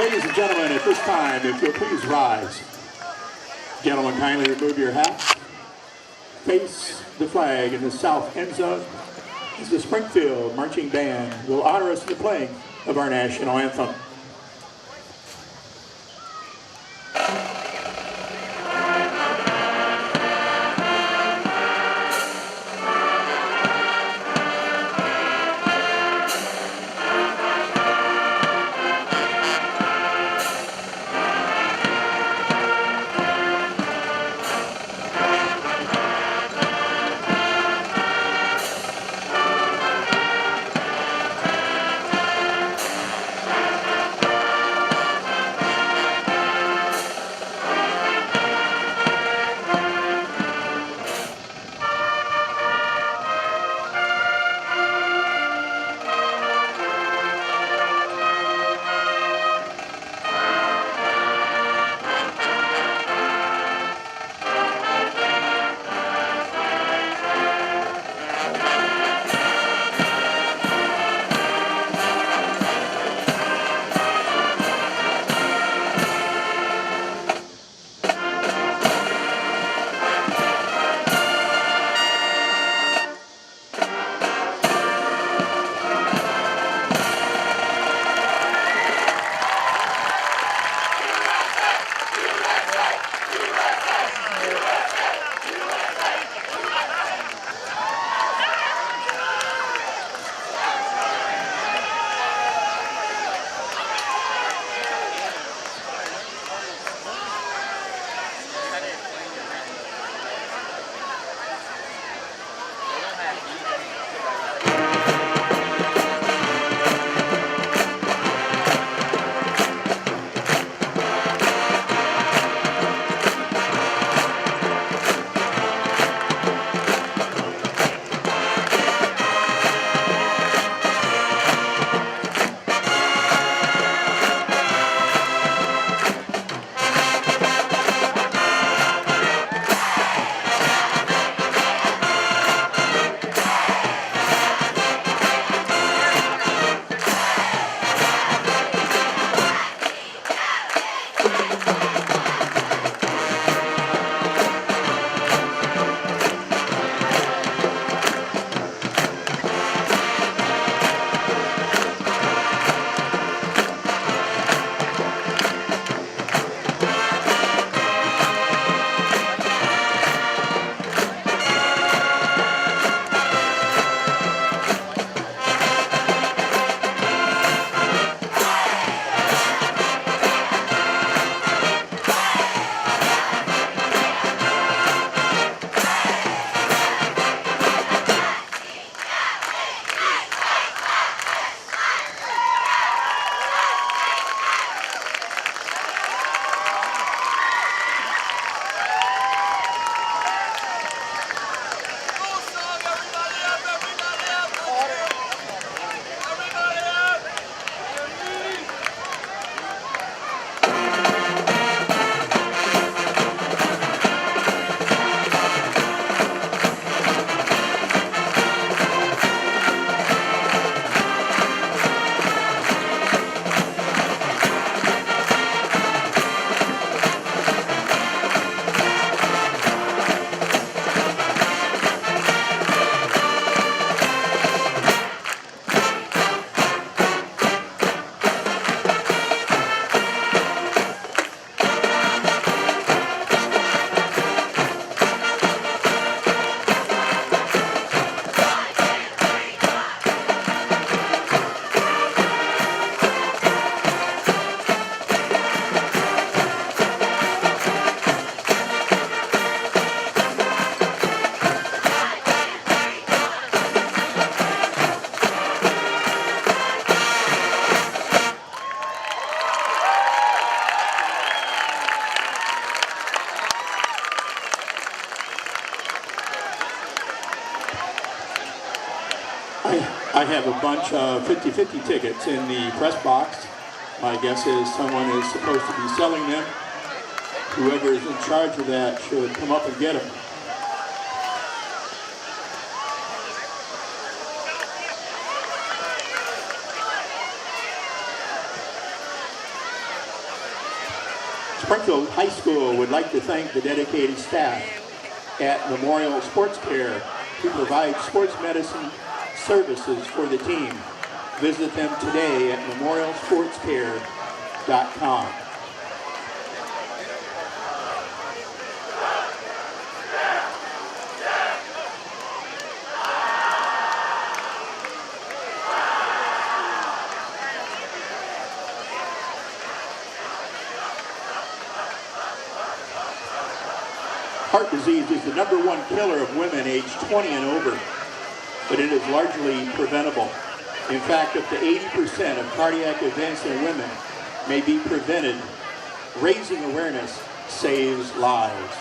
Ladies and gentlemen, at this time, if you'll please rise. Gentlemen, kindly remove your hats. Face the flag in the south end zone as the Springfield Marching Band will honor us in the playing of our national anthem. I have a bunch of 50-50 tickets in the press box. My guess is someone is supposed to be selling them. Whoever is in charge of that should come up and get them. Springfield High School would like to thank the dedicated staff at Memorial Sports Care who provide sports medicine services for the team. Visit them today at memorialsportscare.com. Heart disease is the #1 killer of women aged 20 and over, but it is largely preventable. In fact, up to 80% of cardiac events in women may be prevented. Raising awareness saves lives.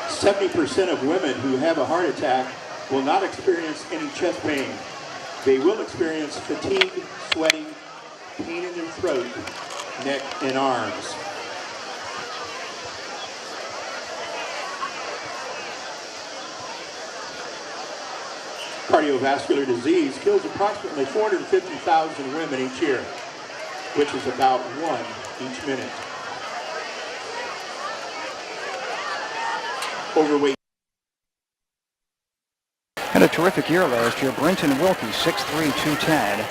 %70 of women who have a heart attack will not experience any chest pain. They will experience fatigue, sweating, pain in their throat, neck, and arms. Cardiovascular disease kills approximately 450,000 women each year, which is about 1 each minute. Overweight. Had a terrific year last year. Brenton Wilkie, 6'3", 210.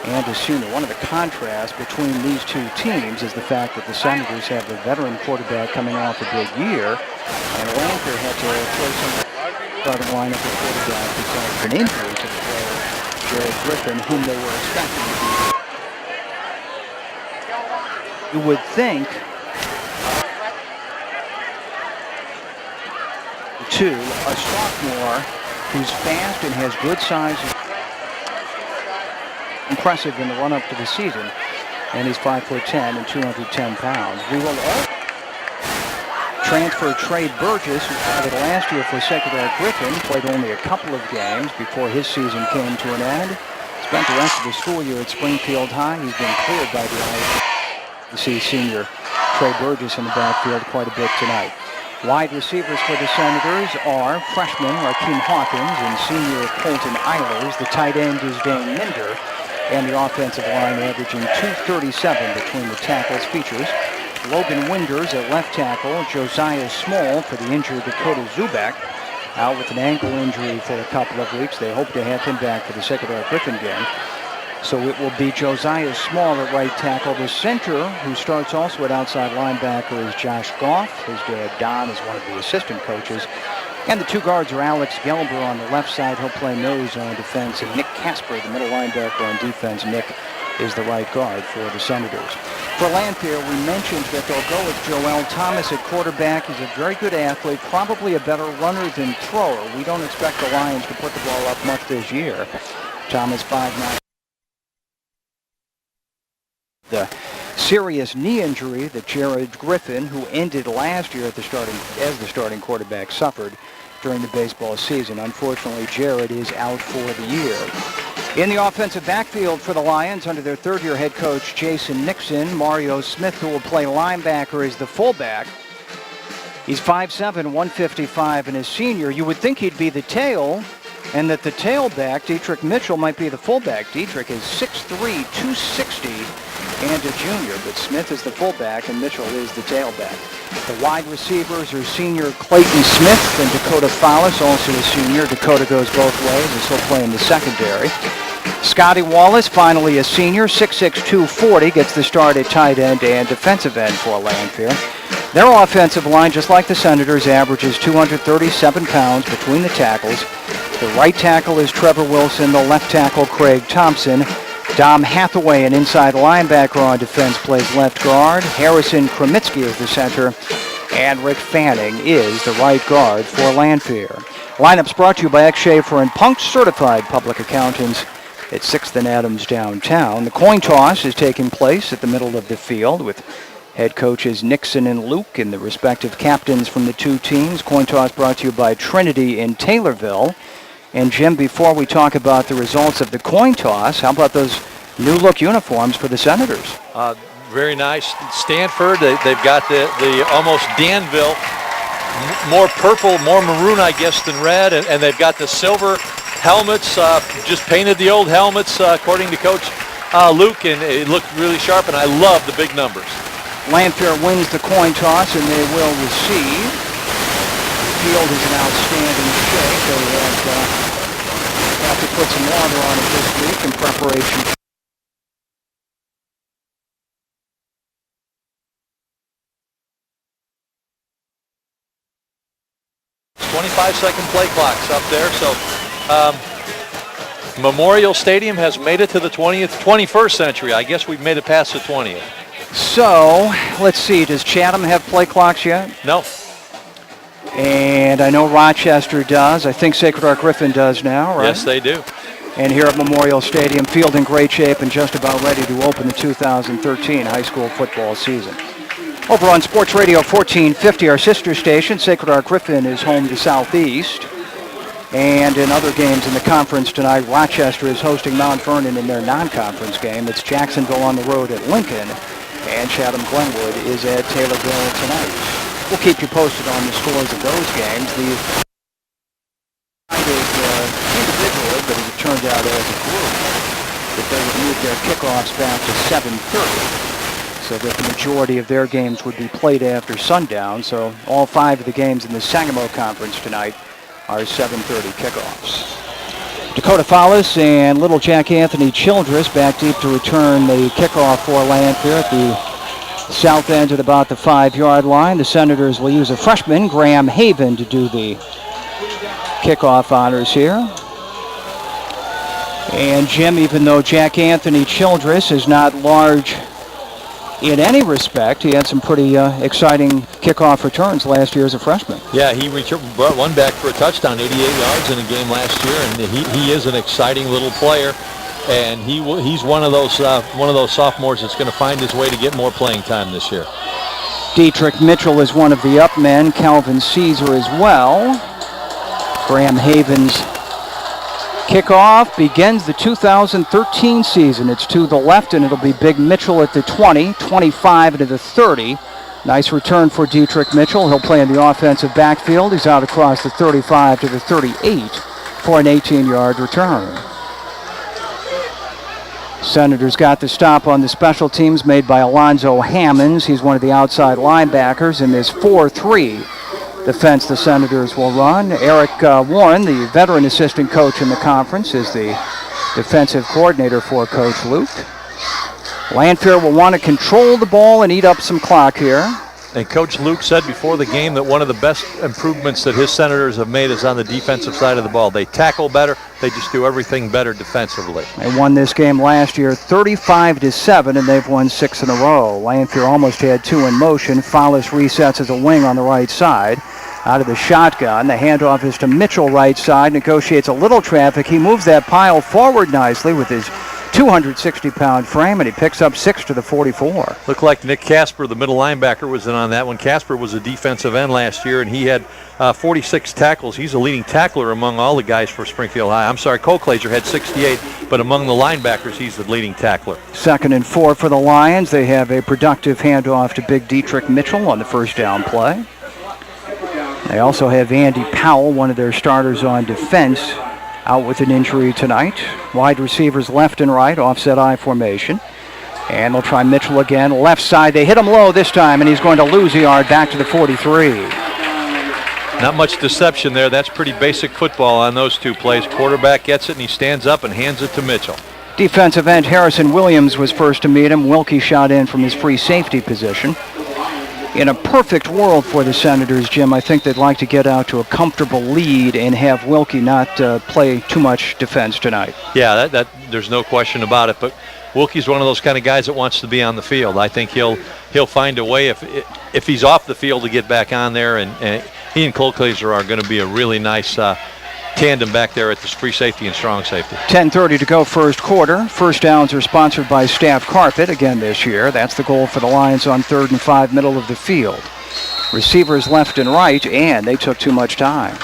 And a senior. One of the contrasts between these two teams is the fact that the Senators have the veteran quarterback coming off a big year, and Lanphier had to throw some starting lineup at quarterback because of an injury to the player, Jared Griffin, whom they were expecting to be. You would think to a sophomore who's fast and has good size. Impressive in the run-up to the season, and he's 5'10" and 210 pounds. We will also transfer Trey Burgess, who started last year for Secular Griffin, played only a couple of games before his season came to an end. Spent the rest of the school year at Springfield High. He's been cleared by the ISU. You see senior Trey Burgess in the backfield quite a bit tonight. Wide receivers for the Senators are freshman Rakeem Hawkins and senior Colton Eilers. The tight end is Dane Minder. And the offensive line averaging 237 between the tackles features Logan Winders at left tackle, Josiah Small for the injured Dakota Zubak, out with an ankle injury for a couple of weeks. They hope to have him back for the Secular Griffin game. So it will be Josiah Small at right tackle. The center, who starts also at outside linebacker, is Josh Goff. His dad, Don, is one of the assistant coaches. And the two guards are Alex Gelber on the left side. He'll play nose on defense. And Nick Casper, the middle linebacker on defense. Nick is the right guard for the Senators. For Lanphier, we mentioned that they'll go with Joel Thomas at quarterback. He's a very good athlete, probably a better runner than thrower. We don't expect the Lions to put the ball up much this year. Thomas 5'9". The serious knee injury that Jared Griffin, who ended last year as the starting quarterback, suffered during the baseball season. Unfortunately, Jared is out for the year. In the offensive backfield for the Lions, under their third-year head coach Jason Nixon, Mario Smith, who will play linebacker, is the fullback. He's 5'7", 155, and a senior. You would think he'd be the tail, and that the tailback, Dietrich Mitchell, might be the fullback. Dietrich is 6'3", 260, and a junior, but Smith is the fullback and Mitchell is the tailback. The wide receivers are senior Clayton Smith and Dakota Fowlis, also a senior. Dakota goes both ways and still play in the secondary. Scotty Wallace, finally a senior, 6'6", 240, gets the start at tight end and defensive end for Lanphier. Their offensive line, just like the Senators, averages 237 pounds between the tackles. The right tackle is Trevor Wilson, the left tackle Craig Thompson. Dom Hathaway, an inside linebacker on defense, plays left guard. Harrison Kremitsky is the center. And Rick Fanning is the right guard for Lanphier. Lineups brought to you by X. Schaefer and Punk, certified public accountants at 6th and Adams downtown. The coin toss is taking place at the middle of the field with head coaches Nixon and Luke and the respective captains from the two teams. Coin toss brought to you by Trinity in Taylorville. And Jim, before we talk about the results of the coin toss, how about those new look uniforms for the Senators? Very nice. Stanford, they've got the almost Danville, more purple, more maroon, I guess, than red, and they've got the silver helmets, just painted the old helmets according to Coach Luke, and it looked really sharp, and I love the big numbers. Lanphier wins the coin toss, and they will receive. The field is in outstanding shape. They have to put some water on it this week in preparation. 25-second play clocks up there, so Memorial Stadium has made it to the 21st century. I guess we've made it past the 20th. So, let's see, does Chatham have play clocks yet? No. And I know Rochester does. I think Sacred Heart Griffin does now, right? Yes, they do. And here at Memorial Stadium, field in great shape and just about ready to open the 2013 high school football season. Over on Sports Radio 1450, our sister station, Sacred Heart Griffin is home to Southeast. And in other games in the conference tonight, Rochester is hosting Mount Vernon in their non-conference game. It's Jacksonville on the road at Lincoln, and Chatham-Glenwood is at Taylorville tonight. We'll keep you posted on the scores of those games. The individually, but as it turned out as a group, that they would move their kickoffs back to 7:30. So that the majority of their games would be played after sundown. So all 5 of the games in the Sangamo Conference tonight are 7:30 kickoffs. Dakota Follis and little Jack Anthony Childress back deep to return the kickoff for Lanphier at the south end at about the 5-yard line. The Senators will use a freshman, Graham Haven, to do the kickoff honors here. And Jim, even though Jack Anthony Childress is not large in any respect, he had some pretty exciting kickoff returns last year as a freshman. Yeah, he brought one back for a touchdown, 88 yards in a game last year, and he is an exciting little player, and he's one of those sophomores that's going to find his way to get more playing time this year. Dietrich Mitchell is one of the up men, Calvin Caesar as well. Graham Haven's kickoff begins the 2013 season. It's to the left, and it'll be Big Mitchell at the 20, 25 into the 30. Nice return for Dietrich Mitchell. He'll play in the offensive backfield. He's out across the 35 to the 38 for an 18-yard return. Senators got the stop on the special teams made by Alonzo Hammonds. He's one of the outside linebackers in this 4-3 defense the Senators will run. Eric Warren, the veteran assistant coach in the conference, is the defensive coordinator for Coach Luke. Lanphier will want to control the ball and eat up some clock here. And Coach Luke said before the game that one of the best improvements that his Senators have made is on the defensive side of the ball. They tackle better. They just do everything better defensively. They won this game last year 35-7, and they've won 6 in a row. Lanphier almost had 2 in motion. Follis resets as a wing on the right side. Out of the shotgun, the handoff is to Mitchell right side, negotiates a little traffic. He moves that pile forward nicely with his 260-pound frame, and he picks up 6 to the 44. Looked like Nick Casper, the middle linebacker, was in on that one. Casper was a defensive end last year, and he had 46 tackles. He's a leading tackler among all the guys for Springfield High. I'm sorry, Cole Glazer had 68, but among the linebackers, he's the leading tackler. 2nd and 4 for the Lions. They have a productive handoff to Big Dietrich Mitchell on the first down play. They also have Andy Powell, one of their starters on defense, out with an injury tonight. Wide receivers left and right, offset I formation. And they'll try Mitchell again. Left side, they hit him low this time, and he's going to lose a yard back to the 43. Not much deception there. That's pretty basic football on those two plays. Quarterback gets it, and he stands up and hands it to Mitchell. Defensive end Harrison Williams was first to meet him. Wilkie shot in from his free safety position. In a perfect world for the Senators, Jim, I think they'd like to get out to a comfortable lead and have Wilkie not play too much defense tonight. Yeah, that there's no question about it. But Wilkie's one of those kind of guys that wants to be on the field. I think he'll find a way if he's off the field to get back on there. And he and Cole Glazer are going to be a really nice tandem back there at this free safety and strong safety. 10:30 to go first quarter. First downs are sponsored by Staff Carpet again this year. That's the goal for the Lions on 3rd and 5, middle of the field. Receivers left and right, and they took too much time.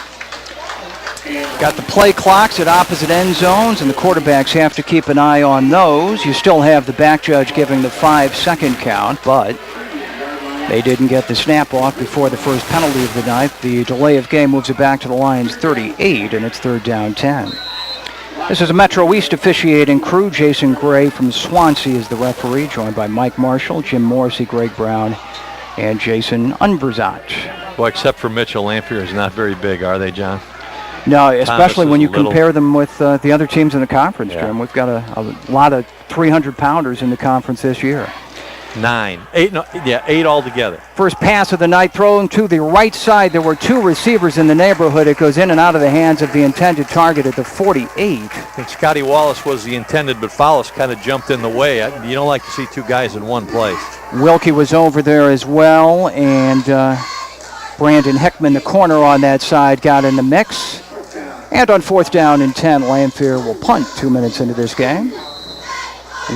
Got the play clocks at opposite end zones, and the quarterbacks have to keep an eye on those. You still have the back judge giving the 5-second count, but they didn't get the snap off before the first penalty of the night. The delay of game moves it back to the Lions 38, and it's 3rd down 10. This is a Metro East officiating crew. Jason Gray from Swansea is the referee, joined by Mike Marshall, Jim Morrissey, Greg Brown, and Jason Unverzat. Well, except for Mitchell, Lanphier is not very big, are they, John? No, especially when you little. compare them with the other teams in the conference, Jim. We've got a lot of 300-pounders in the conference this year. 8 altogether. First pass of the night, thrown to the right side. There were 2 receivers in the neighborhood. It goes in and out of the hands of the intended target at the 48. I think Scotty Wallace was the intended, but Fowles kind of jumped in the way. You don't like to see 2 guys in one place. Wilkie was over there as well, and Brandon Hickman, the corner on that side, got in the mix. And on 4th down and 10, Lanphier will punt 2 minutes into this game.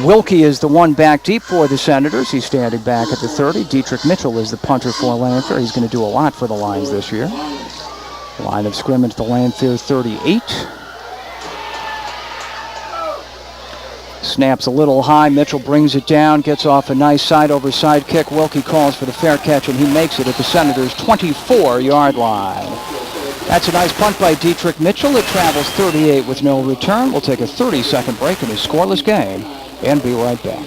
Wilkie is the one back deep for the Senators. He's standing back at the 30. Dietrich Mitchell is the punter for Lanphier. He's going to do a lot for the Lions this year. Line of scrimmage, the Lanphier 38. Snaps a little high. Mitchell brings it down, gets off a nice side-over-side kick. Wilkie calls for the fair catch, and he makes it at the Senators' 24-yard line. That's a nice punt by Dietrich Mitchell. It travels 38 with no return. We'll take a 30-second break in a scoreless game and be right back.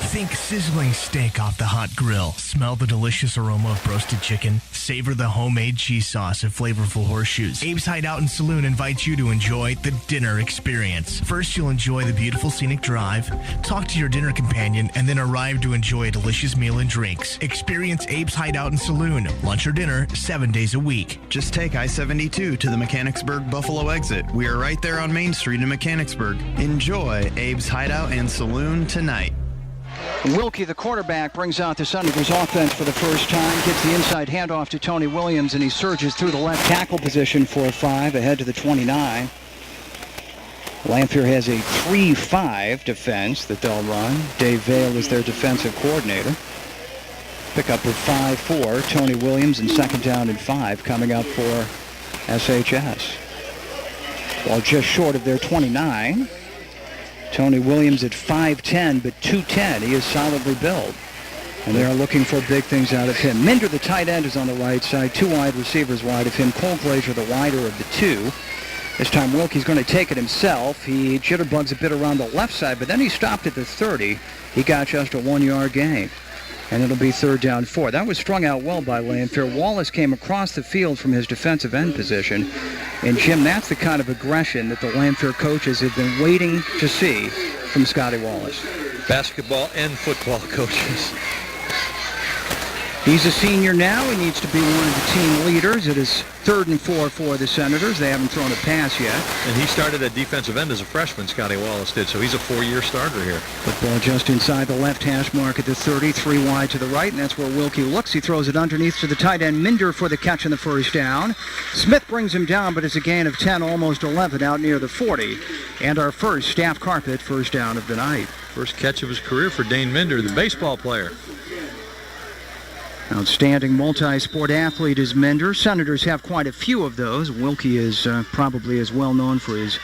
Think sizzling steak off the hot grill. Smell the delicious aroma of roasted chicken. Savor the homemade cheese sauce and flavorful horseshoes. Abe's Hideout and Saloon invites you to enjoy the dinner experience. First, you'll enjoy the beautiful scenic drive, talk to your dinner companion, and then arrive to enjoy a delicious meal and drinks. Experience Abe's Hideout and Saloon, lunch or dinner, 7 days a week. Just take I-72 to the Mechanicsburg Buffalo exit. We are right there on Main Street in Mechanicsburg. Enjoy Abe's Hideout and Saloon tonight. Wilkie, the quarterback, brings out the Senators offense for the first time, gets the inside handoff to Tony Williams, and he surges through the left tackle position for a 5 ahead to the 29. Lanphier has a 3-5 defense that they'll run. Dave Vale is their defensive coordinator. Pickup of 5-4. Tony Williams and 2nd down and 5 coming up for SHS. Well, just short of their 29. Tony Williams at 5'10", but 210. He is solidly built. And they're looking for big things out of him. Minder, the tight end, is on the right side. 2 wide receivers wide of him. Cole Glazier, the wider of the 2. This time Wilkie's going to take it himself. He jitterbugs a bit around the left side, but then he stopped at the 30. He got just a 1-yard gain. And it'll be 3rd down 4. That was strung out well by Lanphier. Wallace came across the field from his defensive end position. And, Jim, that's the kind of aggression that the Lanphier coaches have been waiting to see from Scotty Wallace. Basketball and football coaches. He's a senior now. He needs to be one of the team leaders. It is 3rd and 4 for the Senators. They haven't thrown a pass yet. And he started at defensive end as a freshman, Scotty Wallace did, so he's a 4-year starter here. Football just inside the left hash mark at the 30, 3 wide to the right, and that's where Wilkie looks. He throws it underneath to the tight end, Minder, for the catch on the 1st down. Smith brings him down, but it's a gain of 10, almost 11, out near the 40. And our first staff carpet 1st down of the night. First catch of his career for Dane Minder, the baseball player. Outstanding multi-sport athlete is Minder. Senators have quite a few of those. Wilkie is probably as well known for his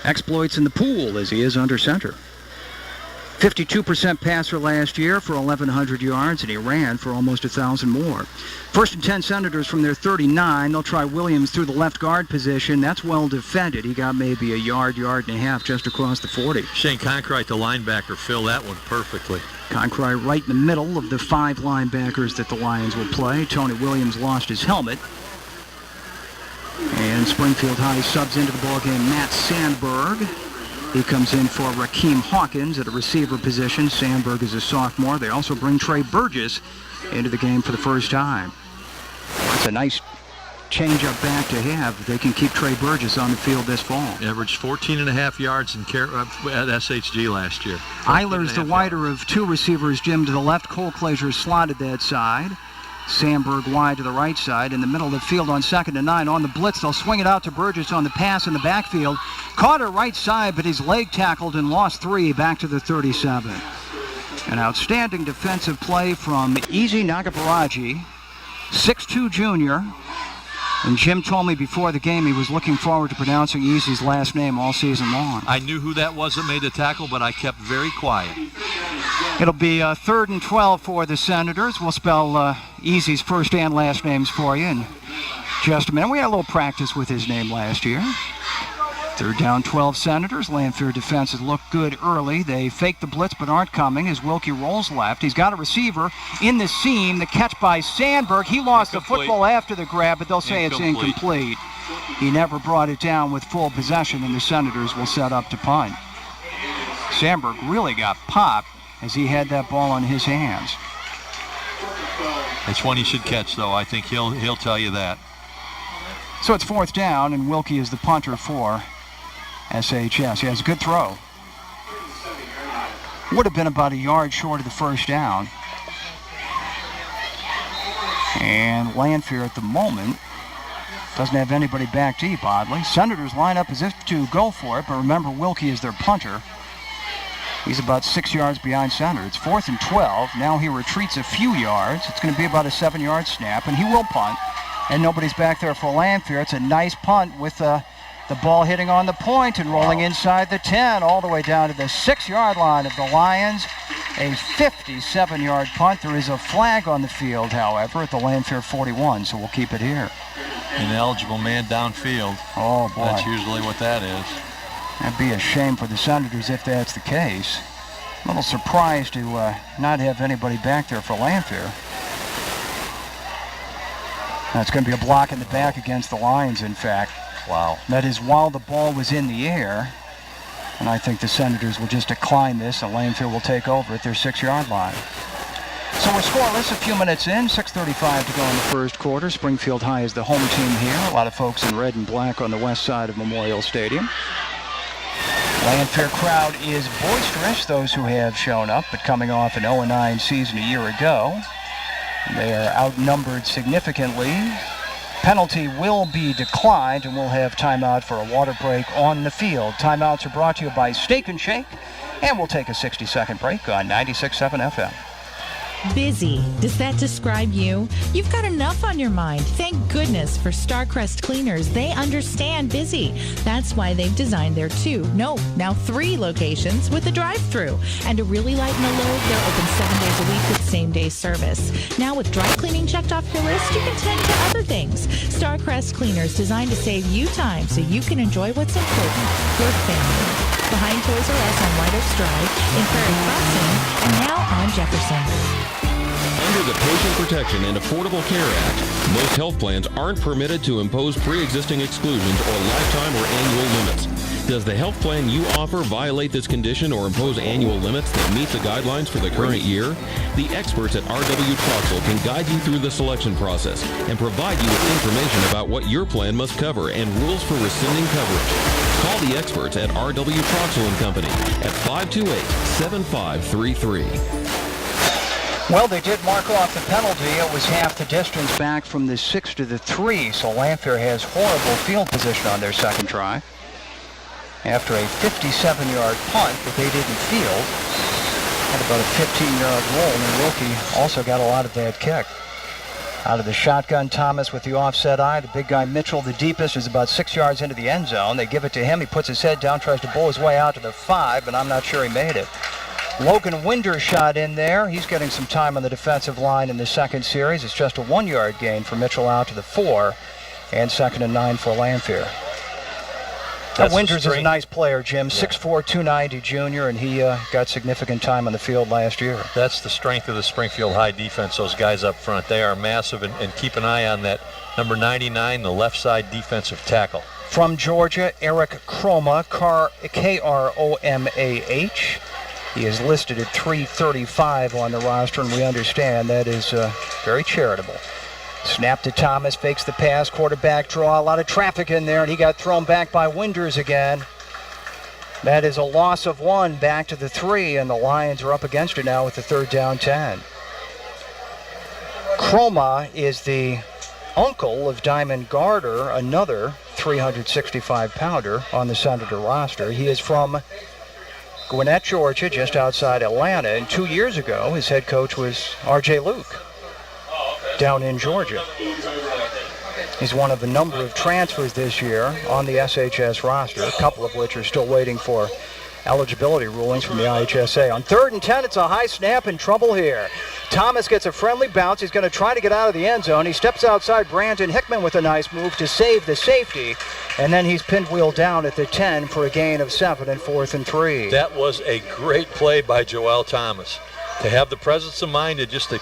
exploits in the pool as he is under center. 52% passer last year for 1,100 yards, and he ran for almost 1,000 more. 1st and 10 Senators from their 39. They'll try Williams through the left guard position. That's well defended. He got maybe a yard and a half just across the 40. Shane Conkright, the linebacker, filled that one perfectly. Conkright right in the middle of the 5 linebackers that the Lions will play. Tony Williams lost his helmet. And Springfield High subs into the ballgame Matt Sandberg. He comes in for Rakeem Hawkins at a receiver position. Sandberg is a sophomore. They also bring Trey Burgess into the game for the first time. It's a nice change-up back to have. They can keep Trey Burgess on the field this fall. Averaged 14.5 yards at SHG last year. Eiler's the wider of 2 receivers. Jim to the left. Cole Glazier slotted that side. Sandberg wide to the right side. In the middle of the field on 2nd and 9. On the blitz, they'll swing it out to Burgess on the pass in the backfield. Caught her right side, but he's leg tackled and lost 3 back to the 37. An outstanding defensive play from Easy Nagaparaji, 6'2 junior. And Jim told me before the game he was looking forward to pronouncing Easy's last name all season long. I knew who that was that made the tackle, but I kept very quiet. It'll be 3rd and 12 for the Senators. We'll spell Easy's first and last names for you in just a minute. We had a little practice with his name last year. Third down, 12 Senators. Lanphier defenses look good early. They fake the blitz but aren't coming as Wilkie rolls left. He's got a receiver in the seam. The catch by Sandberg. He lost the football after the grab, but they'll say it's incomplete. He never brought it down with full possession, and the Senators will set up to punt. Sandberg really got popped as he had that ball in his hands. It's one he should catch, though. I think he'll tell you that. So it's fourth down, and Wilkie is the punter for SHS. He has a good throw. Would have been about a yard short of the first down. And Lanphier at the moment doesn't have anybody back deep, oddly. Senators line up as if to go for it, but remember, Wilkie is their punter. He's about 6 yards behind center. It's 4th and 12. Now he retreats a few yards. It's going to be about a 7-yard snap, and he will punt. And nobody's back there for Lanphier. It's a nice punt with the ball hitting on the point and rolling inside the 10 all the way down to the 6-yard line of the Lions. A 57-yard punt. There is a flag on the field, however, at the Lanphier 41, so we'll keep it here. An eligible man downfield. Oh, boy. That's usually what that is. That'd be a shame for the Senators if that's the case. A little surprised to not have anybody back there for Lanphier. That's going to be a block in the back against the Lions, in fact. Wow. That is while the ball was in the air. And I think the Senators will just decline this, and Lanphier will take over at their 6-yard line. So we're scoreless a few minutes in, 6:35 to go in the first quarter. Springfield High is the home team here. A lot of folks in red and black on the west side of Memorial Stadium. Lanphier crowd is boisterous, those who have shown up, but coming off an 0-9 season a year ago. They are outnumbered significantly. Penalty will be declined, and we'll have timeout for a water break on the field. Timeouts are brought to you by Steak and Shake, and we'll take a 60-second break on 96.7 FM. Busy. Does that describe you? You've got enough on your mind. Thank goodness for Starcrest Cleaners. They understand busy. That's why they've designed their 3 locations with a drive-thru. And to really lighten the load, they're open 7 days a week with same-day service. Now with dry cleaning checked off your list, you can tend to other things. Starcrest Cleaners, designed to save you time so you can enjoy what's important, your family. Behind Toys R Us on White Oaks Drive, in Prairie Crossing, and now on Jefferson. Under the Patient Protection and Affordable Care Act, most health plans aren't permitted to impose pre-existing exclusions or lifetime or annual limits. Does the health plan you offer violate this condition or impose annual limits that meet the guidelines for the current year? The experts at R.W. Troxel can guide you through the selection process and provide you with information about what your plan must cover and rules for rescinding coverage. Call the experts at R.W. Troxel & Company at 528-7533. Well, they did mark off the penalty. It was half the distance back from the 6 to the 3, so Lanphier has horrible field position on their second try. After a 57-yard punt that they didn't field, had about a 15-yard roll, and Wilkie also got a lot of that kick. Out of the shotgun, Thomas with the offset eye. The big guy, Mitchell, the deepest, is about 6 yards into the end zone. They give it to him. He puts his head down, tries to bowl his way out to the 5, but I'm not sure he made it. Logan Winder shot in there. He's getting some time on the defensive line in the second series. It's just a 1-yard gain for Mitchell out to the 4, and 2nd and 9 for Lanphier. Winters is a nice player, Jim. Yeah. 6'4", 290 junior, and he got significant time on the field last year. That's the strength of the Springfield High defense, those guys up front. They are massive, and keep an eye on that number 99, the left side defensive tackle. From Georgia, Eric Kromah, Kromah. He is listed at 335 on the roster, and we understand that is very charitable. Snap to Thomas, fakes the pass, quarterback draw, a lot of traffic in there, and he got thrown back by Winders again. That is a loss of 1 back to the 3, and the Lions are up against it now with the 3rd down 10. Kromah is the uncle of Diamond Garter, another 365-pounder on the Senator roster. He is from Gwinnett, Georgia, just outside Atlanta, and 2 years ago his head coach was R.J. Luke down in Georgia. He's one of a number of transfers this year on the SHS roster, a couple of which are still waiting for eligibility rulings from the IHSA. On 3rd and 10, it's a high snap and trouble here. Thomas gets a friendly bounce. He's going to try to get out of the end zone. He steps outside Brandon Hickman with a nice move to save the safety. And then he's pinwheeled down at the 10 for a gain of 7 and 4th and 3. That was a great play by Joel Thomas. To have the presence of mind to just to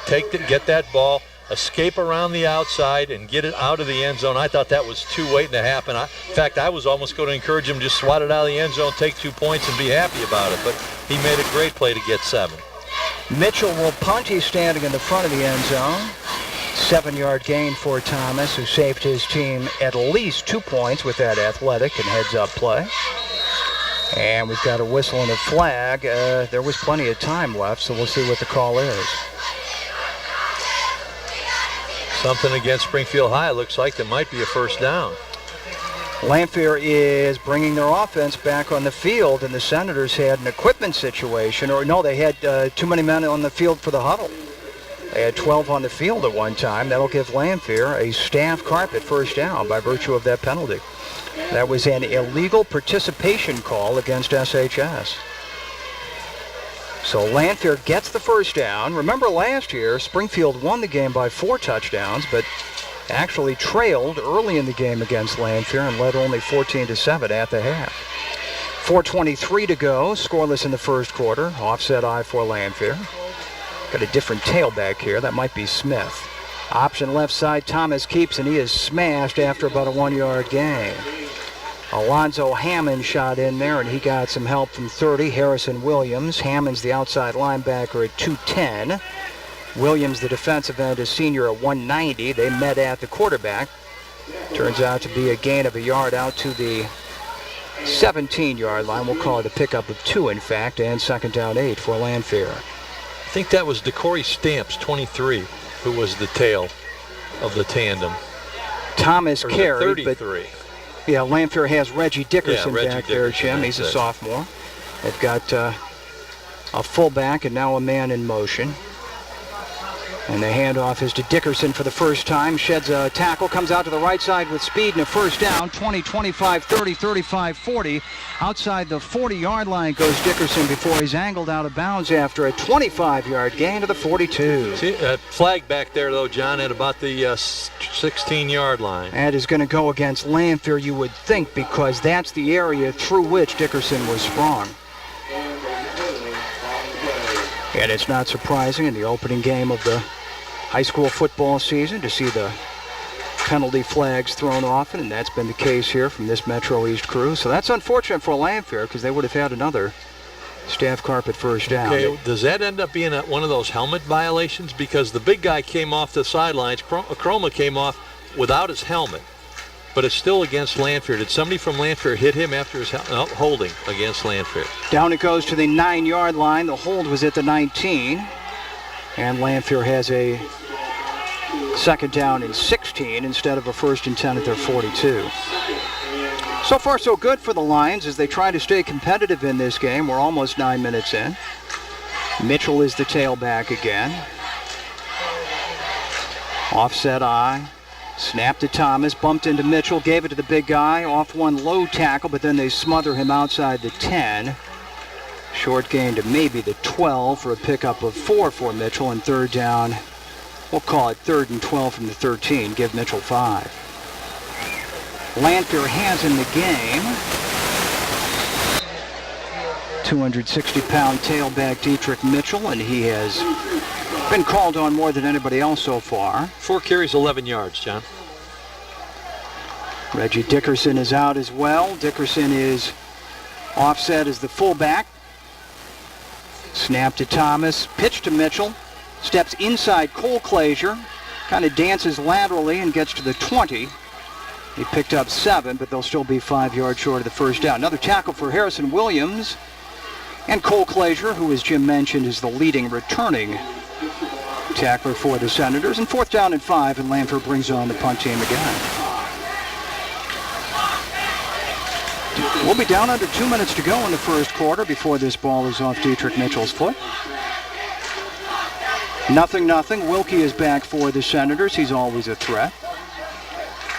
get that ball, escape around the outside, and get it out of the end zone. I thought that was too waiting to happen. In fact, I was almost going to encourage him to just swat it out of the end zone, take 2 points, and be happy about it. But he made a great play to get 7. Mitchell will punt. He's standing in the front of the end zone. 7-yard gain for Thomas, who saved his team at least 2 points with that athletic and heads-up play. And we've got a whistle and a flag. There was plenty of time left, so we'll see what the call is. Something against Springfield High. It looks like there might be a first down. Lanphier is bringing their offense back on the field, and the Senators had an equipment situation. Or no, they had too many men on the field for the huddle. They had 12 on the field at one time. That'll give Lanphier a staff carpet first down by virtue of that penalty. That was an illegal participation call against SHS. So Lanphier gets the first down. Remember last year, Springfield won the game by 4 touchdowns, but actually trailed early in the game against Lanphier and led only 14-7 at the half. 4:23 to go, scoreless in the first quarter. Offset eye for Lanphier. Got a different tailback here. That might be Smith. Option left side, Thomas keeps, and he is smashed after about a 1-yard gain. Alonzo Hammond shot in there, and he got some help from 30. Harrison Williams. Hammond's the outside linebacker at 210. Williams, the defensive end, is senior at 190. They met at the quarterback. Turns out to be a gain of a yard out to the 17-yard line. We'll call it a pickup of 2, in fact, and 2nd down 8 for Lanphier. I think that was DeCorey Stamps, 23, who was the tail of the tandem. Thomas carried, 33. But yeah, Lanphier has Reggie Dickerson Reggie back there, Jim. He's a sophomore. They've got a fullback and now a man in motion. And the handoff is to Dickerson for the first time. Sheds a tackle, comes out to the right side with speed and a first down. 20, 25, 30, 35, 40. Outside the 40-yard line goes Dickerson before he's angled out of bounds after a 25-yard gain to the 42. See, flag back there, though, John, at about the 16-yard line. That is going to go against Lanphier, you would think, because that's the area through which Dickerson was sprung. And it's not surprising in the opening game of the high school football season to see the penalty flags thrown often, and that's been the case here from this Metro East crew. So that's unfortunate for Lanphier because they would have had another staff carpet first down. Okay, does that end up being one of those helmet violations? Because the big guy came off the sidelines, Chroma came off without his helmet, but it's still against Lanphier. Did somebody from Lanphier hit him after his holding against Lanphier? Down it goes to the 9-yard line. The hold was at the 19. And Lanphier has a 2nd down and 16 instead of a 1st and 10 at their 42. So far so good for the Lions as they try to stay competitive in this game. We're almost 9 minutes in. Mitchell is the tailback again. Offset eye. Snap to Thomas, bumped into Mitchell, gave it to the big guy, off one low tackle, but then they smother him outside the 10. Short gain to maybe the 12 for a pickup of 4 for Mitchell, and 3rd down, we'll call it 3rd and 12 from the 13, give Mitchell 5. Lanphier has in the game 260-pound tailback Dietrich Mitchell, and he has been called on more than anybody else so far. 4 carries, 11 yards, John. Reggie Dickerson is out as well. Dickerson is offset as the fullback. Snap to Thomas, pitch to Mitchell, steps inside Cole Clazier, kind of dances laterally and gets to the 20. He picked up 7, but they'll still be 5 yards short of the first down. Another tackle for Harrison Williams. And Cole Clazier, who, as Jim mentioned, is the leading returning tackler for the Senators. And 4th down and 5, and Lanphier brings on the punt team again. We'll be down under 2 minutes to go in the first quarter before this ball is off Dietrich Mitchell's foot. 0-0. Wilkie is back for the Senators. He's always a threat.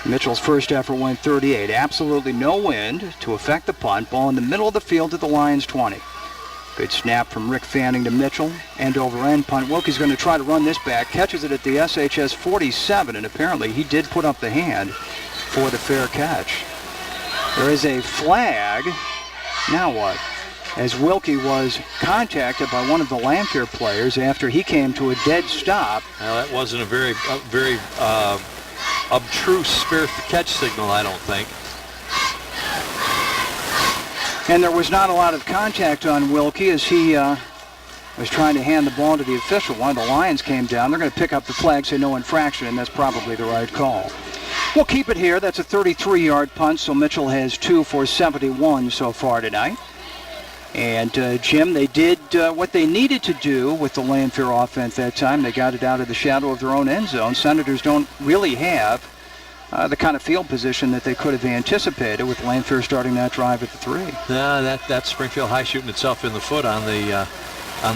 Mitchell's first effort went 38. Absolutely no wind to affect the punt. Ball in the middle of the field at the Lions 20. Good snap from Rick Fanning to Mitchell. End over end punt. Wilkie's going to try to run this back. Catches it at the SHS 47, and apparently he did put up the hand for the fair catch. There is a flag. Now what? As Wilkie was contacted by one of the Lanphier players after he came to a dead stop. Well, that wasn't a very obtruse spare catch signal, I don't think. And there was not a lot of contact on Wilkie as he was trying to hand the ball to the official. One of the Lions came down. They're going to pick up the flag, say no infraction, and that's probably the right call. We'll keep it here. That's a 33-yard punt, so Mitchell has 2 for 71 so far tonight. And, Jim, they did what they needed to do with the Lanphier offense that time. They got it out of the shadow of their own end zone. Senators don't really have the kind of field position that they could have anticipated with Lanphier starting that drive at the 3. Yeah, that's Springfield High shooting itself in the foot on the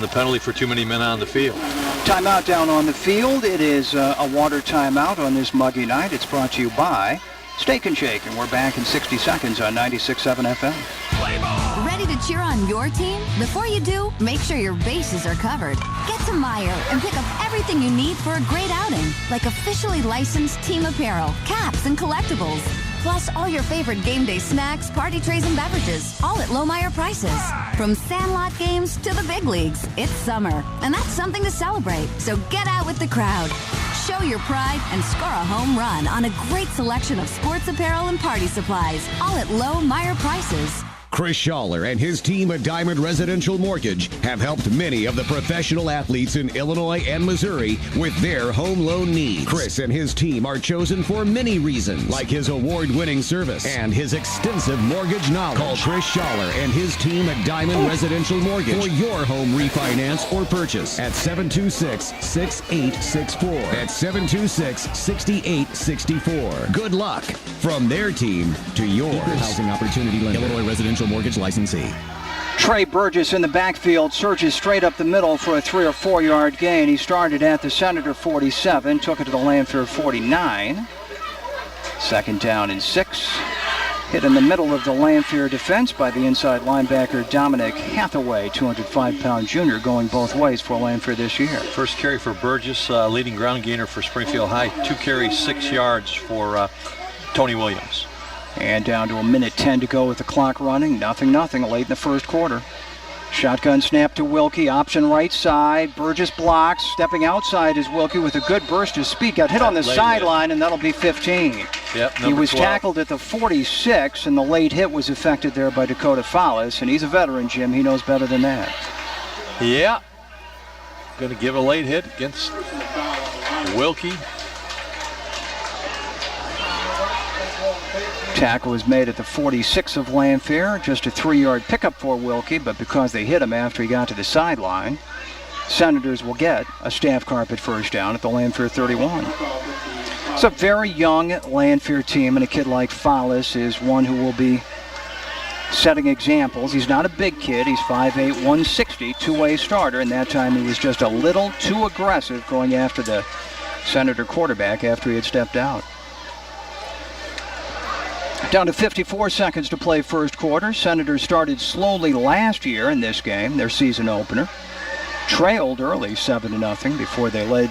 penalty for too many men on the field. Timeout down on the field. It is a water timeout on this muggy night. It's brought to you by Steak and Shake, and we're back in 60 seconds on 96.7 FM. Ready to cheer on your team? Before you do, make sure your bases are covered. Get to Meijer and pick up everything you need for a great outing, like officially licensed team apparel, caps, and collectibles. Plus all your favorite game day snacks, party trays, and beverages, all at low Meijer prices. From Sandlot games to the big leagues, it's summer, and that's something to celebrate. So get out with the crowd. Show your pride and score a home run on a great selection of sports apparel and party supplies, all at low Meijer prices. Chris Schaller and his team at Diamond Residential Mortgage have helped many of the professional athletes in Illinois and Missouri with their home loan needs. Chris and his team are chosen for many reasons, like his award-winning service and his extensive mortgage knowledge. Call Chris Schaller and his team at Diamond Residential Mortgage for your home refinance or purchase at 726-6864. That's 726-6864. Good luck from their team to yours. Equal housing opportunity lender. Illinois Residential Mortgage licensee. Trey Burgess in the backfield surges straight up the middle for a 3 or 4 yard gain. He started at the Senator 47, took it to the Lanphier 49. Second down and 6. Hit in the middle of the Lanphier defense by the inside linebacker Dominic Hathaway, 205-pound junior, going both ways for Lanphier this year. First carry for Burgess, leading ground gainer for Springfield High. 2 carries, 6 yards for Tony Williams. And down to a minute 10 to go with the clock running. Nothing late in the first quarter. Shotgun snap to Wilkie, option right side. Burgess blocks. Stepping outside is Wilkie with a good burst of speed. Got hit on the sideline, and that'll be 15. Yep, he was 12. tackled at the 46, and the late hit was affected there by Dakota Fallis. And he's a veteran, Jim. He knows better than that. Yeah. Going to give a late hit against Wilkie. Tackle was made at the 46 of Lanphier. Just a 3-yard pickup for Wilkie, but because they hit him after he got to the sideline, Senators will get a staff carpet first down at the Lanphier 31. It's a very young Lanphier team, and a kid like Fallis is one who will be setting examples. He's not a big kid. He's 5'8", 160, two-way starter, and that time he was just a little too aggressive going after the Senator quarterback after he had stepped out. Down to 54 seconds to play first quarter. Senators started slowly last year in this game, their season opener. Trailed early 7-0 before they led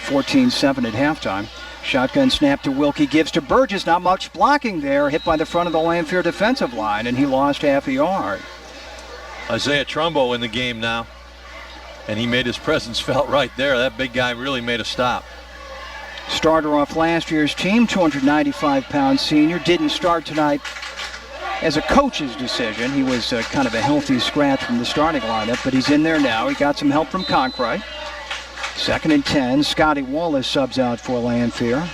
14-7 at halftime. Shotgun snap to Wilkie, gives to Burgess. Not much blocking there. Hit by the front of the Lanphier defensive line, and he lost half a yard. Isaiah Trumbo in the game now, and he made his presence felt right there. That big guy really made a stop. Starter off last year's team, 295-pound senior. Didn't start tonight as a coach's decision. He was kind of a healthy scratch from the starting lineup, but he's in there now. He got some help from Conkright. 2nd and 10. Scotty Wallace subs out for Lanphier.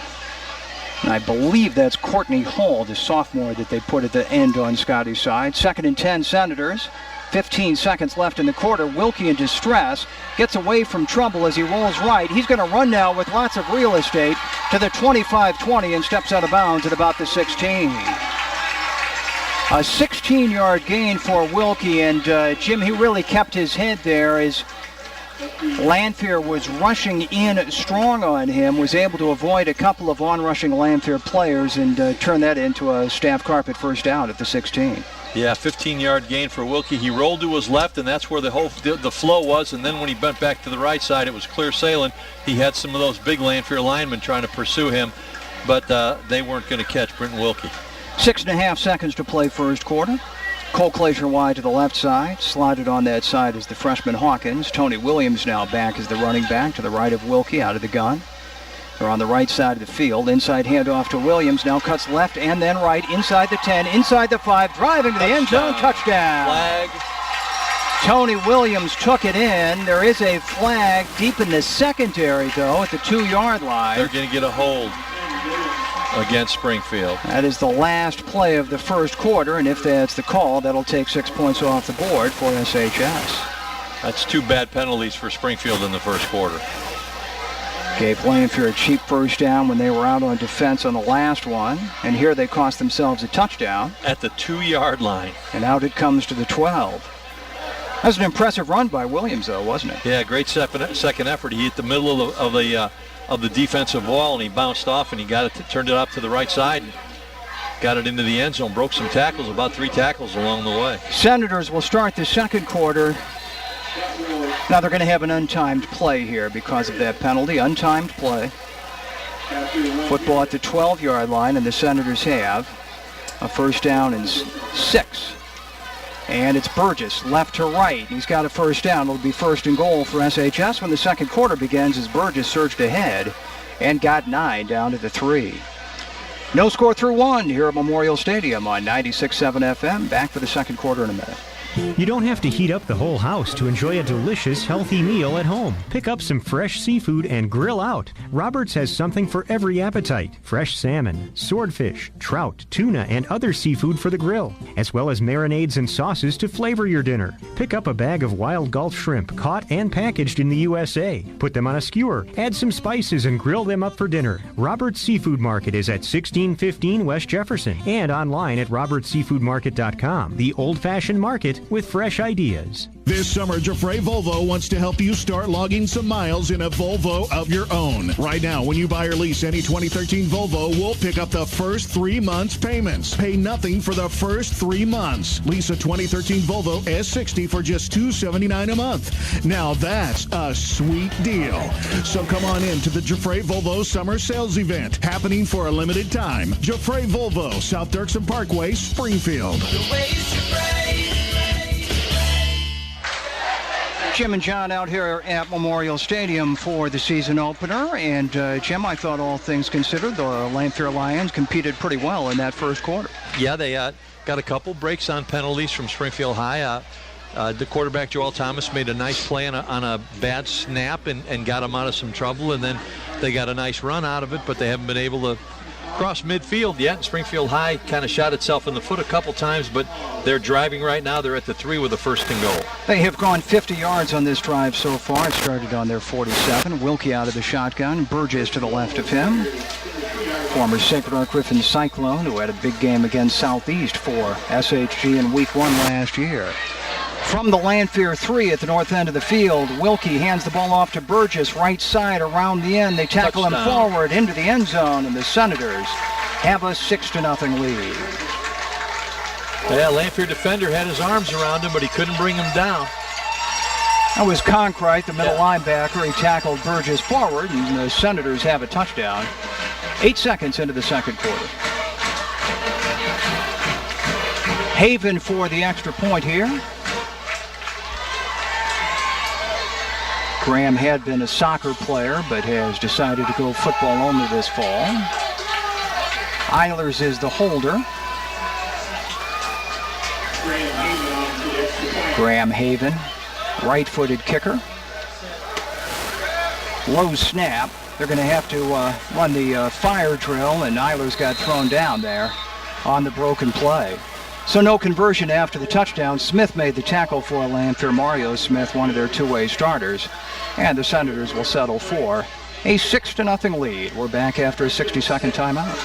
And I believe that's Courtney Hall, the sophomore that they put at the end on Scotty's side. 2nd and 10, Senators. 15 seconds left in the quarter. Wilkie in distress. Gets away from trouble as he rolls right. He's going to run now with lots of real estate to the 25-20 and steps out of bounds at about the 16. A 16-yard gain for Wilkie, and Jim, he really kept his head there as Lanphier was rushing in strong on him, was able to avoid a couple of on-rushing Lanphier players and turn that into a staff carpet first down at the 16. Yeah, 15-yard gain for Wilkie. He rolled to his left, and that's where the flow was. And then when he bent back to the right side, it was clear sailing. He had some of those big Lanphier linemen trying to pursue him, but they weren't going to catch Brenton Wilkie. 6.5 seconds to play first quarter. Cole Glacier wide to the left side. Slotted on that side is the freshman Hawkins. Tony Williams now back as the running back to the right of Wilkie out of the gun. They're on the right side of the field. Inside handoff to Williams. Now cuts left and then right. Inside the 10, inside the 5. Driving to the end zone. Touchdown. Flag. Tony Williams took it in. There is a flag deep in the secondary, though, at the 2-yard line. They're going to get a hold against Springfield. That is the last play of the first quarter, and if that's the call, that'll take 6 points off the board for SHS. That's 2 bad penalties for Springfield in the first quarter. Gave Lanphier a cheap first down when they were out on defense on the last one, and here they cost themselves a touchdown. At the 2-yard line. And out it comes to the 12. That was an impressive run by Williams, though, wasn't it? Yeah, great second effort. He hit the middle of the defensive wall, and he bounced off, and he turned it up to the right side and got it into the end zone. Broke some tackles, about 3 tackles along the way. Senators will start the second quarter. Now they're going to have an untimed play here because of that penalty. Untimed play. Football at the 12-yard line, and the Senators have a first down and 6. And it's Burgess, left to right. He's got a first down. It'll be first and goal for SHS when the second quarter begins as Burgess surged ahead and got 9 down to the 3. No score through 1 here at Memorial Stadium on 96.7 FM. Back for the second quarter in a minute. You don't have to heat up the whole house to enjoy a delicious, healthy meal at home. Pick up some fresh seafood and grill out. Roberts has something for every appetite. Fresh salmon, swordfish, trout, tuna, and other seafood for the grill, as well as marinades and sauces to flavor your dinner. Pick up a bag of wild Gulf shrimp caught and packaged in the USA. Put them on a skewer, add some spices, and grill them up for dinner. Roberts Seafood Market is at 1615 West Jefferson and online at robertseafoodmarket.com. The old-fashioned market with fresh ideas. This summer, Jeffrey Volvo wants to help you start logging some miles in a Volvo of your own. Right now, when you buy or lease any 2013 Volvo, we'll pick up the first 3 months payments. Pay nothing for the first 3 months. Lease a 2013 Volvo S60 for just $279 a month. Now that's a sweet deal. So come on in to the Jeffrey Volvo Summer Sales Event, happening for a limited time. Jeffrey Volvo, South Dirksen Parkway, Springfield. Jim and John out here at Memorial Stadium for the season opener. And Jim, I thought all things considered, the Lanphier Lions competed pretty well in that first quarter. Yeah, they got a couple breaks on penalties from Springfield High. The quarterback, Joel Thomas, made a nice play on a bad snap and got him out of some trouble. And then they got a nice run out of it, but they haven't been able to cross midfield yet. Springfield High kind of shot itself in the foot a couple times, but they're driving right now. They're at the 3 with a first and goal. They have gone 50 yards on this drive so far. It started on their 47. Wilkie out of the shotgun. Burgess to the left of him. Former Sacred Heart Griffin Cyclone, who had a big game against Southeast for SHG in Week 1 last year. From the Lanphier 3 at the north end of the field, Wilkie hands the ball off to Burgess, right side around the end. They tackle him forward into the end zone, and the Senators have a 6-0 lead. Yeah, Lanphier defender had his arms around him, but he couldn't bring him down. That was Conkright, the middle linebacker. He tackled Burgess forward, and the Senators have a touchdown. 8 seconds into the second quarter. Haven for the extra point here. Graham had been a soccer player, but has decided to go football only this fall. Eilers is the holder. Graham Haven, right-footed kicker. Low snap. They're going to have to run the fire drill, and Eilers got thrown down there on the broken play. So no conversion after the touchdown. Smith made the tackle for Lanphier. Mario Smith, one of their two-way starters. And the Senators will settle for a 6-0 lead. We're back after a 60-second timeout.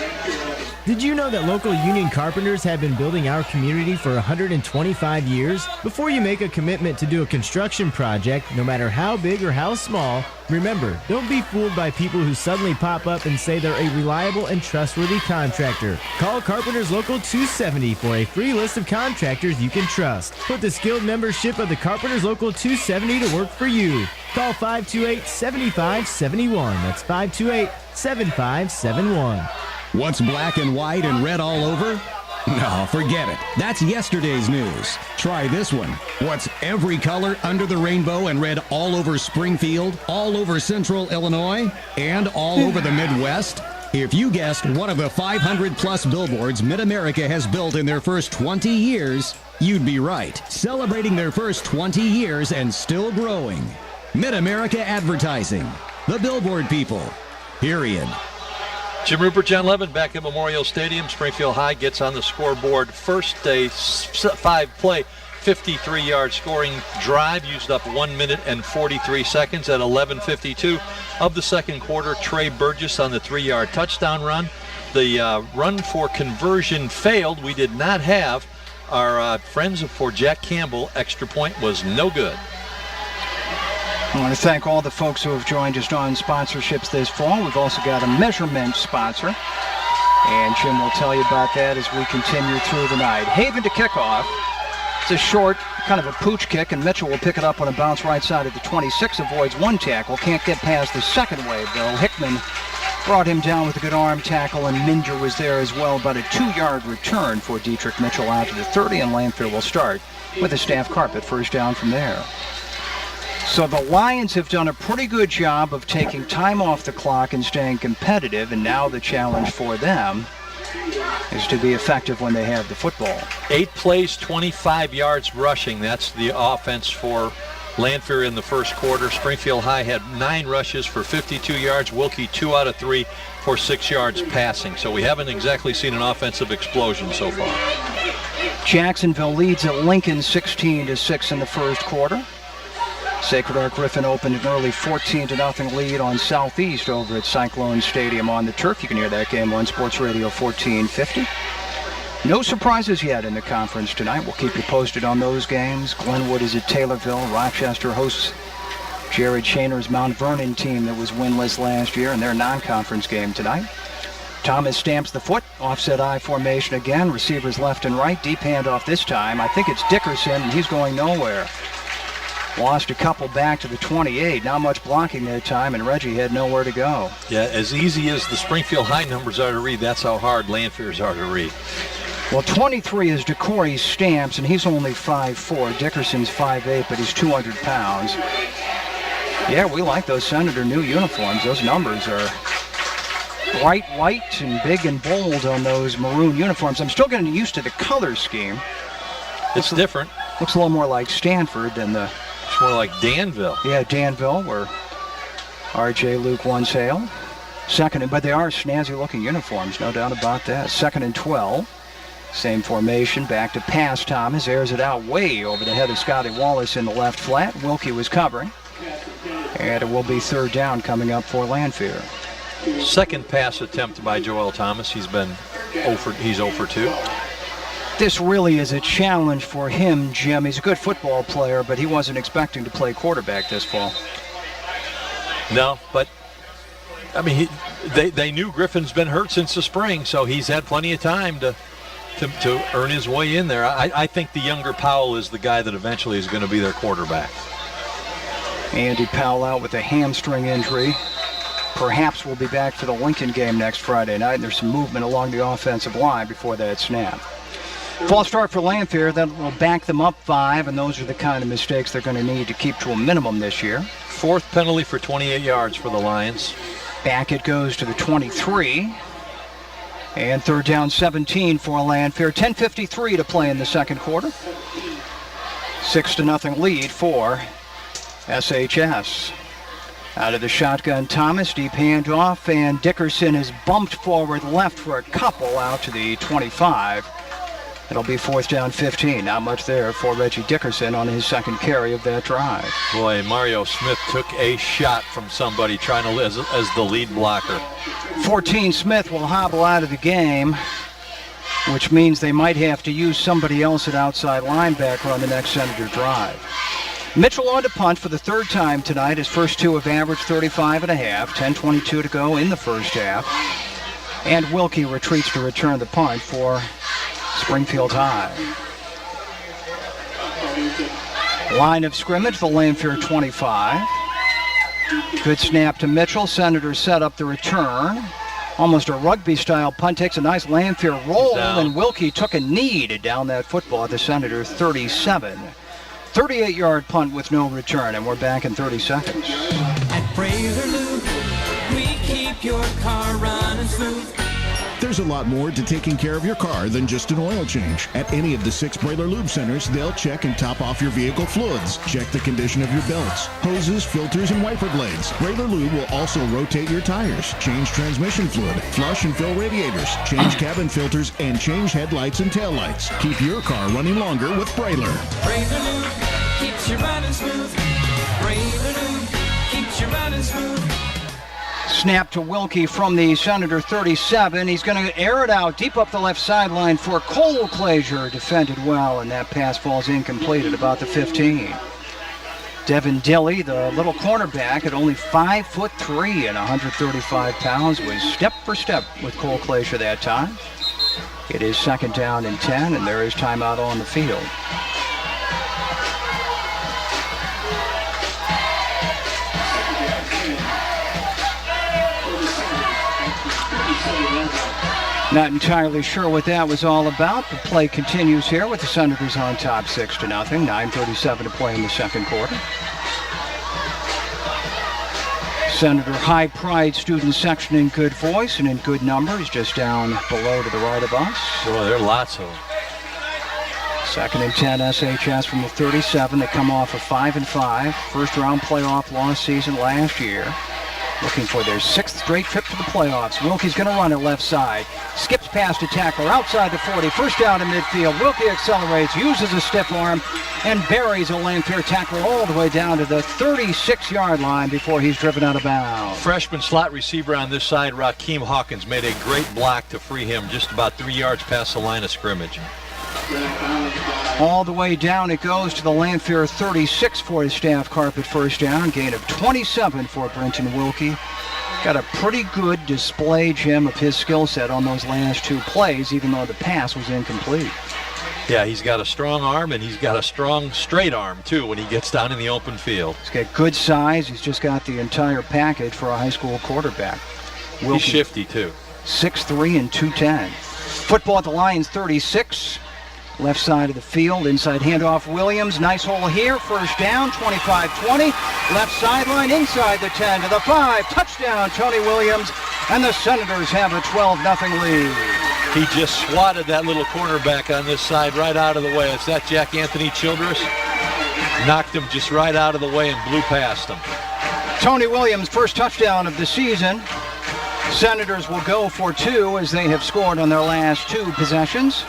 Did you know that local union carpenters have been building our community for 125 years? Before you make a commitment to do a construction project, no matter how big or how small, remember, don't be fooled by people who suddenly pop up and say they're a reliable and trustworthy contractor. Call Carpenters Local 270 for a free list of contractors you can trust. Put the skilled membership of the Carpenters Local 270 to work for you. Call 528-7571. That's 528-7571. What's black and white and red all over? No, forget it. That's yesterday's news. Try this one. What's every color under the rainbow and red all over Springfield, all over Central Illinois, and all over the Midwest? If you guessed one of the 500-plus billboards Mid-America has built in their first 20 years, you'd be right. Celebrating their first 20 years and still growing. Mid-America Advertising. The billboard people. Period. Jim Rupert, John Levin, back at Memorial Stadium. Springfield High gets on the scoreboard. First, a 5-play, 53-yard scoring drive. Used up 1 minute and 43 seconds at 11:52 of the second quarter. Trey Burgess on the 3-yard touchdown run. The run for conversion failed. We did not have our friends for Jack Campbell. Extra point was no good. I want to thank all the folks who have joined us on sponsorships this fall. We've also got a measurement sponsor, and Jim will tell you about that as we continue through the night. Haven to kickoff. It's a short, kind of a pooch kick, and Mitchell will pick it up on a bounce right side of the 26, avoids one tackle, can't get past the second wave, though. Hickman brought him down with a good arm tackle, and Minger was there as well. About a 2-yard return for Dietrich Mitchell out to the 30, and Lanphier will start with a staff carpet first down from there. So the Lions have done a pretty good job of taking time off the clock and staying competitive, and now the challenge for them is to be effective when they have the football. 8 plays, 25 yards rushing. That's the offense for Lanphier in the first quarter. Springfield High had 9 rushes for 52 yards. Wilkie 2 out of 3 for 6 yards passing. So we haven't exactly seen an offensive explosion so far. Jacksonville leads at Lincoln 16-6 in the first quarter. Sacred Heart Griffin opened an early 14-0 lead on Southeast over at Cyclone Stadium on the turf. You can hear that game on Sports Radio 1450. No surprises yet in the conference tonight. We'll keep you posted on those games. Glenwood is at Taylorville. Rochester hosts Jared Shaner's Mount Vernon team that was winless last year in their non-conference game tonight. Thomas stamps the foot, offset I formation again. Receivers left and right, deep handoff this time. I think it's Dickerson, and he's going nowhere. Lost a couple back to the 28. Not much blocking that time, and Reggie had nowhere to go. Yeah, as easy as the Springfield High numbers are to read, that's how hard Lanphier's are to read. Well, 23 is DeCory Stamps, and he's only 5'4". Dickerson's 5'8", but he's 200 pounds. Yeah, we like those Senator new uniforms. Those numbers are bright white and big and bold on those maroon uniforms. I'm still getting used to the color scheme. It's different. Looks a little more like Stanford than the... It's more like Danville. Yeah, Danville, where R.J. Luke once hailed. But they are snazzy-looking uniforms, no doubt about that. 2nd and 12. Same formation, back to pass. Thomas airs it out way over the head of Scotty Wallace in the left flat. Wilkie was covering. And it will be 3rd down coming up for Lanphier. Second pass attempt by Joel Thomas. He's 0 for 2. This really is a challenge for him, Jim. He's a good football player, but he wasn't expecting to play quarterback this fall. No, but, I mean, they knew Griffin's been hurt since the spring, so he's had plenty of time to earn his way in there. I think the younger Powell is the guy that eventually is going to be their quarterback. Andy Powell out with a hamstring injury. Perhaps we'll be back for the Lincoln game next Friday night, and there's some movement along the offensive line before that snap. False start for Lanphier. That will back them up 5, and those are the kind of mistakes they're going to need to keep to a minimum this year. 4th penalty for 28 yards for the Lions. Back it goes to the 23. And 3rd down 17 for Lanphier. 10:53 to play in the second quarter. 6-0 lead for SHS. Out of the shotgun, Thomas, deep handoff, and Dickerson is bumped forward left for a couple out to the 25. It'll be 4th down 15. Not much there for Reggie Dickerson on his second carry of that drive. Boy, Mario Smith took a shot from somebody trying to as the lead blocker. 14 Smith will hobble out of the game, which means they might have to use somebody else at outside linebacker on the next Senator drive. Mitchell on to punt for the third time tonight. His first two have averaged 35.5, 10:22 to go in the first half. And Wilkie retreats to return the punt for Springfield High. Line of scrimmage, the Lanphier 25. Good snap to Mitchell. Senators set up the return. Almost a rugby-style punt. Takes a nice Lanphier roll, and Wilkie took a knee to down that football at the Senator 37. 38-yard punt with no return, and we're back in 30 seconds. At Brailer Lube, we keep your car running smooth. There's a lot more to taking care of your car than just an oil change. At any of the 6 Brailer Lube centers, they'll check and top off your vehicle fluids, check the condition of your belts, hoses, filters, and wiper blades. Brailer Lube will also rotate your tires, change transmission fluid, flush and fill radiators, change cabin filters, and change headlights and taillights. Keep your car running longer with Brailer. Brailer Lube keeps you running smooth. Brailer Lube keeps you running smooth. Snap to Wilkie from the Senator 37. He's going to air it out deep up the left sideline for Cole Glazier. Defended well, and that pass falls incomplete at about the 15. Devin Dilly, the little cornerback at only 5'3" and 135 pounds, was step for step with Cole Glazier that time. It is 2nd down and 10, and there is timeout on the field. Not entirely sure what that was all about. The play continues here with the Senators on top 6-0. 9:37 to play in the second quarter. Senator High Pride student section in good voice and in good numbers, just down below to the right of us. Boy, there are lots of them. 2nd and 10 SHS from the 37. They come off a 5-5 first-round playoff loss season last year. Looking for their 6th straight trip to the playoffs. Wilkie's going to run it left side. Skips past a tackler outside the 40. First down in midfield. Wilkie accelerates, uses a stiff arm, and buries a Lanphier tackler all the way down to the 36-yard line before he's driven out of bounds. Freshman slot receiver on this side, Rakeem Hawkins, made a great block to free him just about 3 yards past the line of scrimmage. All the way down it goes to the Lanphier 36 for his staff carpet first down. Gain of 27 for Brenton Wilkie. Got a pretty good display, Jim, of his skill set on those last 2 plays, even though the pass was incomplete. Yeah, he's got a strong arm, and he's got a strong straight arm, too, when he gets down in the open field. He's got good size. He's just got the entire package for a high school quarterback. Wilkie, he's shifty, too. 6'3" and 210. Football at the Lions 36. Left side of the field, inside handoff Williams. Nice hole here, first down, 25-20. Left sideline, inside the 10 to the 5. Touchdown, Tony Williams, and the Senators have a 12-0 lead. He just swatted that little cornerback on this side right out of the way. It's that Jack Anthony Childress. Knocked him just right out of the way and blew past him. Tony Williams' first touchdown of the season. Senators will go for 2 as they have scored on their last 2 possessions.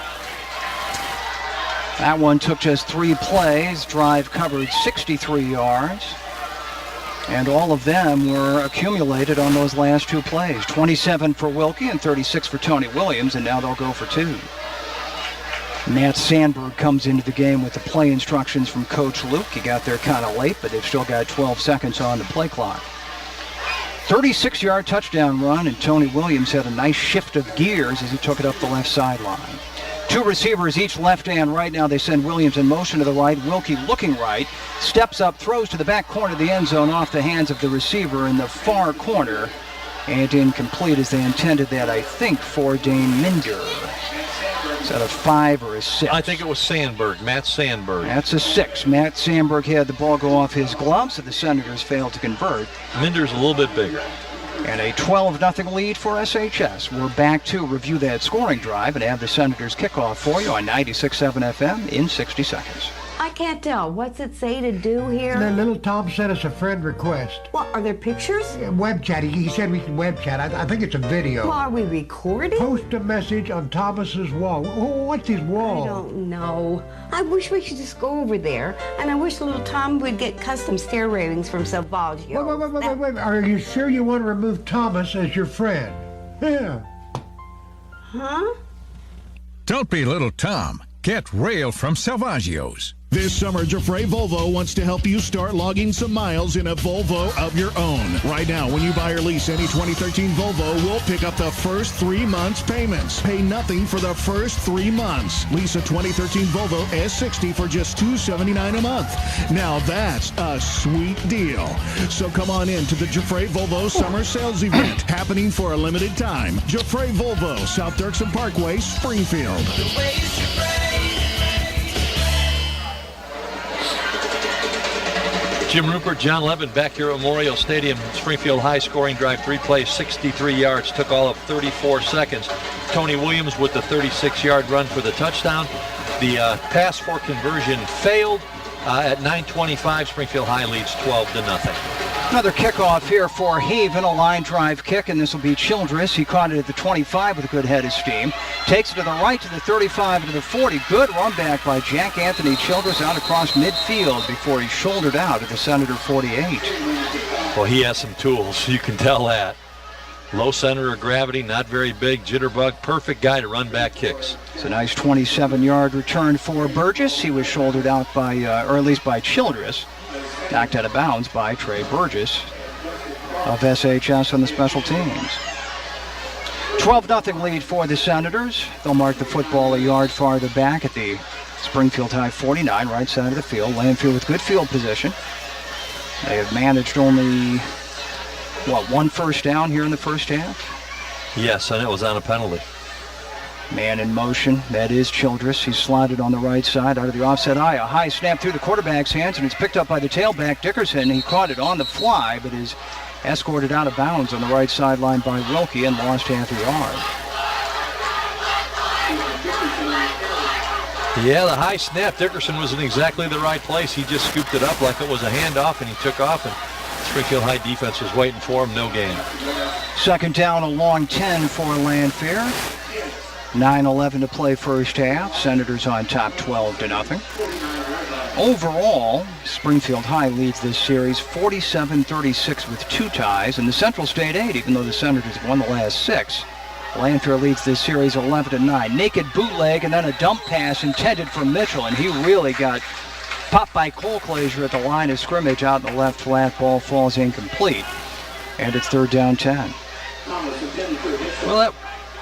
That one took just 3 plays. Drive covered 63 yards. And all of them were accumulated on those last 2 plays. 27 for Wilkie and 36 for Tony Williams, and now they'll go for 2. Matt Sandberg comes into the game with the play instructions from Coach Luke. He got there kind of late, but they've still got 12 seconds on the play clock. 36-yard touchdown run, and Tony Williams had a nice shift of gears as he took it up the left sideline. 2 receivers, each left and right. Now they send Williams in motion to the right. Wilkie looking right. Steps up, throws to the back corner of the end zone off the hands of the receiver in the far corner. And incomplete as they intended that, I think, for Dane Minder. Is that a 5 or a 6? I think it was Sandberg, Matt Sandberg. That's a 6. Matt Sandberg had the ball go off his glove, so the Senators failed to convert. Minder's a little bit bigger. And a 12-0 lead for SHS. We're back to review that scoring drive and have the Senators kickoff for you on 96.7 FM in 60 seconds. I can't tell. What's it say to do here? Little Tom sent us a friend request. What, are there pictures? Web chat. He said we can web chat. I think it's a video. Well, are we recording? Post a message on Thomas's wall. What's his wall? I don't know. I wish we could just go over there, and I wish little Tom would get custom stair railings from Salvaggio. Wait. Are you sure you want to remove Thomas as your friend? Yeah. Huh? Don't be little Tom. Get rail from Salvaggio's. This summer, Jeffrey Volvo wants to help you start logging some miles in a Volvo of your own. Right now, when you buy or lease any 2013 Volvo, we'll pick up the first 3 months' payments. Pay nothing for the first 3 months. Lease a 2013 Volvo S60 for just $279 a month. Now that's a sweet deal. So come on in to the Jeffrey Volvo Summer Sales Event, happening for a limited time. Jeffrey Volvo, South Dirksen Parkway, Springfield. Jim Rupert, John Levin back here at Memorial Stadium. Springfield high scoring drive, 3 plays, 63 yards, took all of 34 seconds. Tony Williams with the 36-yard run for the touchdown. The pass for conversion failed. At 9:25, Springfield High leads 12-0. Another kickoff here for Haven, a line drive kick, and this will be Childress. He caught it at the 25 with a good head of steam. Takes it to the right to the 35 to the 40. Good run back by Jack Anthony Childress out across midfield before he shouldered out at the Senator 48. Well, he has some tools. You can tell that. Low center of gravity, not very big, jitterbug, perfect guy to run back kicks. It's a nice 27-yard return for Burgess. He was shouldered out by, or at least by Childress. Knocked out of bounds by Trey Burgess of SHS on the special teams. 12-0 lead for the Senators. They'll mark the football a yard farther back at the Springfield High 49, right side of the field. Lanphier with good field position. They have managed only, one first down here in the first half? Yes, and it was on a penalty. Man in motion, that is Childress. He's slotted on the right side out of the offset eye. A high snap through the quarterback's hands, and it's picked up by the tailback, Dickerson. He caught it on the fly, but is escorted out of bounds on the right sideline by Wilkie and lost half a yard. Yeah, the high snap. Dickerson was in exactly the right place. He just scooped it up like it was a handoff, and he took off, and Springfield High defense was waiting for him. No gain. Second down, a long 10 for Lanphier. 9:11 to play first half. Senators on top 12-0. Overall, Springfield High leads this series 47-36 with 2 ties, and the Central State 8, even though the Senators have won the last 6. Lanphier leads this series 11-9. Naked bootleg and then a dump pass intended for Mitchell, and he really got popped by Cole Glazier at the line of scrimmage out in the left flat. Ball falls incomplete, and it's 3rd down 10. Well, that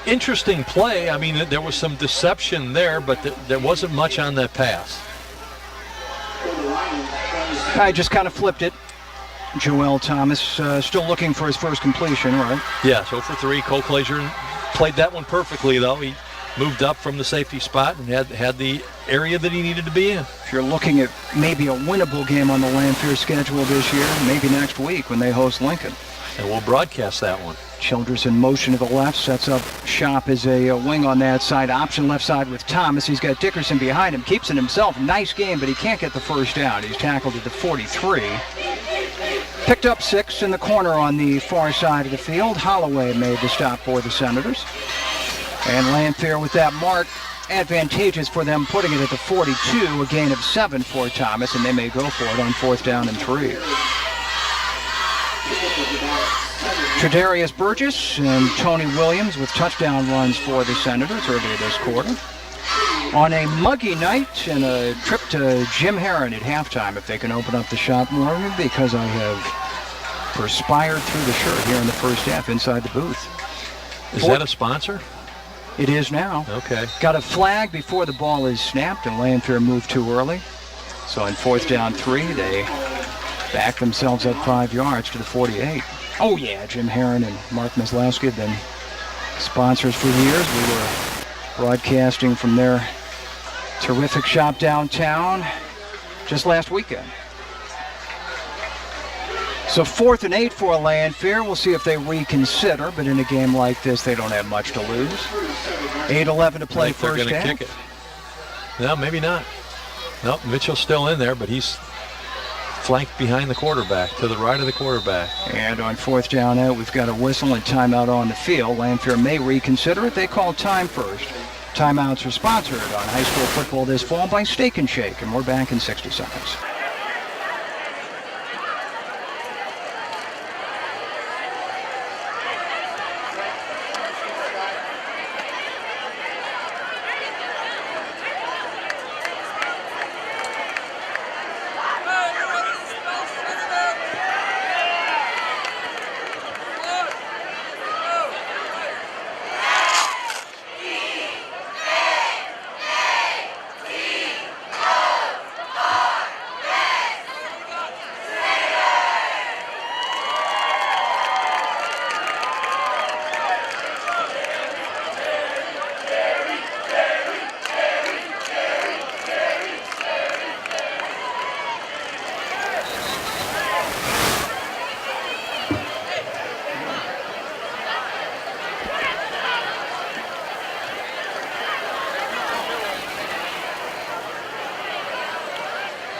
interesting play. I mean, there was some deception there, but there wasn't much on that pass. I just kind of flipped it. Joel Thomas still looking for his first completion, right? Yeah, so for 3. Cole Glazier played that one perfectly, though. He moved up from the safety spot and had the area that he needed to be in. If you're looking at maybe a winnable game on the Lanphier schedule this year, maybe next week when they host Lincoln. And we'll broadcast that one. Childress in motion to the left, sets up shop as a wing on that side. Option left side with Thomas. He's got Dickerson behind him. Keeps it himself. Nice game, but he can't get the first down. He's tackled at the 43. Picked up 6 in the corner on the far side of the field. Holloway made the stop for the Senators. And Lanphier with that mark, advantageous for them, putting it at the 42. A gain of 7 for Thomas, and they may go for it on 4th down and 3. Tredarius Burgess and Tony Williams with touchdown runs for the Senators earlier this quarter. On a muggy night and a trip to Jim Herron at halftime, if they can open up the shop more, because I have perspired through the shirt here in the first half inside the booth. Is that a sponsor? It is now. Okay. Got a flag before the ball is snapped, and Lanphier moved too early. So on 4th down 3, they back themselves up 5 yards to the 48. Oh yeah, Jim Herron and Mark Maslowski have been sponsors for years. We were broadcasting from their terrific shop downtown just last weekend. So 4th and 8 for Lanphier. We'll see if they reconsider, but in a game like this, they don't have much to lose. 8:11 to play first half. They're going to kick it. No, maybe not. Nope, Mitchell's still in there, but he's flanked behind the quarterback, to the right of the quarterback. And on 4th down out, we've got a whistle and timeout on the field. Lanphier may reconsider it. They call time first. Timeouts are sponsored on high school football this fall by Steak and Shake, and we're back in 60 seconds.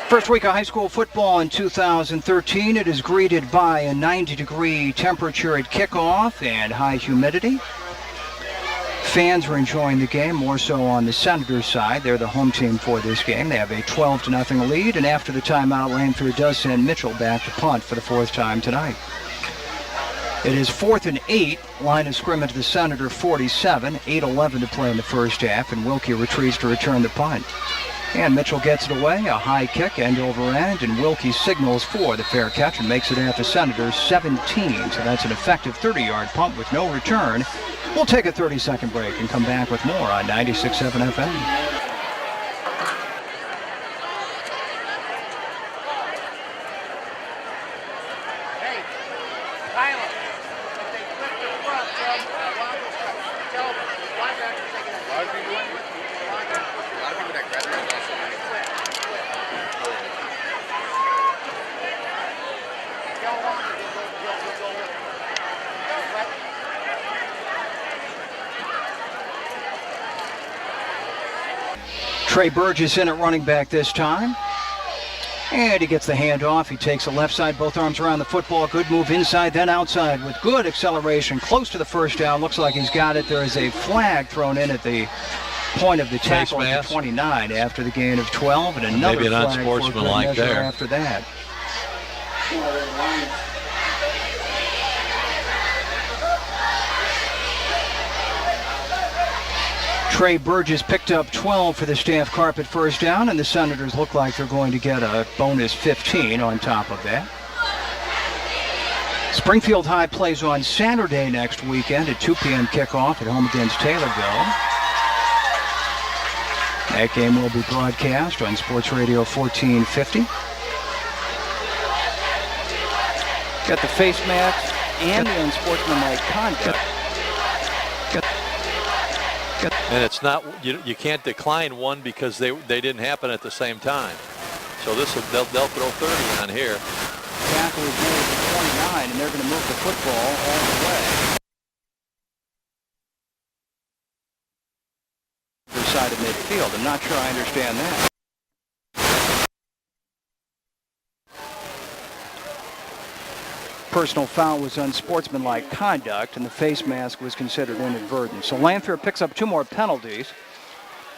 First week of high school football in 2013. It is greeted by a 90-degree temperature at kickoff and high humidity. Fans are enjoying the game, more so on the Senators side. They're the home team for this game. They have a 12-0 lead, and after the timeout, Lanphier does send Mitchell back to punt for the 4th time tonight. It is 4th and 8, line of scrimmage the Senator 47, 8:11 to play in the first half, and Wilkie retreats to return the punt. And Mitchell gets it away, a high kick, end over end, and Wilkie signals for the fair catch and makes it at the Senators 17. So that's an effective 30-yard punt with no return. We'll take a 30-second break and come back with more on 96.7 FM. Trey Burgess in at running back this time. And he gets the handoff. He takes the left side, both arms around the football. Good move inside, then outside with good acceleration. Close to the first down. Looks like he's got it. There is a flag thrown in at the point of the tackle at 29 after the gain of 12. And another maybe an flag unsportsmanlike there after that. Trey Burgess picked up 12 for the staff carpet first down, and the Senators look like they're going to get a bonus 15 on top of that. Springfield High plays on Saturday next weekend at 2 p.m. kickoff at home against Taylorville. That game will be broadcast on Sports Radio 1450. Got the face masks and the unsportsmanlike conduct. And it's not, you can't decline one because they didn't happen at the same time. So they'll throw 30 on here. Tackle is made at 29, and they're going to move the football all the way. Other side of midfield. I'm not sure I understand that. Personal foul was unsportsmanlike conduct, and the face mask was considered inadvertent. So Lanphier picks up 2 more penalties,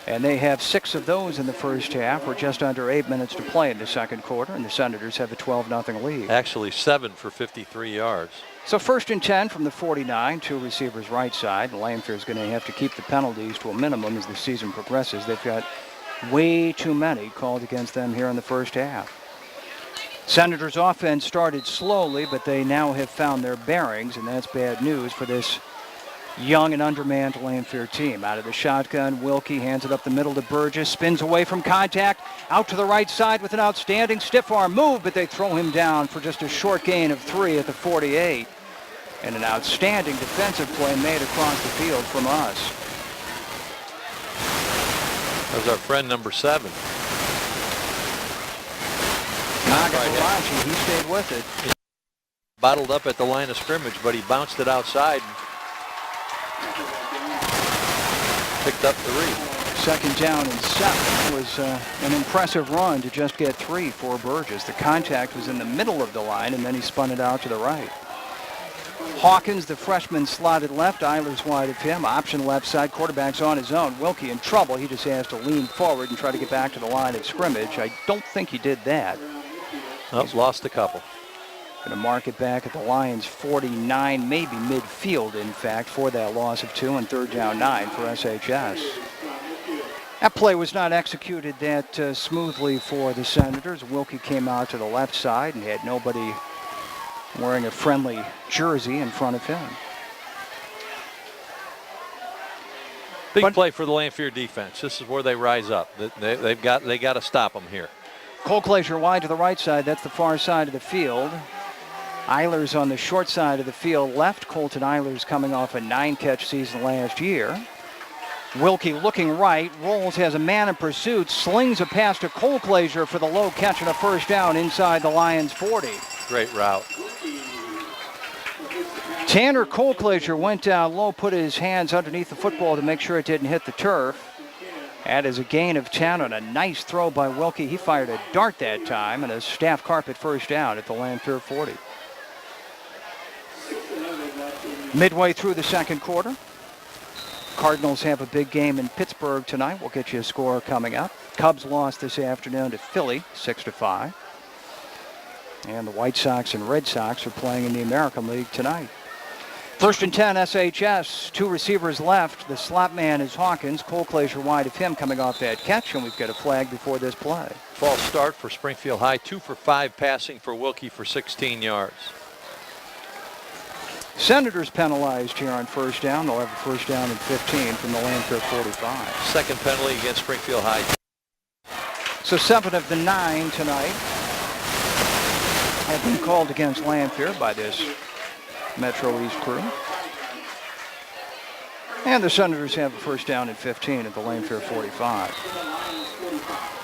and they have 6 of those in the first half. We're just under 8 minutes to play in the second quarter, and the Senators have a 12-0 lead. Actually 7 for 53 yards. So 1st and 10 from the 49, 2 receivers right side. Lanphier is going to have to keep the penalties to a minimum as the season progresses. They've got way too many called against them here in the first half. Senators' offense started slowly, but they now have found their bearings, and that's bad news for this young and undermanned Lanphier team. Out of the shotgun, Wilkie hands it up the middle to Burgess, spins away from contact, out to the right side with an outstanding stiff arm move, but they throw him down for just a short gain of 3 at the 48. And an outstanding defensive play made across the field from us. That was our friend number 7. He stayed with it. He bottled up at the line of scrimmage, but he bounced it outside and picked up 3. Second down and 7 was an impressive run to just get 3 for Burgess. The contact was in the middle of the line, and then he spun it out to the right. Hawkins, the freshman, slotted left. Eilers wide of him. Option left side. Quarterback's on his own. Wilkie in trouble. He just has to lean forward and try to get back to the line of scrimmage. I don't think he did that. He's lost a couple. Going to mark it back at the Lions 49, maybe midfield, in fact, for that loss of 2 and third down 9 for SHS. That play was not executed that smoothly for the Senators. Wilkie came out to the left side and had nobody wearing a friendly jersey in front of him. Big play for the Lanphier defense. This is where they rise up. They got to stop them here. Cole Glacier wide to the right side. That's the far side of the field. Eilers on the short side of the field left. Colton Eilers coming off a 9-catch season last year. Wilkie looking right, rolls, has a man in pursuit, slings a pass to Cole Glacier for the low catch and a first down inside the Lions 40. Great route. Tanner Cole Glacier went down low, put his hands underneath the football to make sure it didn't hit the turf. That is a gain of 10 on a nice throw by Wilkie. He fired a dart that time and a staff carpet first down at the Lanphier 40. Midway through the second quarter. Cardinals have a big game in Pittsburgh tonight. We'll get you a score coming up. Cubs lost this afternoon to Philly, 6-5. And the White Sox and Red Sox are playing in the American League tonight. First and 10, SHS. 2 receivers left. The slot man is Hawkins. Cole Glacier wide of him coming off that catch, and we've got a flag before this play. False start for Springfield High. 2 for 5 passing for Wilkie for 16 yards. Senators penalized here on first down. They'll have a first down and 15 from the Lanphier 45. Second penalty against Springfield High. So 7 of the 9 tonight have been called against Lanphier by this Metro East crew. And the Senators have a first down and 15 at the Lanphier 45.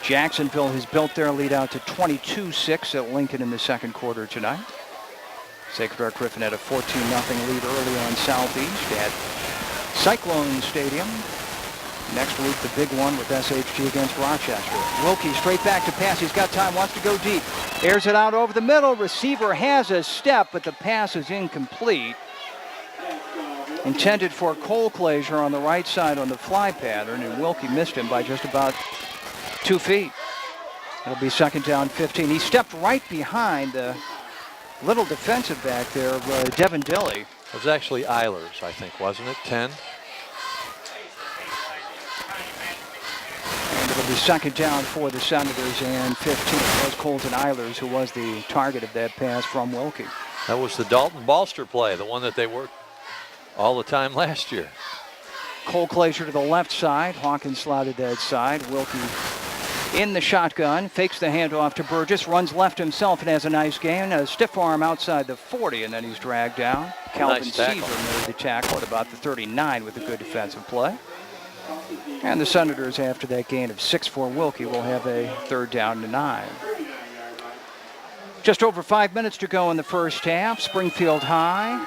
Jacksonville has built their lead out to 22-6 at Lincoln in the second quarter tonight. Sacred Heart Griffin had a 14-0 lead early on Southeast at Cyclone Stadium. Next week, the big one with SHG against Rochester. Wilkie straight back to pass. He's got time, wants to go deep. Airs it out over the middle. Receiver has a step, but the pass is incomplete. Intended for Cole Glacier on the right side on the fly pattern, and Wilkie missed him by just about 2 feet. It'll be second down 15. He stepped right behind the little defensive back there of Devin Dilley. It was actually Eilers, I think, wasn't it? 10. And it'll be second down for the Senators and 15. It was Colton Eilers who was the target of that pass from Wilkie. That was the Dalton Balster play, the one that they worked all the time last year. Cole Glacier to the left side. Hawkins slotted that side. Wilkie in the shotgun, fakes the handoff to Burgess, runs left himself and has a nice gain. A stiff arm outside the 40, and then he's dragged down. Calvin Caesar made the tackle at about the 39 with a good defensive play. And the Senators, after that gain of 6 for Wilkie, will have a third down to 9. Just over 5 minutes to go in the first half. Springfield High,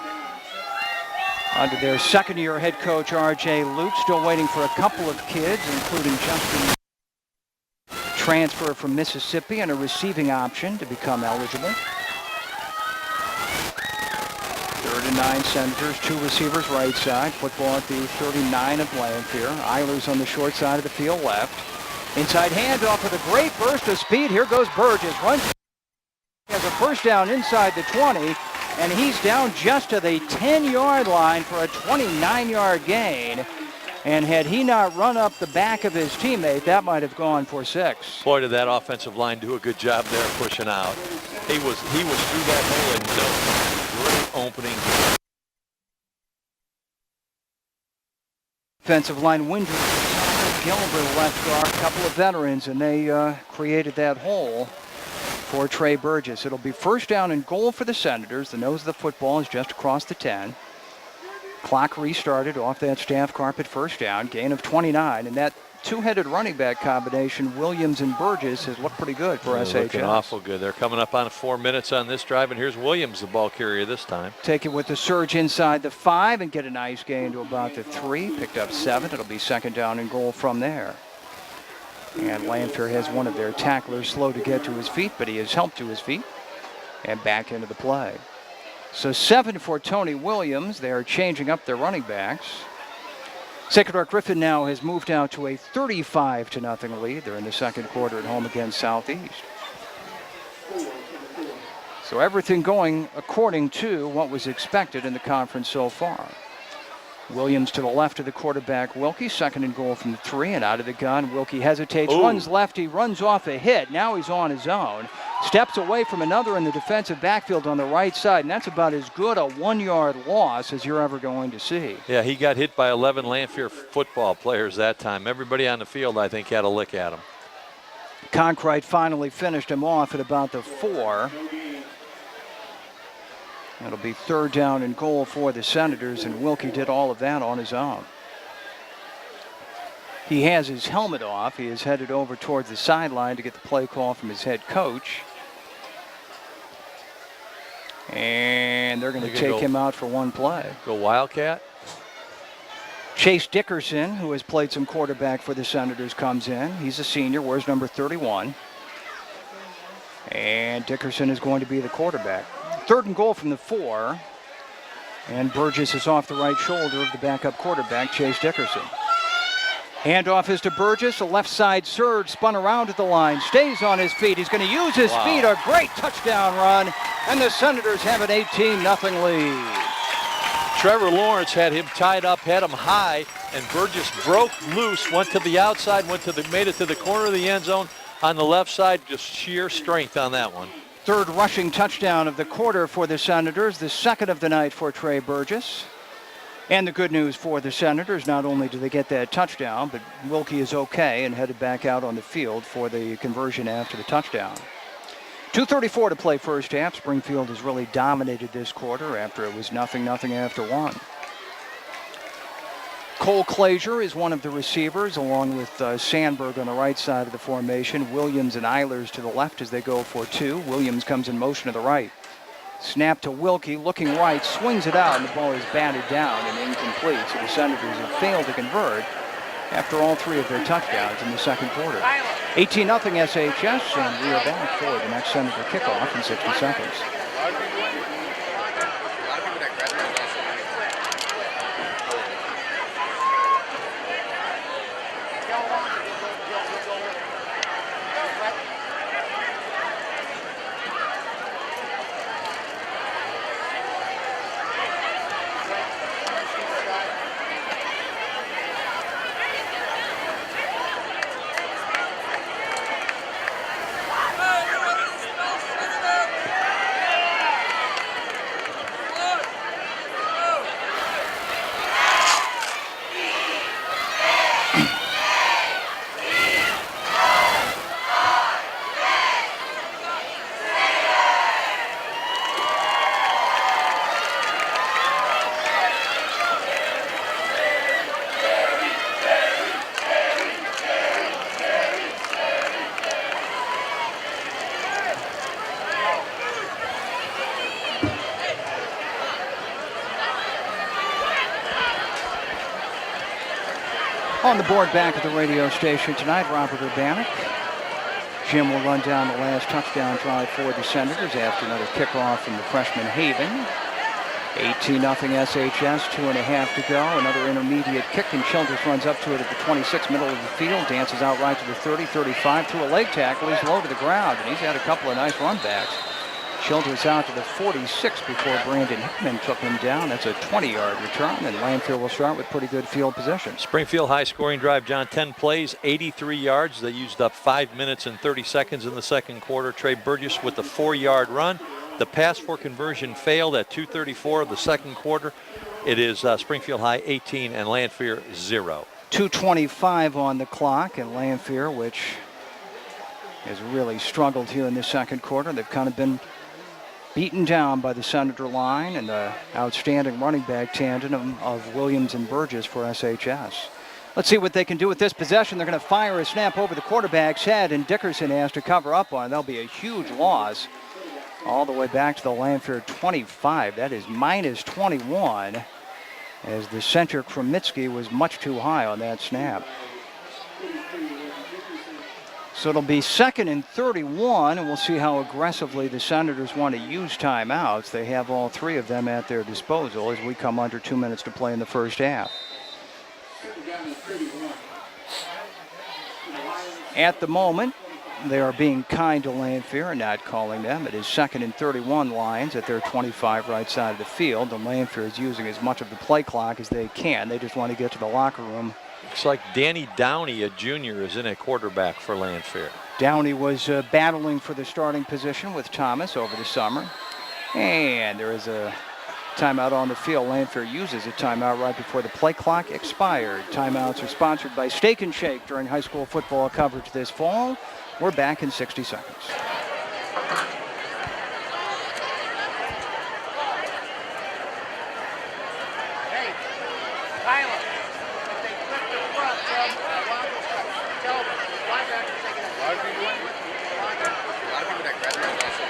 under their second-year head coach, R.J. Luke, still waiting for a couple of kids, including Justin, transfer from Mississippi, and a receiving option to become eligible. 3rd and 9 Senators, 2 receivers right side. Football at the 39 of Lanphier. Eilers on the short side of the field left. Inside handoff with a great burst of speed. Here goes Burgess. Runs. He has a first down inside the 20, and he's down just to the 10-yard line for a 29-yard gain. And had he not run up the back of his teammate, that might have gone for 6. Boy, did that offensive line do a good job there pushing out. He was through that hole in no time. Great opening. Defensive line Winder, Gilbert left guard, a couple of veterans, and they created that hole for Trey Burgess. It'll be first down and goal for the Senators. The nose of the football is just across the 10. Clock restarted off that staff carpet first down, gain of 29, and that two-headed running back combination, Williams and Burgess, has looked pretty good for SHS. Looking awful good. They're coming up on 4 minutes on this drive, and here's Williams, the ball carrier this time. Take it with the surge inside the 5 and get a nice gain to about the 3. Picked up 7. It'll be second down and goal from there. And Lanphier has one of their tacklers slow to get to his feet, but he has helped to his feet and back into the play. So 7 for Tony Williams. They are changing up their running backs. Sacred Heart Griffin now has moved out to a 35-0 lead. They're in the second quarter at home against Southeast. So everything going according to what was expected in the conference so far. Williams to the left of the quarterback, Wilkie, second and goal from the 3, and out of the gun. Wilkie hesitates, runs left, he runs off a hit. Now he's on his own. Steps away from another in the defensive backfield on the right side, and that's about as good a 1-yard loss as you're ever going to see. Yeah, he got hit by 11 Lanphier football players that time. Everybody on the field, I think, had a lick at him. Concrite finally finished him off at about the 4. It'll be third down and goal for the Senators, and Wilkie did all of that on his own. He has his helmet off. He is headed over towards the sideline to get the play call from his head coach. And they're going to take him out for one play. Go Wildcat. Chase Dickerson, who has played some quarterback for the Senators, comes in. He's a senior, wears number 31. And Dickerson is going to be the quarterback. Third and goal from the 4. And Burgess is off the right shoulder of the backup quarterback, Chase Dickerson. Handoff is to Burgess, a left side surge, spun around at the line, stays on his feet. He's going to use his feet, a great touchdown run, and the Senators have an 18-0 lead. Trevor Lawrence had him tied up, had him high, and Burgess broke loose, went to the outside, made it to the corner of the end zone on the left side. Just sheer strength on that one. Third rushing touchdown of the quarter for the Senators, the second of the night for Trey Burgess. And the good news for the Senators, not only do they get that touchdown, but Wilkie is okay and headed back out on the field for the conversion after the touchdown. 2:34 to play first half. Springfield has really dominated this quarter after it was 0-0 after 1. Cole Clazier is one of the receivers, along with Sandberg on the right side of the formation. Williams and Eilers to the left as they go for 2. Williams comes in motion to the right. Snap to Wilkie, looking right, swings it out, and the ball is batted down and incomplete. So the Senators have failed to convert after all 3 of their touchdowns in the second quarter. 18-0 SHS, and we are back for the next Senator kickoff in 60 seconds. On the board back at the radio station tonight, Robert Urbanek. Jim will run down the last touchdown drive for the Senators after another kickoff from the freshman Haven. 18-0 SHS, 2.5 to go. Another intermediate kick, and Childress runs up to it at the 26, middle of the field, dances out right to the 30, 35, through a leg tackle. He's low to the ground, and he's had a couple of nice run backs. Childress out to the 46 before Brandon Hickman took him down. That's a 20-yard return, and Lanphier will start with pretty good field position. Springfield high-scoring drive, John, 10 plays, 83 yards. They used up 5 minutes and 30 seconds in the second quarter. Trey Burgess with the 4-yard run. The pass for conversion failed at 2:34 of the second quarter. It is Springfield High 18 and Lanphier 0. 2:25 on the clock, and Lanphier, which has really struggled here in the second quarter. They've kind of been beaten down by the Senator line and the outstanding running back tandem of Williams and Burgess for SHS. Let's see what they can do with this possession. They're going to fire a snap over the quarterback's head, and Dickerson has to cover up on it. That'll be a huge loss all the way back to the Lanphier 25. That is minus 21, as the center Kromitsky was much too high on that snap. So it'll be 2nd and 31, and we'll see how aggressively the Senators want to use timeouts. They have all 3 of them at their disposal as we come under 2 minutes to play in the first half. At the moment, they are being kind to Lanphier and not calling them. It is 2nd and 31 Lions at their 25 right side of the field. And Lanphier is using as much of the play clock as they can. They just want to get to the locker room. Looks like Danny Downey, a junior, is in at quarterback for Lanphier. Downey was battling for the starting position with Thomas over the summer. And there is a timeout on the field. Lanphier uses a timeout right before the play clock expired. Timeouts are sponsored by Steak and Shake during high school football coverage this fall. We're back in 60 seconds. Hey, Tyler, if they flip the front, tell them. Linebackers taking a lot of people that graduate also.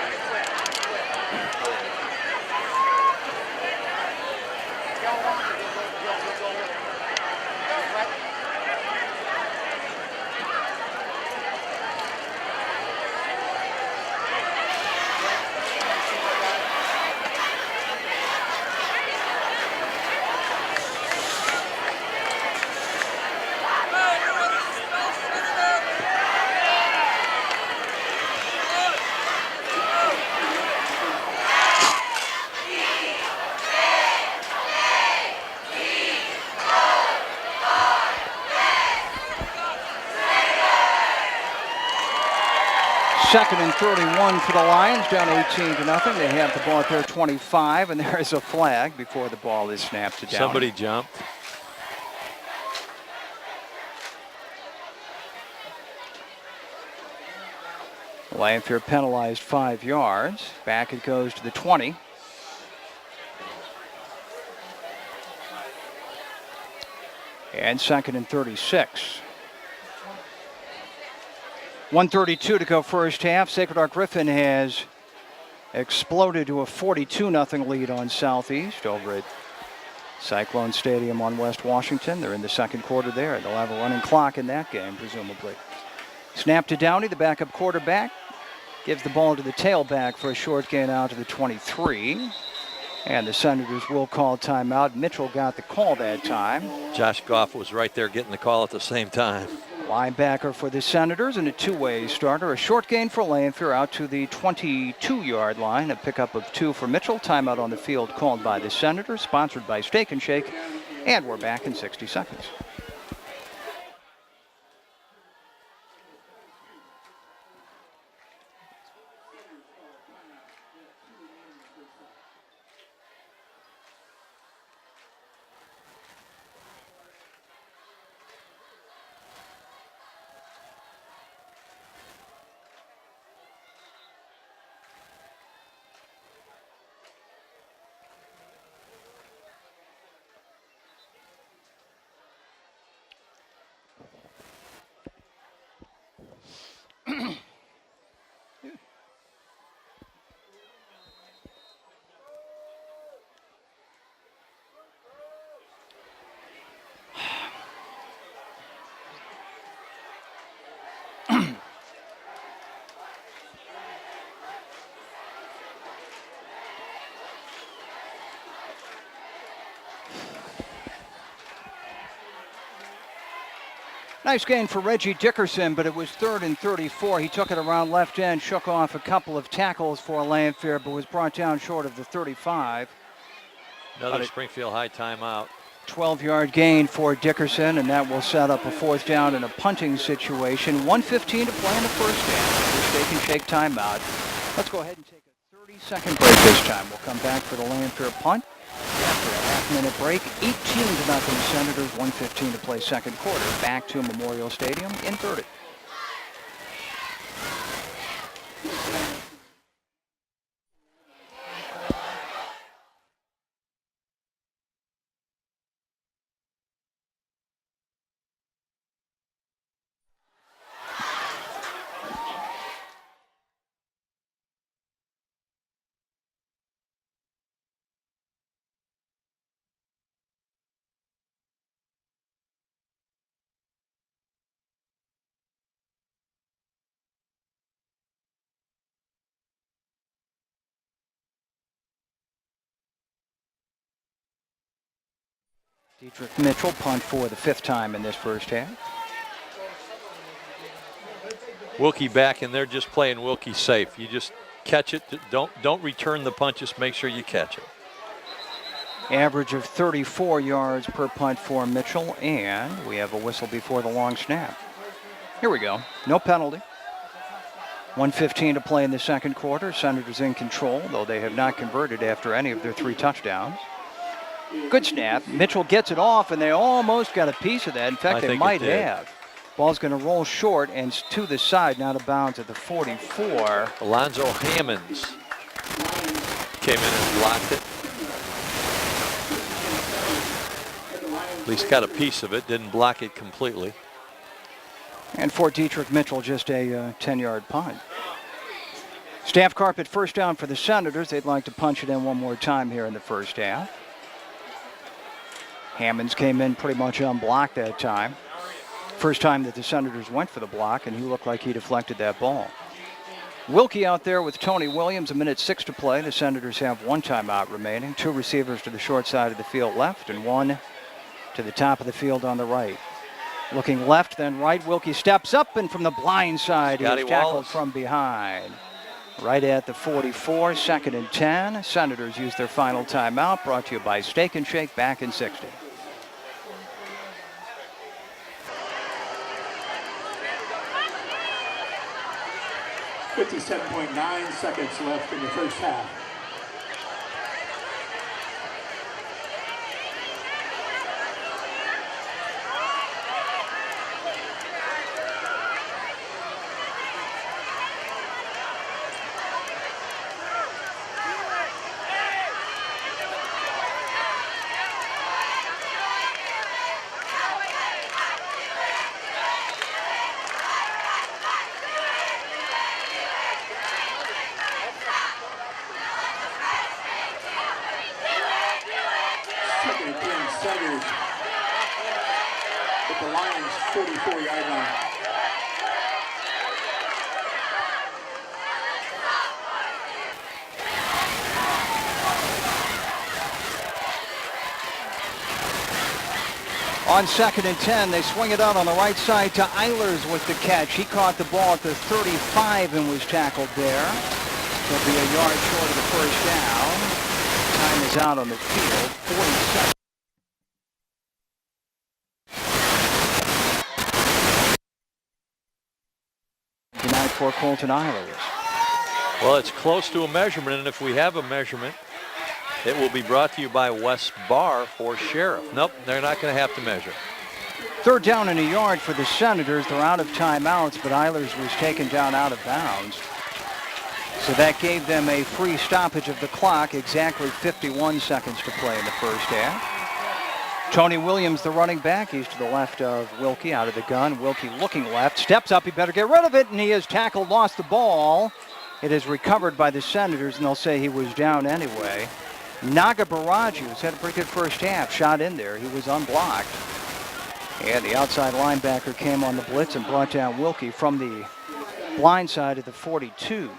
Second and 31 for the Lions, down 18-0. They have the ball at their 25, and there is a flag before the ball is snapped to Downey. Somebody jumped. Lanphier penalized 5 yards. Back it goes to the 20. And 2nd and 36. 1:32 to go first half. Sacred Heart Griffin has exploded to a 42-0 lead on Southeast over at Cyclone Stadium on West Washington. They're in the second quarter there. They'll have a running clock in that game, presumably. Snap to Downey, the backup quarterback. Gives the ball to the tailback for a short gain out to the 23. And the Senators will call timeout. Mitchell got the call that time. Josh Goff was right there getting the call at the same time. Linebacker for the Senators and a two-way starter. A short gain for Lanphier out to the 22-yard line. A pickup of 2 for Mitchell. Timeout on the field called by the Senators, sponsored by Steak and Shake. And we're back in 60 seconds. Nice gain for Reggie Dickerson, but it was 3rd and 34. He took it around left end, shook off a couple of tackles for Lanphier, but was brought down short of the 35. Another Springfield high timeout. 12-yard gain for Dickerson, and that will set up a 4th down in a punting situation. 1:15 to play in the first half. Steak and Shake timeout. Let's go ahead and take a 30-second break this time. We'll come back for the Lanphier punt. After a half-minute break, 18-0 Senators, 1:15 to play second quarter. Back to Memorial Stadium in 30. Dietrich Mitchell punt for the 5th time in this first half. Wilkie back, and they're just playing Wilkie safe. You just catch it. Don't return the punt. Just make sure you catch it. Average of 34 yards per punt for Mitchell, and we have a whistle before the long snap. Here we go. No penalty. 1:15 to play in the second quarter. Senators in control, though they have not converted after any of their 3 touchdowns. Good snap. Mitchell gets it off, and they almost got a piece of that. In fact, they might have. Ball's going to roll short and to the side, not out of bounds at the 44. Alonzo Hammonds came in and blocked it. At least got a piece of it, didn't block it completely. And for Dietrich Mitchell, just a 10-yard punt. Staff carpet first down for the Senators. They'd like to punch it in one more time here in the first half. Hammonds came in pretty much unblocked that time. First time that the Senators went for the block, and he looked like he deflected that ball. Wilkie out there with Tony Williams, 1:06 to play. The Senators have 1 timeout remaining. 2 receivers to the short side of the field left, and 1 to the top of the field on the right. Looking left, then right. Wilkie steps up, and from the blind side, he was tackled from behind. Right at the 44, 2nd and 10. Senators use their final timeout, brought to you by Steak and Shake, back in 60. .9 seconds left in the first half. At the Lions' 44-yard line. On 2nd and 10, they swing it out on the right side to Eilers with the catch. He caught the ball at the 35 and was tackled there. He'll be a yard short of the first down. Time is out on the field. 47. Tonight for Colton Eilers. Well, it's close to a measurement, and if we have a measurement, it will be brought to you by Wes Barr for Sheriff. Nope, they're not going to have to measure. 3rd down and a yard for the Senators. They're out of timeouts, but Eilers was taken down out of bounds. So that gave them a free stoppage of the clock, exactly 51 seconds to play in the first half. Tony Williams, the running back, he's to the left of Wilkie out of the gun. Wilkie looking left, steps up, he better get rid of it, and he is tackled, lost the ball. It is recovered by the Senators, and they'll say he was down anyway. Naga Baraji, who's had a pretty good first half, shot in there. He was unblocked. And the outside linebacker came on the blitz and brought down Wilkie from the blind side of the 42.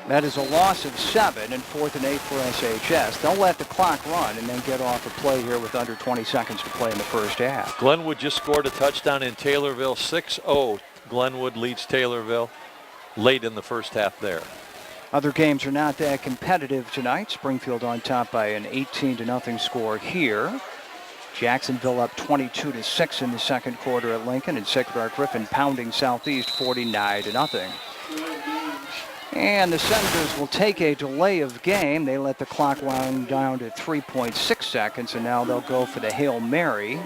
That is a loss of 7 and 4th and 8 for SHS. They'll let the clock run and then get off a play here with under 20 seconds to play in the first half. Glenwood just scored a touchdown in Taylorville, 6-0. Glenwood leads Taylorville late in the first half there. Other games are not that competitive tonight. Springfield on top by an 18-0 score here. Jacksonville up 22-6 in the second quarter at Lincoln, and Sacred Heart Griffin pounding Southeast 49-0. And the Senators will take a delay of game. They let the clock wind down to 3.6 seconds, and now they'll go for the Hail Mary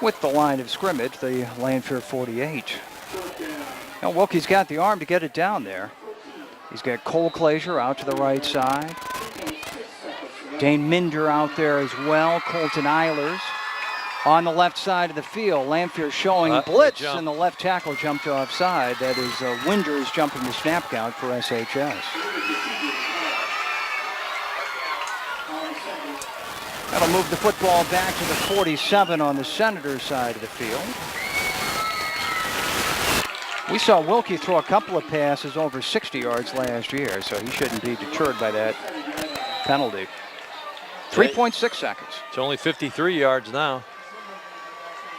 with the line of scrimmage, the Lanphier 48. Now Wilkie's got the arm to get it down there. He's got Cole Glazier out to the right side. Dane Minder out there as well. Colton Eilers on the left side of the field. Lanphier showing blitz, and the left tackle jumped offside. That is Winders jumping the snap count for SHS. That'll move the football back to the 47 on the Senators side of the field. We saw Wilkie throw a couple of passes over 60 yards last year, so he shouldn't be deterred by that penalty. 3.6 seconds. It's only 53 yards now.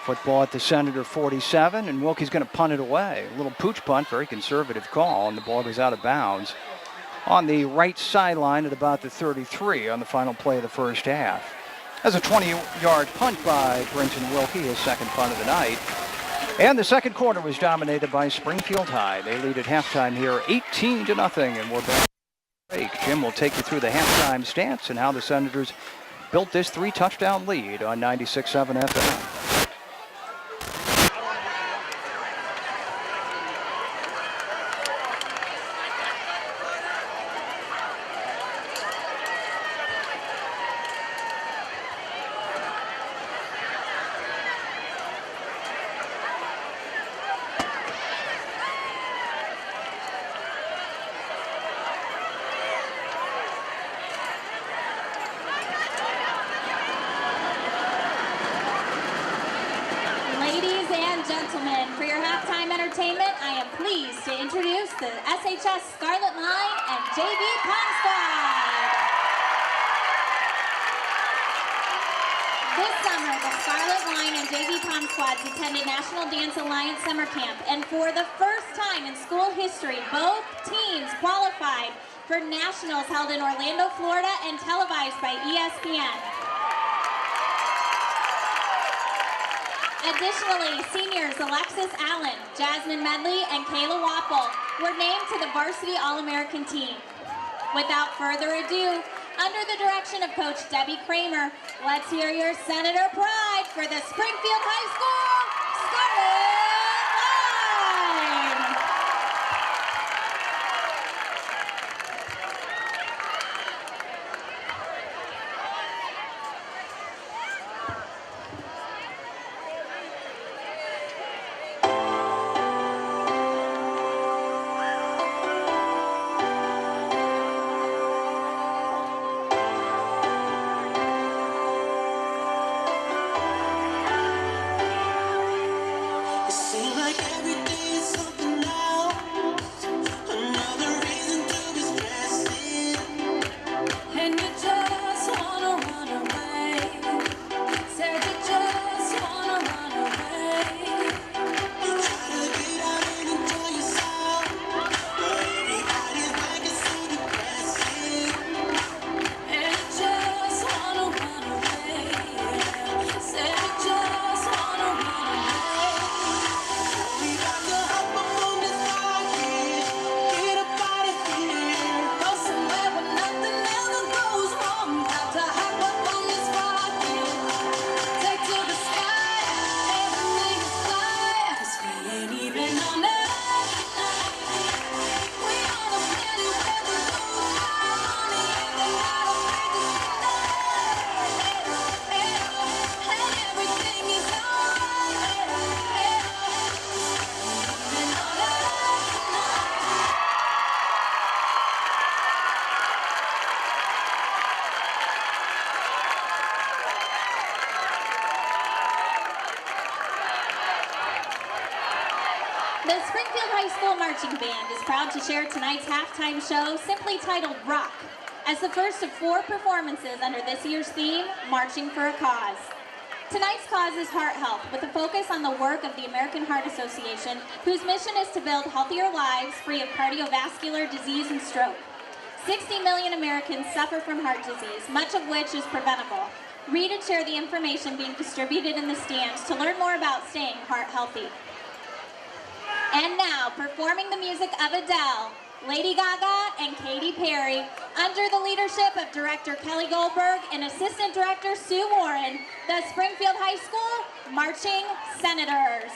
Football at the Senator 47, and Wilkie's going to punt it away. A little pooch punt, very conservative call, and the ball goes out of bounds on the right sideline at about the 33 on the final play of the first half. That's a 20-yard punt by Brenton Wilkie, his second punt of the night. And the second quarter was dominated by Springfield High. They lead at halftime here 18-0, and we're back. Jim will take you through the halftime stats and how the Senators built this 3-touchdown lead on 96.7 FM. The SHS Scarlet Line and JV Pom Squad. This summer, the Scarlet Line and JV Pom Squads attended National Dance Alliance Summer Camp, and for the first time in school history, both teams qualified for nationals held in Orlando, Florida, and televised by ESPN. Additionally, seniors Alexis Allen, Jasmine Medley, and Kayla Wapple were named to the varsity All-American team. Without further ado, under the direction of Coach Debbie Kramer, let's hear your Senator pride for the Springfield High School Scarlet Line! The Springfield High School Marching Band is proud to share tonight's halftime show, simply titled Rock, as the first of 4 performances under this year's theme, Marching for a Cause. Tonight's cause is heart health, with a focus on the work of the American Heart Association, whose mission is to build healthier lives free of cardiovascular disease and stroke. 60 million Americans suffer from heart disease, much of which is preventable. Read and share the information being distributed in the stands to learn more about staying heart healthy. And now, performing the music of Adele, Lady Gaga, and Katy Perry, under the leadership of Director Kelly Goldberg and Assistant Director Sue Warren, the Springfield High School Marching Senators.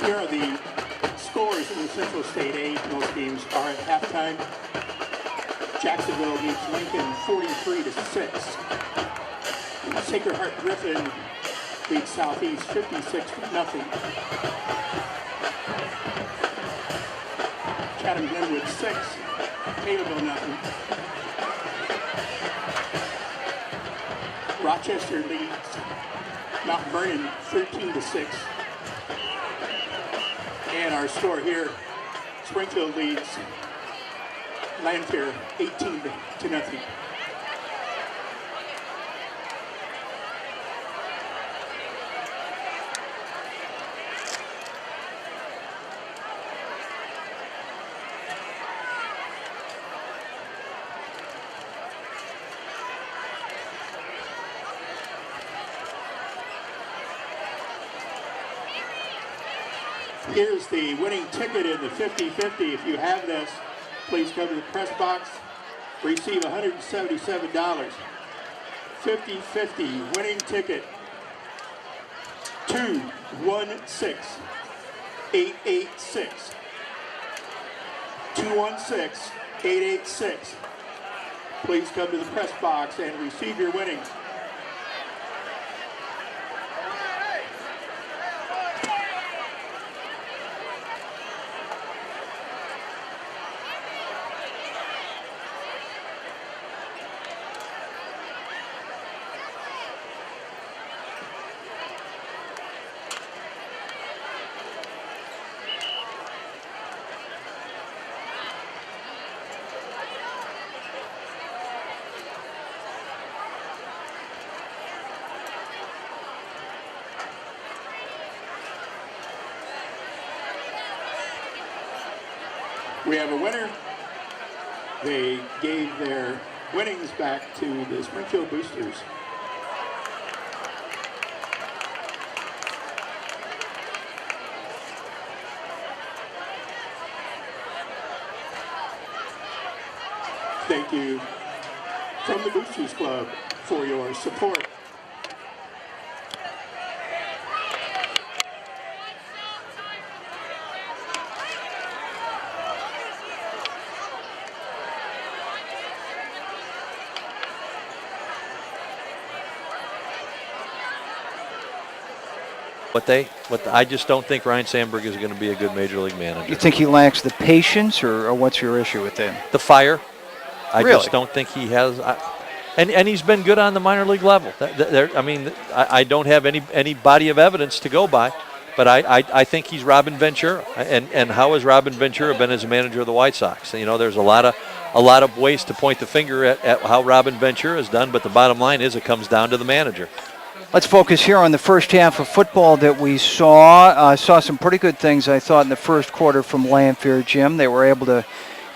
Here are the scores in the Central State 8. Most games are at halftime. Jacksonville beats Lincoln 43-6. Sacred Heart Griffin beats Southeast 56-0. Chatham Glenwood 6, Taylorville 0. Rochester leads Mount Vernon 13-6. And our score here, Springfield leads Lanphier 18-0. Here's the winning ticket in the 50-50. If you have this, please come to the press box. Receive $177. 50-50 winning ticket. 216-886. 216-886. Please come to the press box and receive your winnings. We have a winner. They gave their winnings back to the Springfield Boosters. Thank you from the Boosters Club for your support. I just don't think Ryan Sandberg is going to be a good major league manager. You think he lacks the patience, or what's your issue with him? The fire. I Really? just don't think he has. And he's been good on the minor league level. I don't have any body of evidence to go by, but I think he's Robin Ventura. And how has Robin Ventura been as a manager of the White Sox? You know, there's a lot of ways to point the finger at how Robin Ventura has done, but the bottom line is it comes down to the manager. Let's focus here on the first half of football that we saw. Saw some pretty good things, I thought, in the first quarter from Lanphier, Jim. They were able to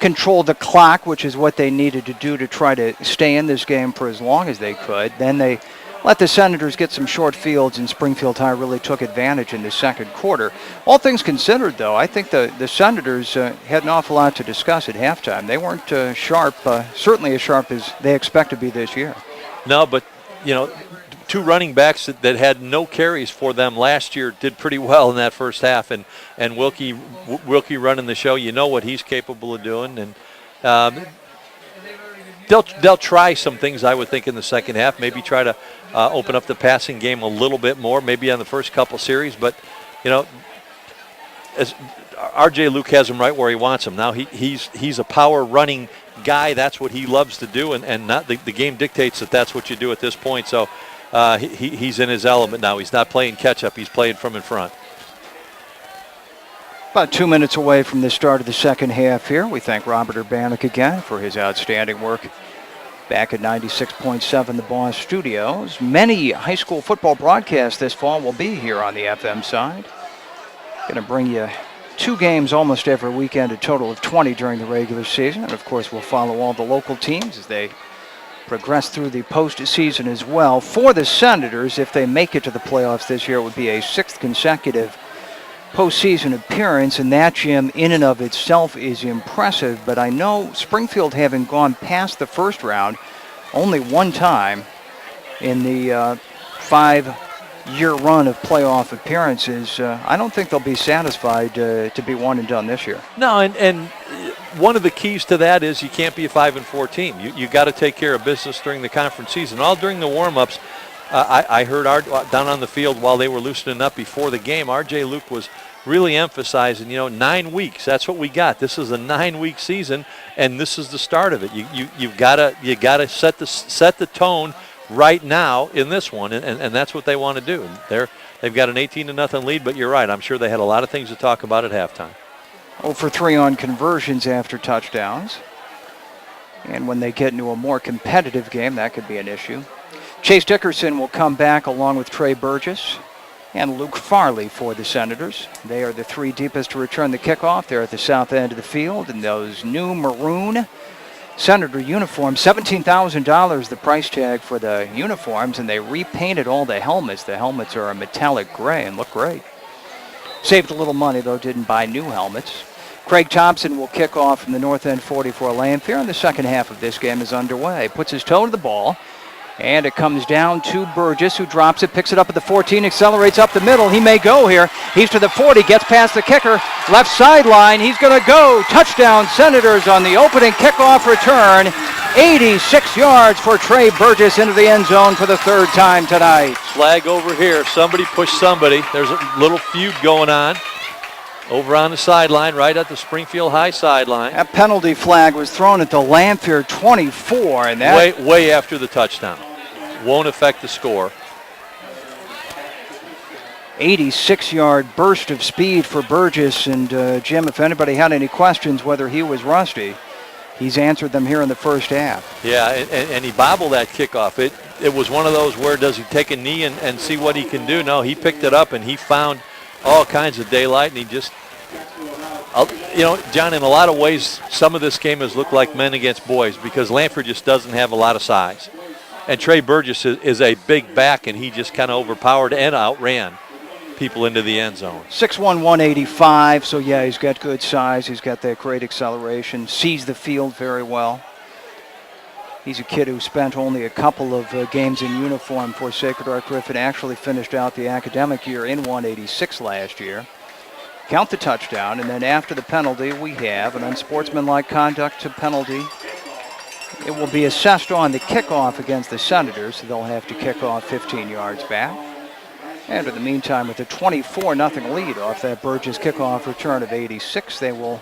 control the clock, which is what they needed to do to try to stay in this game for as long as they could. Then they let the Senators get some short fields, and Springfield High really took advantage in the second quarter. All things considered, though, I think the Senators had an awful lot to discuss at halftime. They weren't sharp, certainly as sharp as they expect to be this year. No, but, you know, two running backs that had no carries for them last year did pretty well in that first half, and Wilkie running the show. You know what he's capable of doing, and they'll try some things, I would think, in the second half. Maybe try to open up the passing game a little bit more, maybe on the first couple series. But you know, as R.J. Luke has him right where he wants him. Now he's a power running guy. That's what he loves to do, and not the game dictates that that's what you do at this point. So. He's in his element now. He's not playing catch-up. He's playing from in front. About 2 minutes away from the start of the second half here. We thank Robert Urbanek again for his outstanding work back at 96.7 The Boss Studios. Many high school football broadcasts this fall will be here on the FM side. Going to bring you 2 games almost every weekend, a total of 20 during the regular season. And, of course, we'll follow all the local teams as they progress through the postseason as well. For the Senators, if they make it to the playoffs this year, it would be a 6th consecutive postseason appearance, and that, Jim, in and of itself is impressive. But I know Springfield, having gone past the first round only one time in the 5 year run of playoff appearances, I don't think they'll be satisfied to be one and done this year. No, and one of the keys to that is you can't be a 5-4 team. You got to take care of business during the conference season. All during the warm-ups, I heard down on the field while they were loosening up before the game, R.J. Luke was really emphasizing, 9 weeks. That's what we got. This is a 9-week season, and this is the start of it. You've got to set the tone right now in this one, and that's what they want to do. They've got an 18-0 lead, but you're right. I'm sure they had a lot of things to talk about at halftime. 0 for 3 on conversions after touchdowns. And when they get into a more competitive game, that could be an issue. Chase Dickerson will come back along with Trey Burgess and Luke Farley for the Senators. They are the 3 deepest to return the kickoff. They're at the south end of the field in those new maroon Senator uniforms. $17,000 the price tag for the uniforms, and they repainted all the helmets. The helmets are a metallic gray and look great. Saved a little money, though, didn't buy new helmets. Craig Thompson will kick off from the north end 40 for Lanphier, and the second half of this game is underway. Puts his toe to the ball, and it comes down to Burgess, who drops it, picks it up at the 14, accelerates up the middle. He may go here. He's to the 40, gets past the kicker, left sideline. He's going to go. Touchdown, Senators on the opening kickoff return. 86 yards for Trey Burgess into the end zone for the 3rd time tonight. Flag over here. Somebody pushed somebody. There's a little feud going on over on the sideline, right at the Springfield High sideline. That penalty flag was thrown at the Lanphier 24, and that way after the touchdown. Won't affect the score. 86-yard burst of speed for Burgess, and Jim, if anybody had any questions whether he was rusty, he's answered them here in the first half. Yeah, and he bobbled that kickoff. It was one of those where does he take a knee and see what he can do? No, he picked it up and he found all kinds of daylight, and he just, John, in a lot of ways, some of this game has looked like men against boys because Lanphier just doesn't have a lot of size. And Trey Burgess is a big back, and he just kind of overpowered and outran people into the end zone. 6'1", 185, so yeah, he's got good size. He's got that great acceleration, sees the field very well. He's a kid who spent only a couple of games in uniform for Sacred Heart Griffin, actually finished out the academic year in 186 last year. Count the touchdown, and then after the penalty, we have an unsportsmanlike conduct penalty. It will be assessed on the kickoff against the Senators, so they'll have to kick off 15 yards back. And in the meantime, with a 24-0 lead off that Burgess kickoff return of 86, they will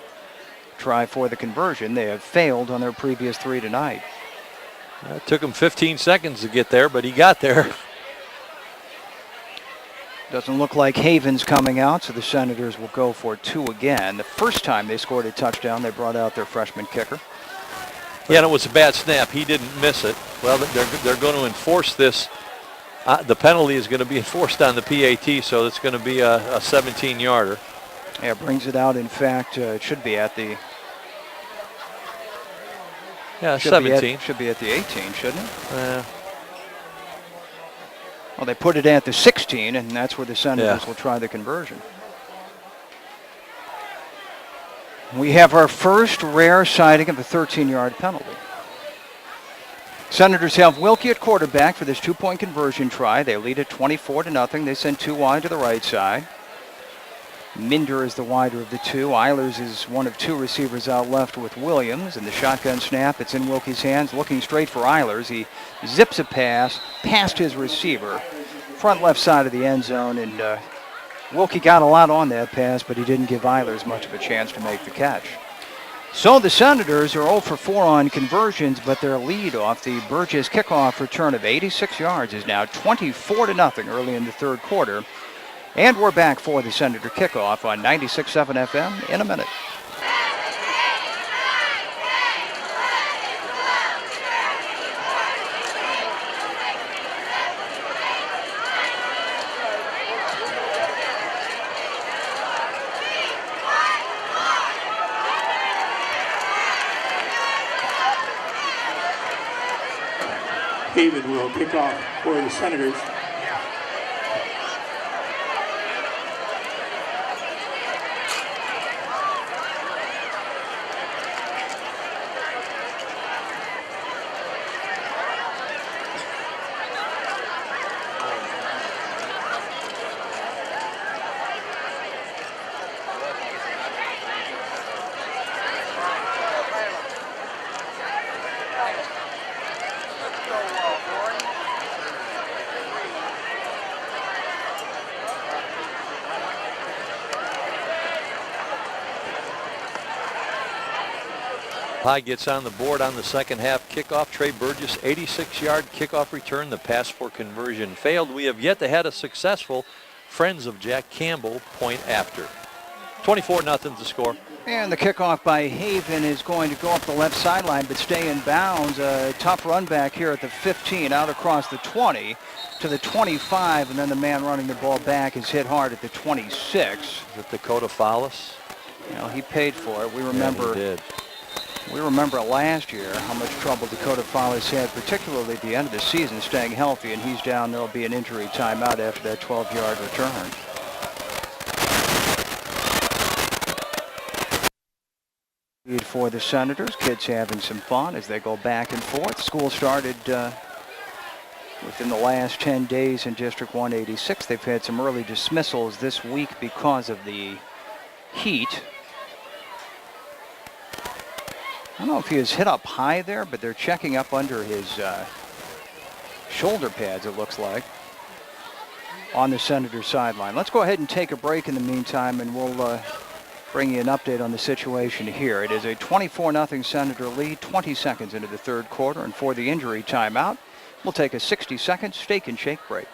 try for the conversion. They have failed on their previous 3 tonight. It took him 15 seconds to get there, but he got there. Doesn't look like Haven's coming out, so the Senators will go for 2 again. The first time they scored a touchdown, they brought out their freshman kicker. Yeah, and it was a bad snap. He didn't miss it. Well, they're going to enforce this. The penalty is going to be enforced on the PAT, so it's going to be a 17-yarder. Yeah, brings it out. In fact, it should be at the... Yeah, 17. Should be at the 18, shouldn't it? Well, they put it at the 16, and that's where the Senators will try the conversion. We have our first rare sighting of a 13-yard penalty. Senators have Wilkie at quarterback for this 2-point conversion try. They lead it 24-0. They send 2 wide to the right side. Minder is the wider of the 2. Eilers is one of 2 receivers out left with Williams. And the shotgun snap, it's in Wilkie's hands, looking straight for Eilers. He zips a pass past his receiver, front left side of the end zone. And Wilkie got a lot on that pass, but he didn't give Eilers much of a chance to make the catch. So the Senators are 0 for 4 on conversions, but their lead off the Burgess kickoff return of 86 yards is now 24-0 early in the 3rd quarter. And we're back for the Senator kickoff on 96.7 FM in a minute. Haven will kick off for the Senators. Pye gets on the board on the second half kickoff. Trey Burgess, 86-yard kickoff return. The pass for conversion failed. We have yet to have a successful Friends of Jack Campbell point after. 24-0 the score. And the kickoff by Haven is going to go up the left sideline but stay in bounds. A tough run back here at the 15, out across the 20 to the 25, and then the man running the ball back is hit hard at the 26. Is it Dakota Follis? You know, he paid for it. We remember. Yeah, he did. We remember last year how much trouble Dakota Follis had, particularly at the end of the season, staying healthy, and he's down. There'll be an injury timeout after that 12-yard return. For the Senators, kids having some fun as they go back and forth. School started within the last 10 days in District 186. They've had some early dismissals this week because of the heat. I don't know if he was hit up high there, but they're checking up under his shoulder pads, it looks like, on the Senator sideline. Let's go ahead and take a break in the meantime, and we'll bring you an update on the situation here. It is a 24-0 Senator lead, 20 seconds into the third quarter, and for the injury timeout, we'll take a 60-second Steak and Shake break.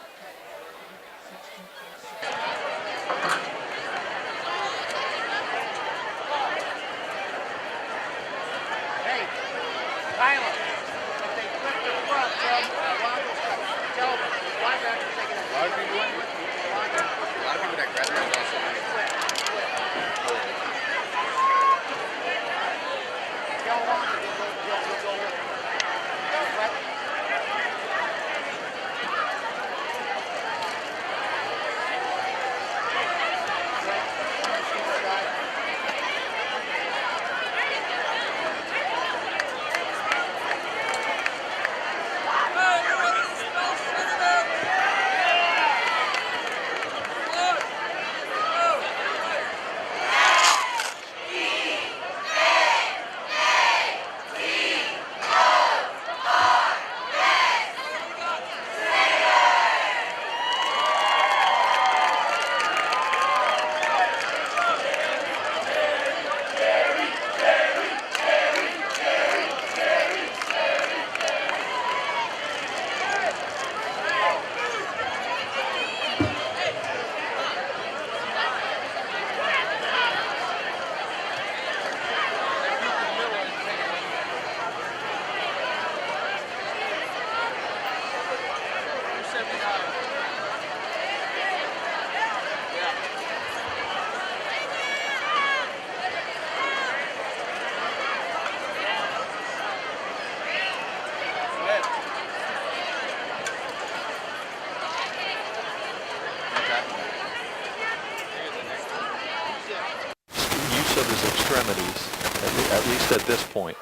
At least at this point.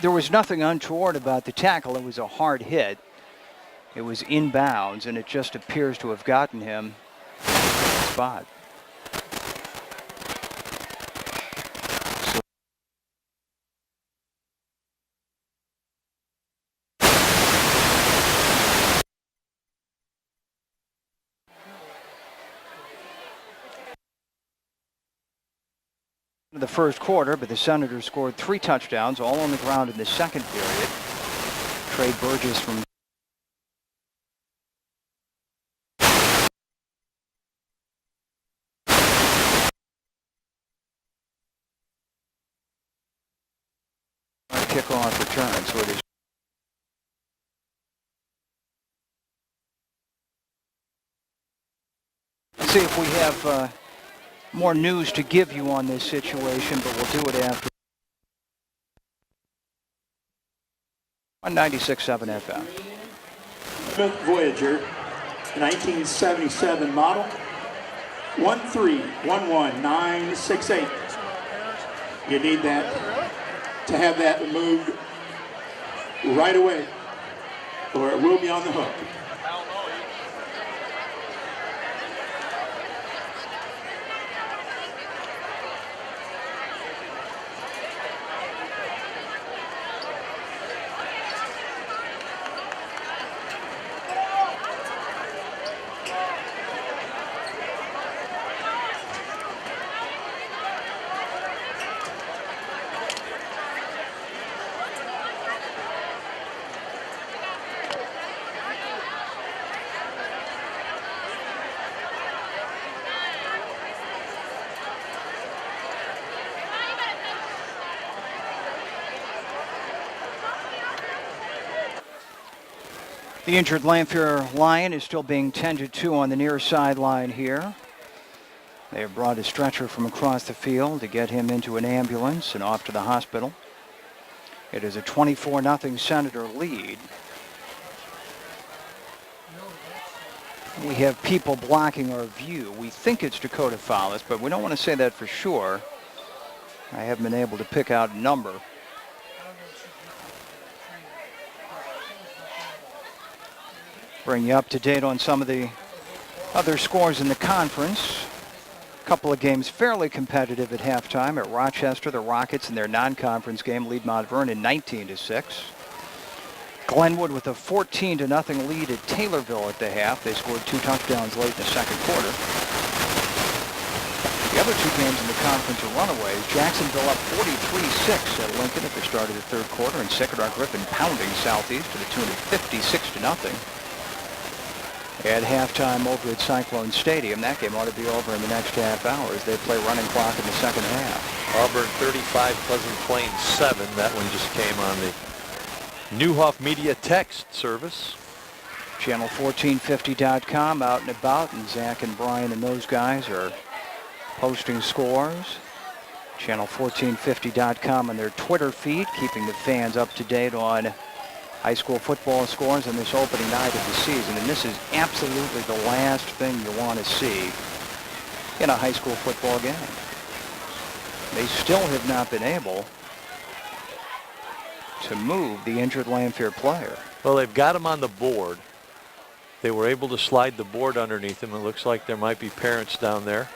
There was nothing untoward about the tackle. It was a hard hit. It was inbounds, and it just appears to have gotten him in the spot. The first quarter, but the Senators scored 3 touchdowns, all on the ground in the second period. Trey Burgess from kickoff return, so it is let's see if we have more news to give you on this situation, but we'll do it after. On 96.7 FM. Smith Voyager, 1977 model, 1311968. You need that to have that removed right away, or it will be on the hook. The injured Lanphier Lion is still being tended to on the near sideline here. They have brought a stretcher from across the field to get him into an ambulance and off to the hospital. It is a 24-0 Senator lead. We have people blocking our view. We think it's Dakota Follis, but we don't want to say that for sure. I haven't been able to pick out a number. Bring you up to date on some of the other scores in the conference. A couple of games fairly competitive at halftime. At Rochester, the Rockets in their non-conference game lead Mount Vernon 19-6. Glenwood with a 14-0 lead at Taylorville at the half. They scored 2 touchdowns late in the second quarter. The other 2 games in the conference are runaways. Jacksonville up 43-6 at Lincoln at the start of the third quarter, and Sycamore Griffin pounding Southeast to the tune of 56-0. At halftime over at Cyclone Stadium, that game ought to be over in the next half hour as they play running clock in the second half. Auburn 35, Pleasant Plains 7. That one just came on the Newhoff Media text service. Channel1450.com out and about, and Zach and Brian and those guys are posting scores. Channel1450.com on their Twitter feed, keeping the fans up to date on high school football scores on this opening night of the season. And this is absolutely the last thing you want to see in a high school football game. They still have not been able to move the injured Lanphier player. Well, they've got him on the board. They were able to slide the board underneath him. It looks like there might be parents down there.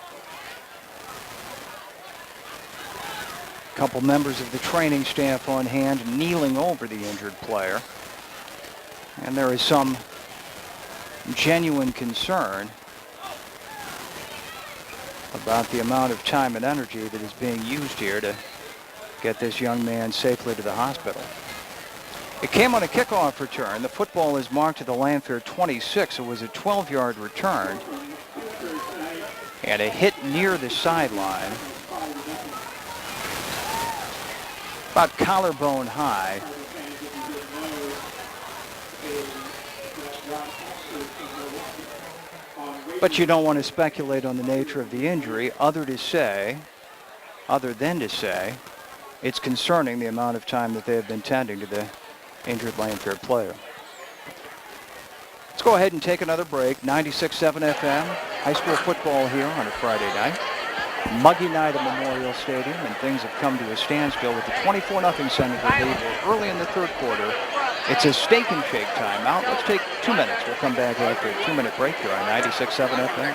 A couple members of the training staff on hand kneeling over the injured player. And there is some genuine concern about the amount of time and energy that is being used here to get this young man safely to the hospital. It came on a kickoff return. The football is marked to the Lanphier 26. It was a 12-yard return and a hit near the sideline, about collarbone high. But you don't want to speculate on the nature of the injury other than to say it's concerning the amount of time that they have been tending to the injured Lanphier player. Let's go ahead and take another break. 96.7 FM, high school football here on a Friday night. Muggy night at Memorial Stadium, and things have come to a standstill with the 24-0 Senator lead. We're early in the third quarter. It's a steak and shake timeout. Let's take 2 minutes. We'll come back after a 2-minute break here on 96.7 FM.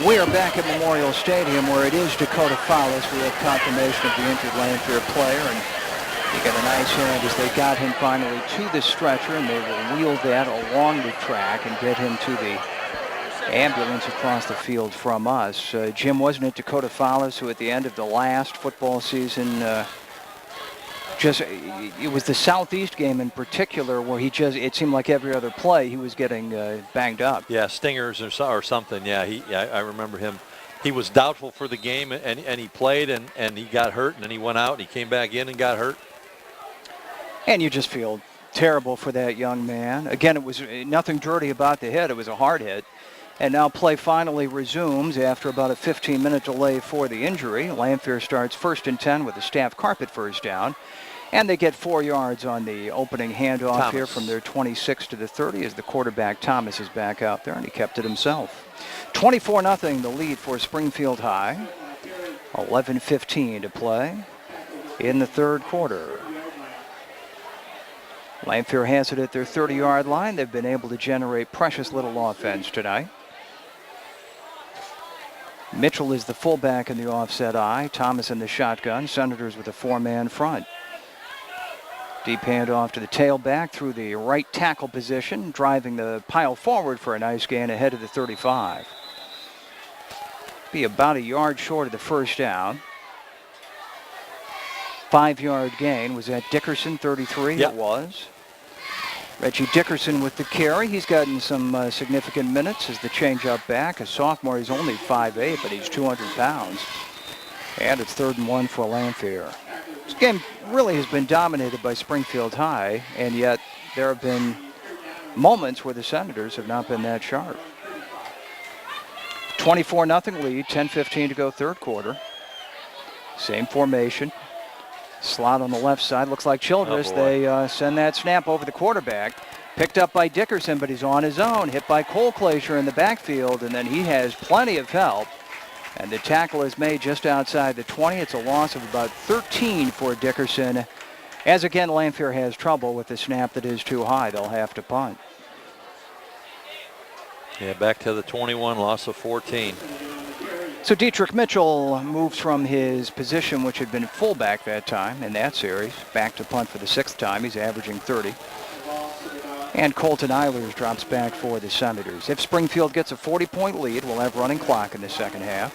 We are back at Memorial Stadium where it is Dakota Follis. We have confirmation of the injured Lanphier player, and you get a nice hand as they got him finally to the stretcher, and they will wheel that along the track and get him to the ambulance across the field from us. Jim, wasn't it Dakota Follis who at the end of the last football season it was the Southeast game in particular where it seemed like every other play he was getting banged up. Yeah, stingers or something. Yeah, I remember him. He was doubtful for the game, and he played, and he got hurt, and then he went out, and he came back in and got hurt. And you just feel terrible for that young man. Again, it was nothing dirty about the hit. It was a hard hit. And now play finally resumes after about a 15-minute delay for the injury. Lanphier starts 1st and 10 with a staff carpet first down. And they get 4 yards on the opening handoff Thomas. here from their 26 to the 30 as the quarterback Thomas is back out there, and he kept it himself. 24-0 the lead for Springfield High. 11:15 to play in the third quarter. Lanphier has it at their 30-yard line. They've been able to generate precious little offense tonight. Mitchell is the fullback in the offset eye. Thomas in the shotgun. Senators with a 4-man front. Deep handoff to the tailback through the right tackle position, driving the pile forward for a nice gain ahead of the 35. Be about a yard short of the first down. 5-yard gain. Was that Dickerson, 33? Yep. It was. Reggie Dickerson with the carry. He's gotten some significant minutes as the change-up back. A sophomore, he's only 5'8", but he's 200 pounds. And it's 3rd and 1 for Lanphier. This game really has been dominated by Springfield High, and yet there have been moments where the Senators have not been that sharp. 24-0 lead, 10:15 to go third quarter. Same formation. Slot on the left side. Looks like Childress. They send that snap over the quarterback. Picked up by Dickerson, but he's on his own. Hit by Cole Glacier in the backfield, and then he has plenty of help. And the tackle is made just outside the 20. It's a loss of about 13 for Dickerson. As again, Lanphier has trouble with the snap that is too high. They'll have to punt. Yeah, back to the 21, loss of 14. So Dietrich Mitchell moves from his position, which had been fullback that time in that series, back to punt for the 6th time. He's averaging 30. And Colton Eilers drops back for the Senators. If Springfield gets a 40-point lead, we'll have running clock in the second half.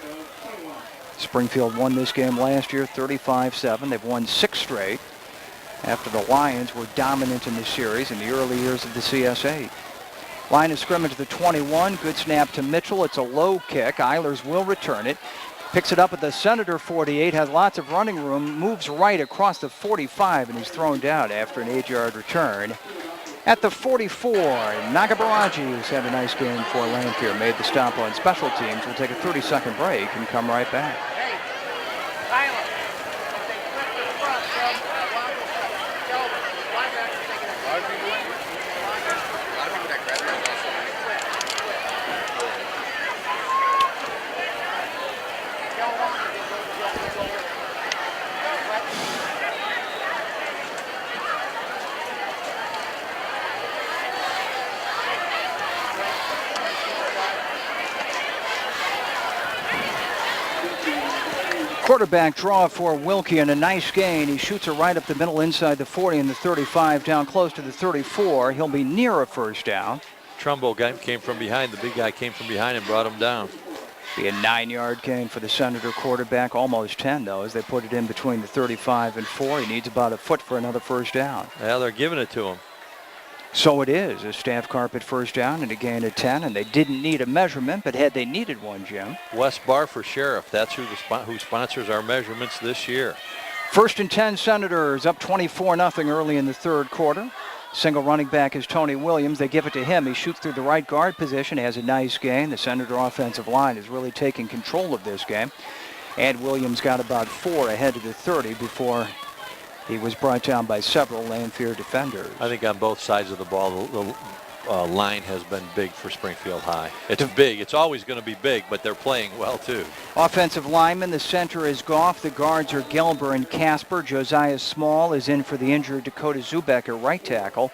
Springfield won this game last year, 35-7. They've won 6 straight after the Lions were dominant in the series in the early years of the CS8. Line of scrimmage to the 21. Good snap to Mitchell. It's a low kick. Eilers will return it. Picks it up at the Senator 48. Has lots of running room. Moves right across the 45, and he's thrown down after an 8-yard return. At the 44, Nagabaraji has had a nice game for Lanphier. Made the stop on special teams. We'll take a 30-second break and come right back. Hey, Tyler, if they flip the front, Kelvin, linebacker taking it. A lot of people that grab that also. Quarterback draw for Wilkie and a nice gain. He shoots it right up the middle inside the 40 and the 35 down close to the 34. He'll be near a first down. Trumbo guy came from behind. The big guy came from behind and brought him down. Be a 9-yard gain for the Senator quarterback. Almost 10, though, as they put it in between the 35 and 4. He needs about a foot for another first down. Yeah, they're giving it to him. So it is a staff carpet first down and a gain of 10, and they didn't need a measurement, but had they needed one, Jim. Wes Barr for sheriff. That's who sponsors our measurements this year. 1st and 10 Senators, up 24-0 early in the third quarter. Single running back is Tony Williams. They give it to him. He shoots through the right guard position, has a nice gain. The Senator offensive line is really taking control of this game. And Williams got about 4 ahead of the 30 before he was brought down by several Lanphier defenders. I think on both sides of the ball, the line has been big for Springfield High. It's big. It's always going to be big, but they're playing well, too. Offensive lineman, the center is Goff. The guards are Gelber and Casper. Josiah Small is in for the injured Dakota Zubek at right tackle.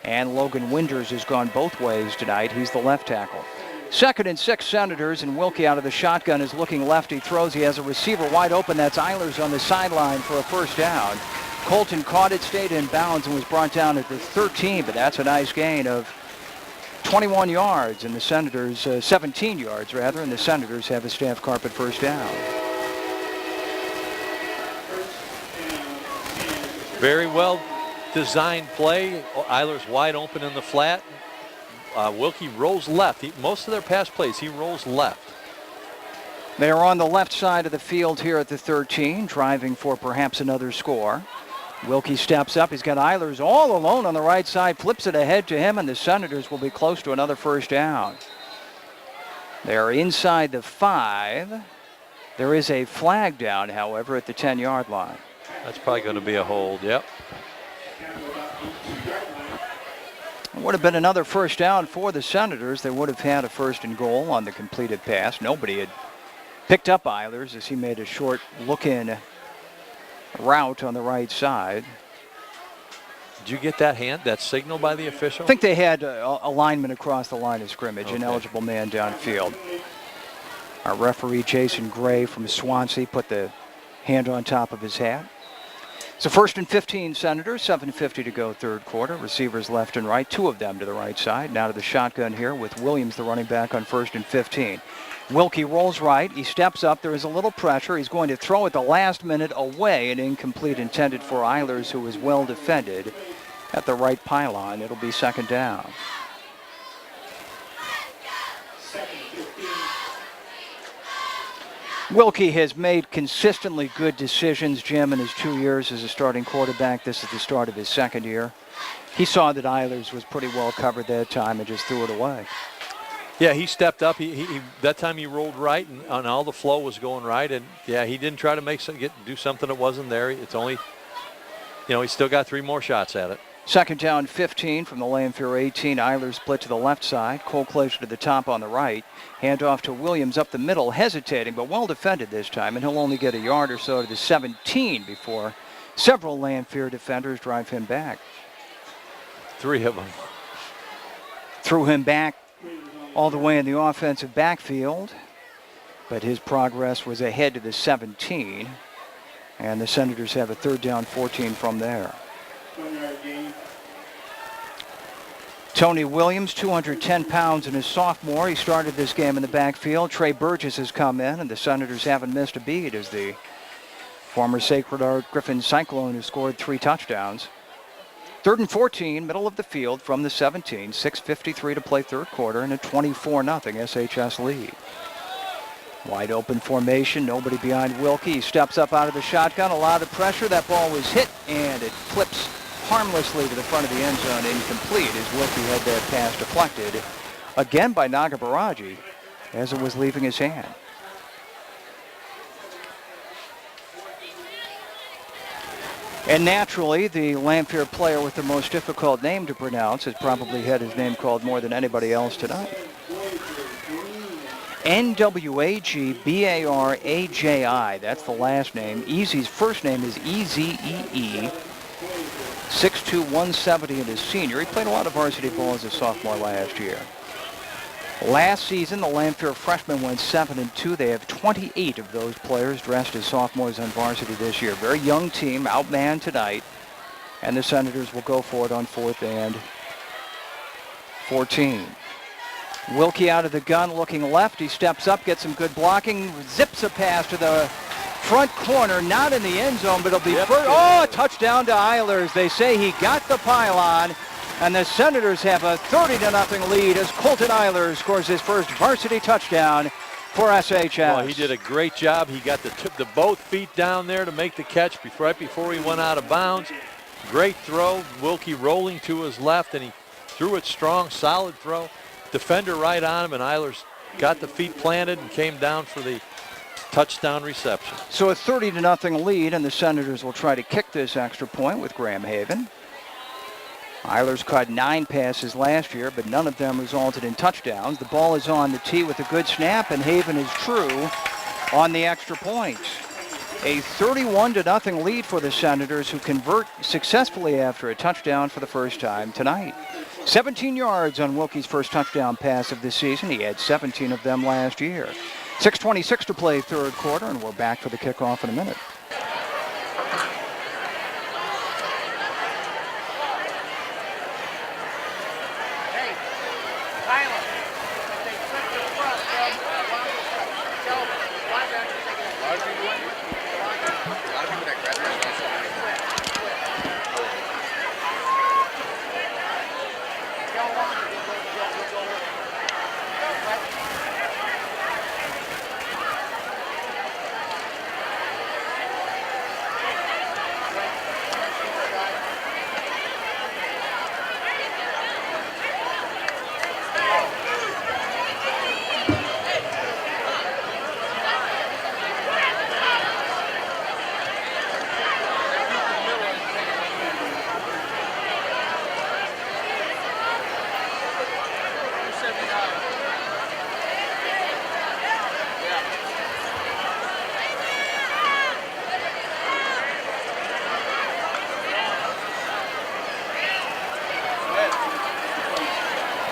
And Logan Winders has gone both ways tonight. He's the left tackle. 2nd and 6 Senators, and Wilkie out of the shotgun is looking left. He throws. He has a receiver wide open. That's Eilers on the sideline for a first down. Colton caught it, stayed in bounds, and was brought down at the 13, but that's a nice gain of 21 yards, and the Senators, 17 yards rather, and the Senators have a staff carpet first down. Very well designed play. Eilers wide open in the flat. Wilkie rolls left. Most of their pass plays, he rolls left. They are on the left side of the field here at the 13, driving for perhaps another score. Wilkie steps up. He's got Eilers all alone on the right side, flips it ahead to him, and the Senators will be close to another first down. They are inside the 5. There is a flag down, however, at the 10-yard line. That's probably going to be a hold. Yep. It would have been another first down for the Senators. They would have had a 1st and goal on the completed pass. Nobody had picked up Eilers as he made a short look-in route on the right side. Did you get that signal by the official? I think they had a lineman across the line of scrimmage, an eligible man downfield. Our referee, Jason Gray from Swansea, put the hand on top of his hat. So 1st and 15 Senators, 7:50 to go third quarter. Receivers left and right, 2 of them to the right side. Now to the shotgun here with Williams, the running back, on 1st and 15. Wilkie rolls right. He steps up. There is a little pressure. He's going to throw at the last minute away. An incomplete intended for Eilers, who is well defended at the right pylon. It'll be 2nd down. Wilkie has made consistently good decisions, Jim, in his 2 years as a starting quarterback. This is the start of his 2nd year. He saw that Eilers was pretty well covered that time and just threw it away. Yeah, he stepped up. He that time he rolled right, and all the flow was going right. And yeah, he didn't try to do something that wasn't there. It's only, he still got 3 more shots at it. 2nd down, 15 from the Lanphier 18. Eilers split to the left side. Cole closer to the top on the right. Handoff to Williams up the middle, hesitating, but well defended this time, and he'll only get a yard or so to the 17 before several Lanphier defenders drive him back. 3 of them. Threw him back all the way in the offensive backfield, but his progress was ahead to the 17, and the Senators have a 3rd down, 14 from there. Tony Williams, 210 pounds and a sophomore. He started this game in the backfield. Trey Burgess has come in, and the Senators haven't missed a beat as the former Sacred Heart Griffin Cyclone has scored 3 touchdowns. 3rd and 14, middle of the field from the 17. 6:53 to play third quarter, and a 24-0 SHS lead. Wide open formation, nobody behind Wilkie. He steps up out of the shotgun, a lot of pressure. That ball was hit, and it flips harmlessly to the front of the end zone, incomplete, as Wilkie had that pass deflected again by Nagabaraji as it was leaving his hand. And naturally, the Lanphier player with the most difficult name to pronounce has probably had his name called more than anybody else tonight. Nwagbaragi, that's the last name. Easy's first name is Ezee. 6'2", 170 and his senior. He played a lot of varsity ball as a sophomore last year. Last season, the Lanphier freshmen went 7-2. They have 28 of those players dressed as sophomores on varsity this year. Very young team, outmanned tonight. And the Senators will go for it on 4th and 14. Wilkie out of the gun, looking left. He steps up, gets some good blocking, zips a pass to the front corner, not in the end zone, but it'll be first. Oh, a touchdown to Eilers. They say he got the pylon, and the Senators have a 30-0 lead as Colton Eilers scores his first varsity touchdown for SHS. Well, he did a great job. He got the both feet down there to make the catch right before he went out of bounds. Great throw. Wilkie rolling to his left, and he threw it strong, solid throw. Defender right on him, and Eilers got the feet planted and came down for the touchdown reception. So a 30-0 lead, and the Senators will try to kick this extra point with Graham Haven. Eilers caught 9 passes last year, but none of them resulted in touchdowns. The ball is on the tee with a good snap, and Haven is true on the extra point. A 31-0 lead for the Senators, who convert successfully after a touchdown for the first time tonight. 17 yards on Wilkie's first touchdown pass of the season. He had 17 of them last year. 6:26 to play third quarter, and we're back for the kickoff in a minute.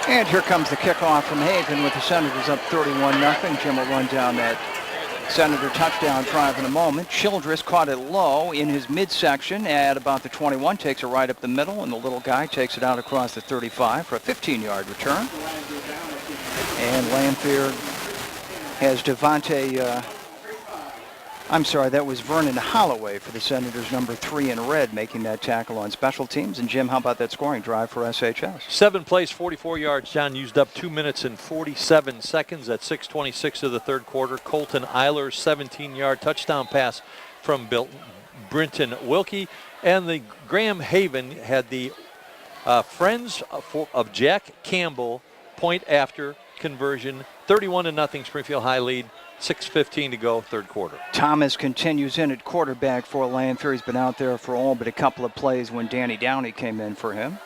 And here comes the kickoff from Haven with the Senators up 31-0. Jim will run down that Senator touchdown drive in a moment. Childress caught it low in his midsection at about the 21, takes it right up the middle, and the little guy takes it out across the 35 for a 15-yard return. And Lanphier has that was Vernon Holloway for the Senators, number 3 in red, making that tackle on special teams. And Jim, how about that scoring drive for SHS? 7 plays, 44 yards. John used up 2 minutes and 47 seconds at 6:26 of the third quarter. Colton Eiler's 17-yard touchdown pass from Brinton Wilkie. And the Graham Haven had the Friends of Jack Campbell point after conversion. 31-0 Springfield High lead. 6:15 to go, third quarter. Thomas continues in at quarterback for Lanphier. He's been out there for all but a couple of plays when Danny Downey came in for him.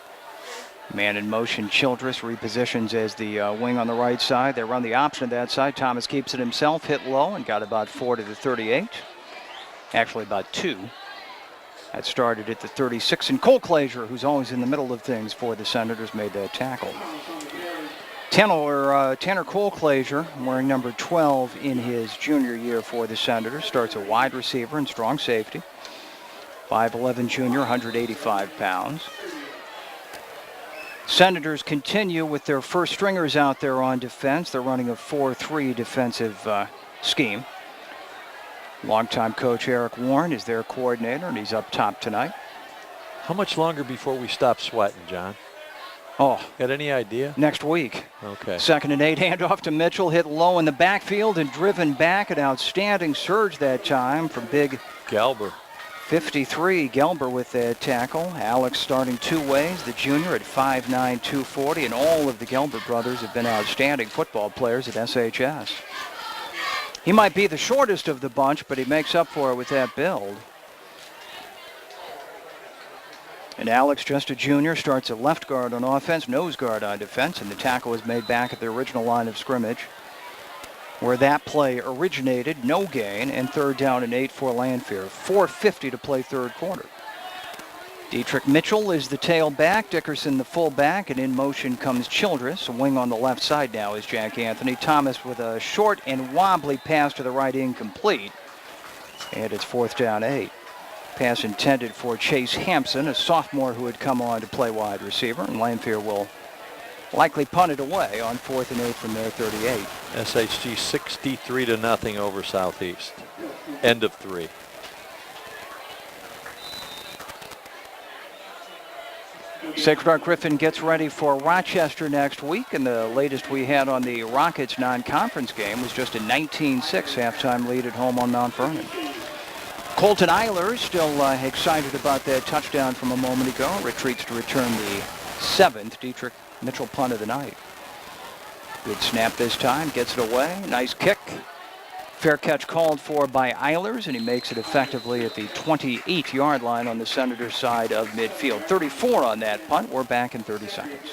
Man in motion, Childress repositions as the wing on the right side. They run the option of that side. Thomas keeps it himself, hit low, and got about 4 to the 38. Actually, about 2. That started at the 36. And Cole Clazier, who's always in the middle of things for the Senators, made that tackle. Tanner Cole Clazier, wearing number 12 in his junior year for the Senators, starts a wide receiver and strong safety. 5'11 junior, 185 pounds. Senators continue with their first stringers out there on defense. They're running a 4-3 defensive scheme. Longtime coach Eric Warren is their coordinator, and he's up top tonight. How much longer before we stop sweating, John? Oh. Got any idea? Next week. Okay. 2nd and 8, handoff to Mitchell, hit low in the backfield and driven back. An outstanding surge that time from big Gelber. 53, Gelber with that tackle. Alex starting 2 ways, the junior at 5'9", 240, and all of the Gelber brothers have been outstanding football players at SHS. He might be the shortest of the bunch, but he makes up for it with that build. And Alex, just a junior, starts at left guard on offense, nose guard on defense, and the tackle was made back at the original line of scrimmage where that play originated. No gain, and 3rd down and 8 for Lanphier. 4:50 to play third quarter. Dietrich Mitchell is the tailback, Dickerson the fullback, and in motion comes Childress. A wing on the left side now is Jack Anthony. Thomas with a short and wobbly pass to the right, incomplete. And it's 4th down 8. Pass intended for Chase Hampson, a sophomore who had come on to play wide receiver, and Lanphier will likely punt it away on 4th and 8 from their 38. SHG 63-0 over Southeast. End of 3. Sacred Heart Griffin gets ready for Rochester next week, and the latest we had on the Rockets non-conference game was just a 19-6 halftime lead at home on Mount Vernon. Colton Eiler still excited about that touchdown from a moment ago. Retreats to return the 7th Dietrich Mitchell punt of the night. Good snap this time, gets it away. Nice kick. Fair catch called for by Eilers, and he makes it effectively at the 28-yard line on the Senators' side of midfield. 34 on that punt. We're back in 30 seconds.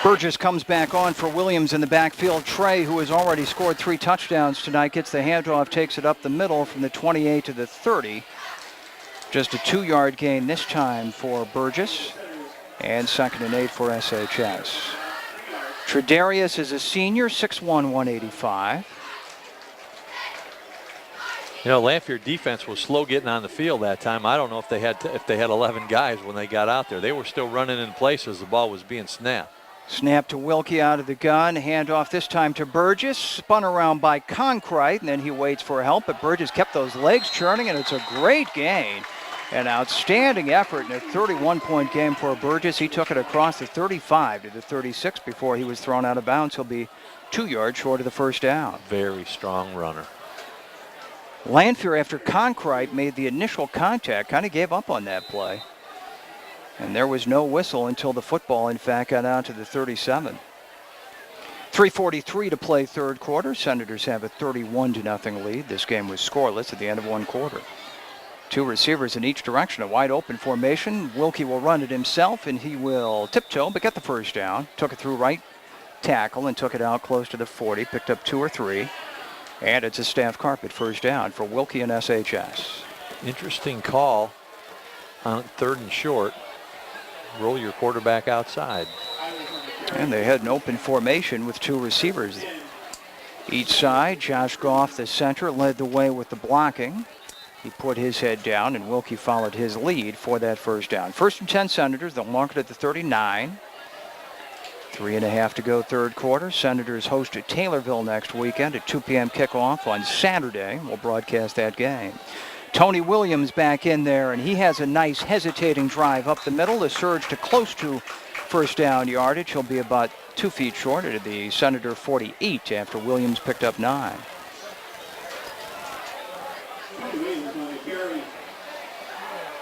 Burgess comes back on for Williams in the backfield. Trey, who has already scored 3 touchdowns tonight, gets the handoff, takes it up the middle from the 28 to the 30. Just a 2-yard gain this time for Burgess. And 2nd and 8 for SHS. Tredarius is a senior, 6'1", 185. You know, Lanphier defense was slow getting on the field that time. I don't know if they had 11 guys when they got out there. They were still running in place as the ball was being snapped. Snap to Wilkie out of the gun. Handoff this time to Burgess. Spun around by Conkrite, and then he waits for help. But Burgess kept those legs churning, and it's a great gain. An outstanding effort in a 31-point game for Burgess. He took it across the 35 to the 36 before he was thrown out of bounds. He'll be 2 yards short of the first down. Very strong runner. Lanphier, after Conkrite made the initial contact, kind of gave up on that play. And there was no whistle until the football, in fact, got out to the 37. 3:43 to play third quarter. Senators have a 31-0 lead. This game was scoreless at the end of one quarter. Two receivers in each direction, a wide open formation. Wilkie will run it himself, and he will tiptoe, but get the first down. Took it through right tackle and took it out close to the 40. Picked up 2 or 3. And it's a staff carpet first down for Wilkie and SHS. Interesting call on third and short. Roll your quarterback outside. And they had an open formation with two receivers each side. Josh Goff, the center, led the way with the blocking. He put his head down, and Wilkie followed his lead for that first down. 1st and 10 Senators. They'll mark it at the 39. 3.5 to go third quarter. Senators host at Taylorville next weekend at 2 p.m. kickoff on Saturday. We'll broadcast that game. Tony Williams back in there, and he has a nice hesitating drive up the middle. The surge to close to first down yardage. He'll be about 2 feet short at the Senator 48 after Williams picked up 9.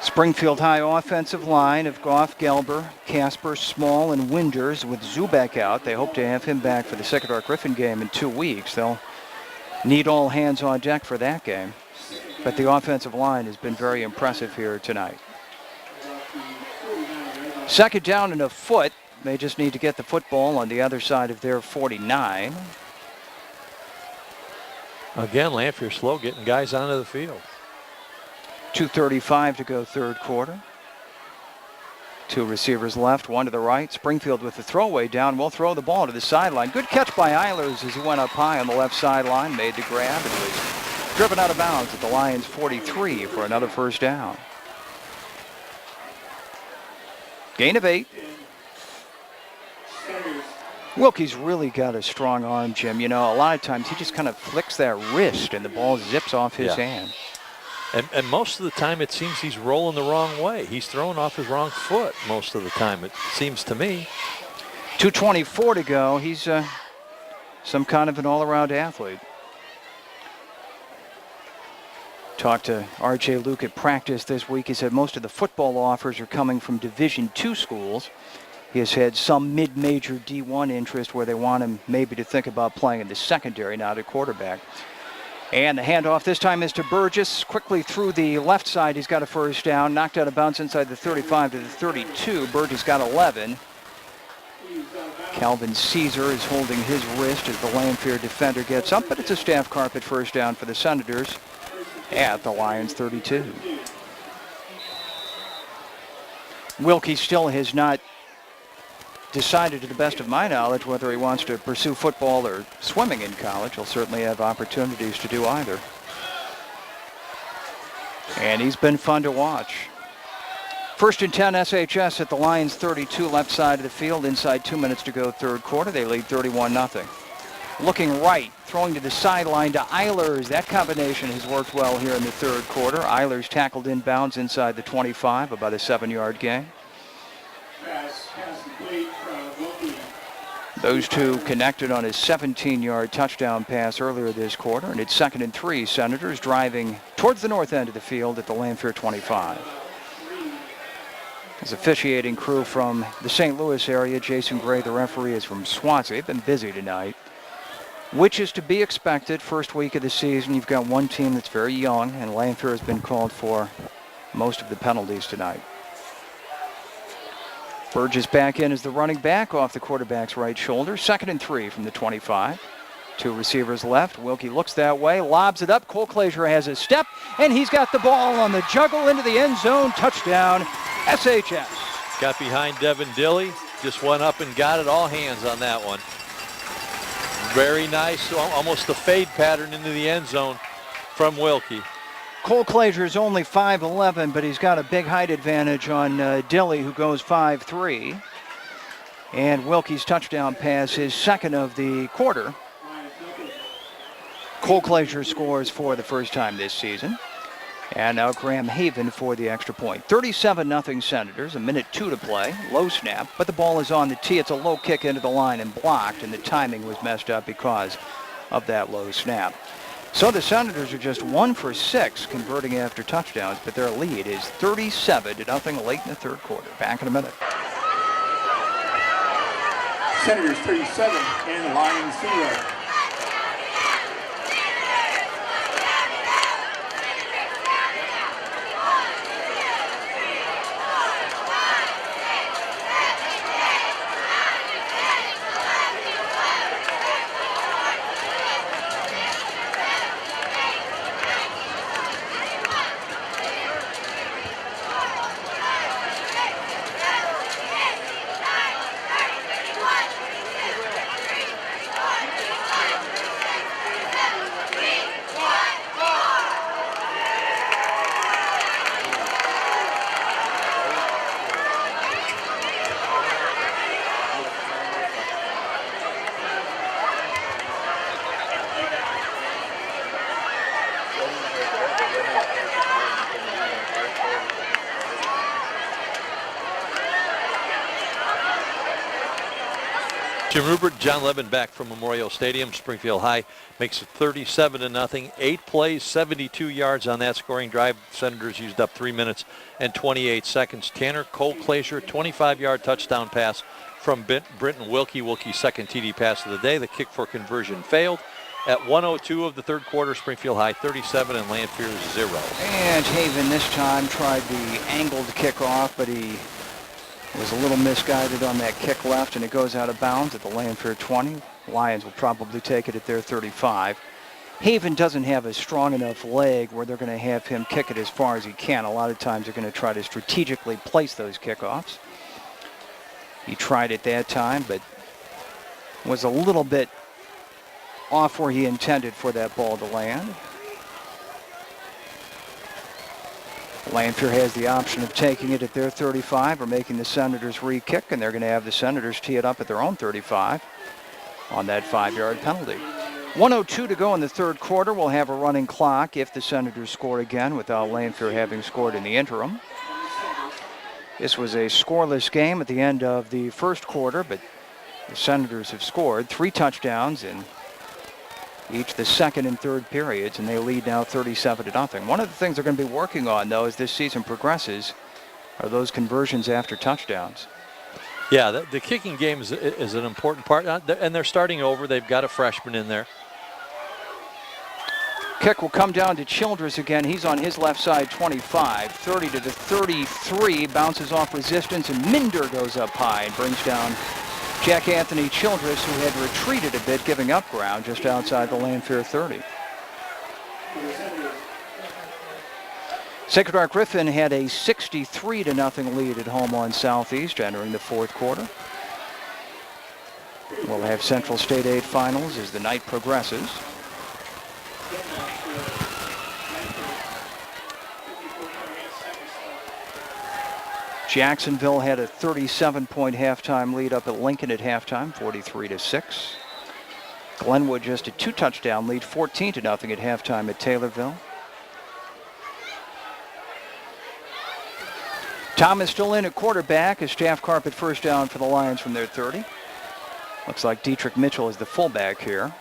Springfield High offensive line of Goff, Gelber, Casper, Small, and Winders with Zubek out. They hope to have him back for the Sycamore Griffin game in 2 weeks. They'll need all hands on deck for that game. But the offensive line has been very impressive here tonight. 2nd down and a foot. They just need to get the football on the other side of their 49. Again, Lanphier slow getting guys onto the field. 2:35 to go third quarter. 2 receivers left, 1 to the right. Springfield with the throwaway down will throw the ball to the sideline. Good catch by Eilers as he went up high on the left sideline, made the grab, and was driven out of bounds at the Lions 43 for another first down. Gain of 8. Wilkie's really got a strong arm, Jim. You know, a lot of times he just kind of flicks that wrist and the ball zips off his hand. And most of the time it seems he's rolling the wrong way. He's throwing off his wrong foot most of the time, it seems to me. 2:24 to go. He's some kind of an all-around athlete. Talked to R.J. Luke at practice this week. He said most of the football offers are coming from Division II schools. He has had some mid-major D1 interest where they want him maybe to think about playing in the secondary, not at quarterback. And the handoff this time is to Burgess. Quickly through the left side, he's got a first down. Knocked out of bounds inside the 35 to the 32. Burgess got 11. Calvin Caesar is holding his wrist as the Lanphier defender gets up, but it's a staff carpet first down for the Senators at the Lions 32. Wilkie still has not decided, to the best of my knowledge, whether he wants to pursue football or swimming in college. He'll certainly have opportunities to do either. And he's been fun to watch. 1st and 10 SHS at the Lions 32, left side of the field. Inside 2 minutes to go third quarter. They lead 31-0. Looking right, throwing to the sideline to Eilers. That combination has worked well here in the third quarter. Eilers tackled inbounds inside the 25, about a 7-yard gain. Those two connected on a 17-yard touchdown pass earlier this quarter, and it's 2nd and 3. Senators driving towards the north end of the field at the Lanphier 25. His officiating crew from the St. Louis area. Jason Gray, the referee, is from Swansea. They've been busy tonight, which is to be expected. First week of the season, you've got one team that's very young, and Lanphier has been called for most of the penalties tonight. Burgess back in as the running back off the quarterback's right shoulder. 2nd and 3 from the 25. 2 receivers left. Wilkie looks that way, lobs it up. Cole Clazier has a step, and he's got the ball on the juggle into the end zone. Touchdown, SHS. Got behind Devin Dilley, just went up and got it. All hands on that one. Very nice, almost a fade pattern into the end zone from Wilkie. Cole Clazier is only 5'11", but he's got a big height advantage on Dilley, who goes 5'3". And Wilkie's touchdown pass is 2nd of the quarter. Cole Clazier scores for the first time this season. And now Graham Haven for the extra point. 37-0 Senators, 1:02 to play. Low snap, but the ball is on the tee. It's a low kick into the line and blocked, and the timing was messed up because of that low snap. So the Senators are just 1 for 6 converting after touchdowns, but their lead is 37-0 late in the third quarter. Back in a minute. Senators 37 and Lions 0. Jim Rupert, John Levin back from Memorial Stadium. Springfield High makes it 37-0. 8 plays, 72 yards on that scoring drive. Senators used up 3 minutes and 28 seconds. Tanner Cole-Clazier, 25-yard touchdown pass from Brenton Wilkie. Wilkie's second TD pass of the day. The kick for conversion failed. At 1:02 of the third quarter, Springfield High 37 and Lanphier 0. And Haven this time tried the angled kickoff, but he was a little misguided on that kick left, and it goes out of bounds at the Lanphier 20. Lions will probably take it at their 35. Haven doesn't have a strong enough leg where they're going to have him kick it as far as he can. A lot of times they're going to try to strategically place those kickoffs. He tried it that time, but was a little bit off where he intended for that ball to land. Lanphier has the option of taking it at their 35 or making the Senators re-kick, and they're going to have the Senators tee it up at their own 35 on that 5-yard penalty. 1:02 to go in the third quarter. We'll have a running clock if the Senators score again without Lanphier having scored in the interim. This was a scoreless game at the end of the first quarter, but the Senators have scored 3 touchdowns in each the second and third periods, and they lead now 37-0. One of the things they're going to be working on, though, as this season progresses, are those conversions after touchdowns. Yeah, the kicking game is an important part, and they're starting over. They've got a freshman in there. Kick will come down to Childress again. He's on his left side, 25. 30 to the 33, bounces off resistance, and Minder goes up high and brings down Jack Anthony Childress, who had retreated a bit, giving up ground just outside the Lanphier 30. Sacred Heart Griffin had a 63-0 lead at home on Southeast entering the fourth quarter. We'll have Central State 8 finals as the night progresses. Jacksonville had a 37-point halftime lead up at Lincoln at halftime, 43-6. Glenwood just a 2-touchdown lead, 14-0 at halftime at Taylorville. Thomas still in at quarterback as Staff Carpet first down for the Lions from their 30. Looks like Dietrich Mitchell is the fullback here.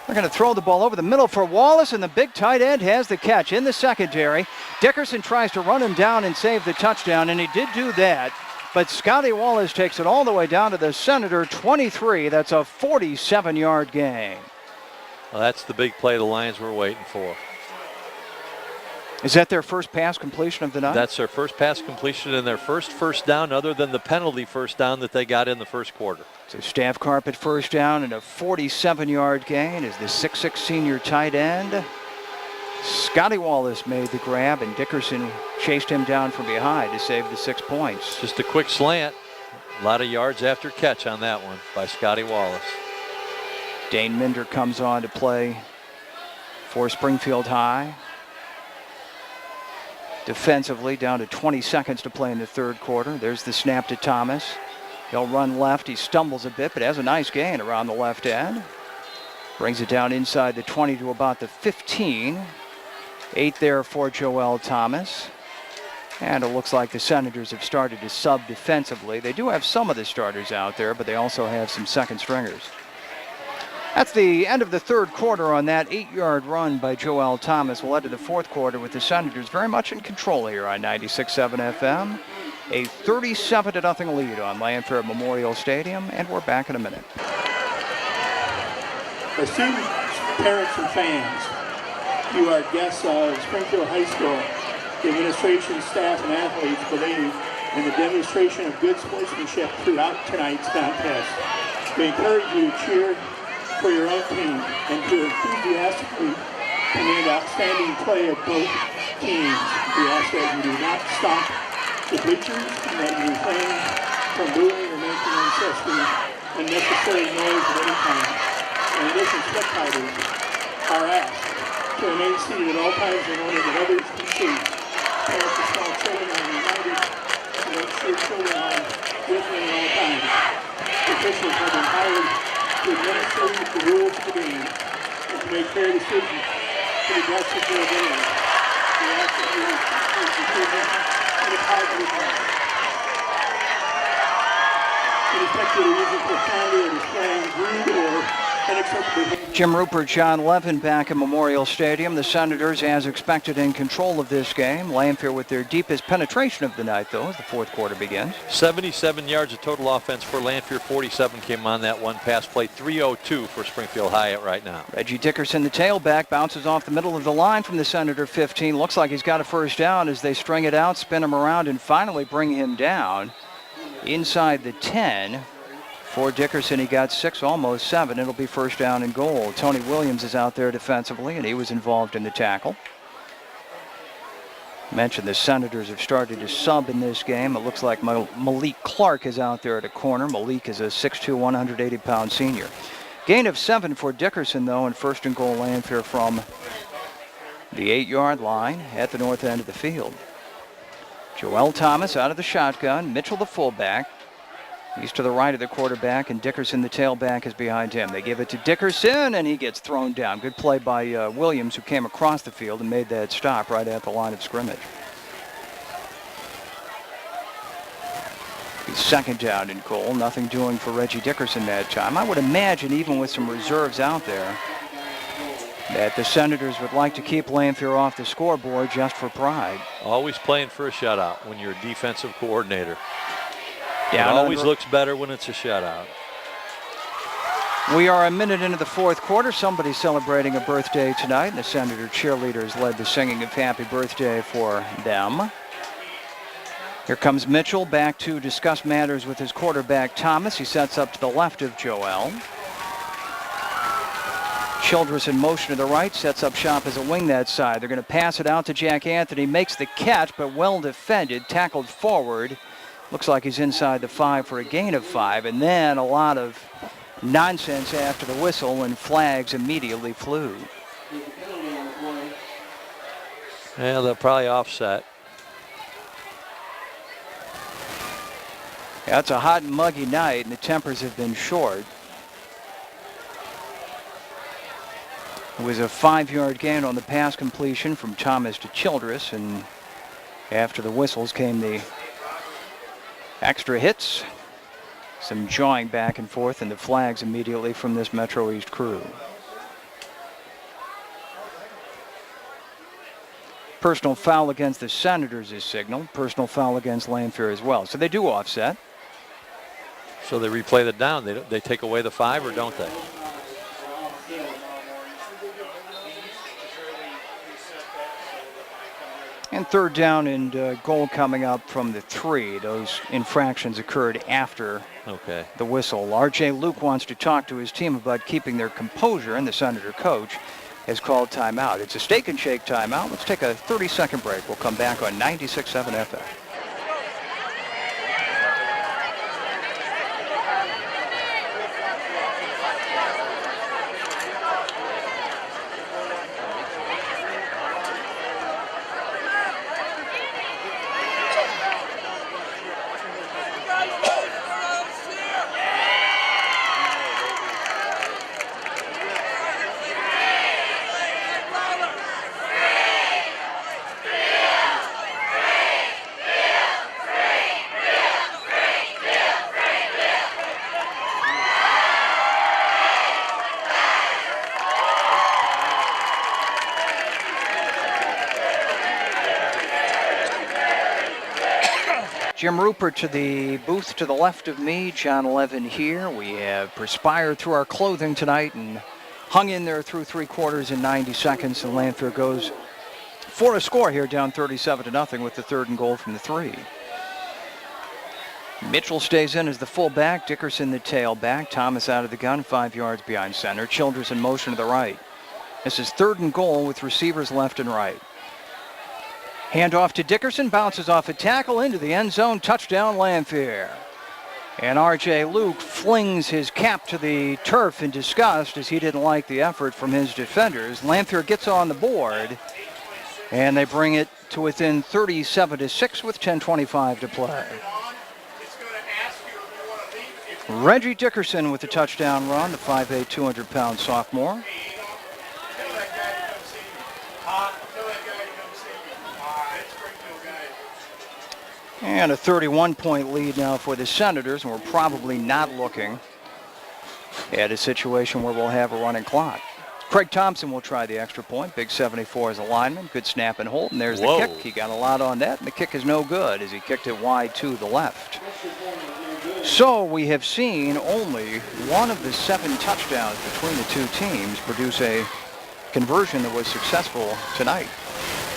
They're going to throw the ball over the middle for Wallace, and the big tight end has the catch in the secondary. Dickerson tries to run him down and save the touchdown, and he did do that. But Scotty Wallace takes it all the way down to the Senator 23. That's a 47-yard gain. Well, that's the big play the Lions were waiting for. Is that their first pass completion of the night? That's their first pass completion and their first down other than the penalty first down that they got in the first quarter. So Staff Carpet first down and a 47-yard gain as the 6'6 senior tight end. Scotty Wallace made the grab, and Dickerson chased him down from behind to save the 6 points. Just a quick slant. A lot of yards after catch on that one by Scotty Wallace. Dane Minder comes on to play for Springfield High. Defensively, down to 20 seconds to play in the third quarter. There's the snap to Thomas. He'll run left. He stumbles a bit, but has a nice gain around the left end. Brings it down inside the 20 to about the 15. 8 there for Joel Thomas. And it looks like the Senators have started to sub defensively. They do have some of the starters out there, but they also have some second stringers. That's the end of the third quarter on that 8-yard run by Joel Thomas. We'll head to the fourth quarter with the Senators very much in control here on 96.7 FM. A 37-0 lead on Lanphier Memorial Stadium, and we're back in a minute. For students, parents, and fans, you are guests of Springfield High School. The administration, staff, and athletes believe in the demonstration of good sportsmanship throughout tonight's contest. We encourage you to cheer for your own team and to enthusiastically command outstanding play of both teams. We ask that you do not stop the bleachers and that you refrain from booing or making unnecessary noise of any kind. In addition, spectators are asked to remain seated at all times in order that others can see. Parents of small children are reminded to make sure children are with them at all times. Officials have been hired to administer the rules of the game and to make fair decisions to the best of their ability. We ask that you make decisions in a positive way. With respect to the reason for profanity or displaying rude or unacceptable behavior. Jim Rupert, John Levin back at Memorial Stadium. The Senators, as expected, in control of this game. Lanphier with their deepest penetration of the night, though, as the fourth quarter begins. 77 yards of total offense for Lanphier. 47 came on that one pass play. 3:02 for Springfield Hyatt right now. Reggie Dickerson, the tailback, bounces off the middle of the line from the Senator 15. Looks like he's got a first down as they string it out, spin him around, and finally bring him down inside the 10. For Dickerson, he got 6, almost 7. It'll be first down and goal. Tony Williams is out there defensively, and he was involved in the tackle. Mentioned the Senators have started to sub in this game. It looks like Malik Clark is out there at a corner. Malik is a 6'2", 180-pound senior. Gain of 7 for Dickerson, though, and first and goal Lanphier from the 8-yard line at the north end of the field. Joel Thomas out of the shotgun. Mitchell, the fullback. He's to the right of the quarterback, and Dickerson, the tailback, is behind him. They give it to Dickerson, and he gets thrown down. Good play by Williams, who came across the field and made that stop right at the line of scrimmage. Second down and goal. Nothing doing for Reggie Dickerson that time. I would imagine, even with some reserves out there, that the Senators would like to keep Lanphier off the scoreboard just for pride. Always playing for a shutout when you're a defensive coordinator. It Down always under. looks better when it's a shutout. We are a minute into the fourth quarter. Somebody's celebrating a birthday tonight, and the Senator cheerleaders led the singing of happy birthday for them. Here comes Mitchell back to discuss matters with his quarterback, Thomas. He sets up to the left of Joel. Childress in motion to the right, sets up shop as a wing that side. They're going to pass it out to Jack Anthony. Makes the catch, but well defended, tackled forward. Looks like he's inside the 5 for a gain of 5, and then a lot of nonsense after the whistle, and flags immediately flew. Yeah, they'll probably offset. Yeah, it's a hot and muggy night, and the tempers have been short. It was a 5-yard gain on the pass completion from Thomas to Childress, and after the whistles came the extra hits, some jawing back and forth, and the flags immediately from this Metro East crew. Personal foul against the Senators is signaled. Personal foul against Lanphier as well. So they do offset. So they replay the down. They take away the 5, or don't they? And third down and goal coming up from the 3. Those infractions occurred after the whistle. R.J. Luke wants to talk to his team about keeping their composure, and the Senator coach has called timeout. It's a steak and shake timeout. Let's take a 30-second break. We'll come back on 96.7 FM. Jim Rupert to the booth to the left of me, John Levin here. We have perspired through our clothing tonight and hung in there through 3/4 in 90 seconds. And Lanphier goes for a score here, down 37-0 with the 3rd and goal from the 3. Mitchell stays in as the fullback, Dickerson the tailback, Thomas out of the gun, 5 yards behind center, Childress in motion to the right. This is 3rd and goal with receivers left and right. Handoff to Dickerson, bounces off a tackle into the end zone, touchdown Lanphier. And R.J. Luke flings his cap to the turf in disgust as he didn't like the effort from his defenders. Lanphier gets on the board, and they bring it to within 37-6 with 10:25 to play. Reggie Dickerson with the touchdown run, the 5'8", 200-pound sophomore. And a 31-point lead now for the Senators, and we're probably not looking at a situation where we'll have a running clock. Craig Thompson will try the extra point. Big 74 as a lineman. Good snap and hold, and there's the kick. He got a lot on that, and the kick is no good as he kicked it wide to the left. So we have seen only one of the 7 touchdowns between the two teams produce a conversion that was successful tonight.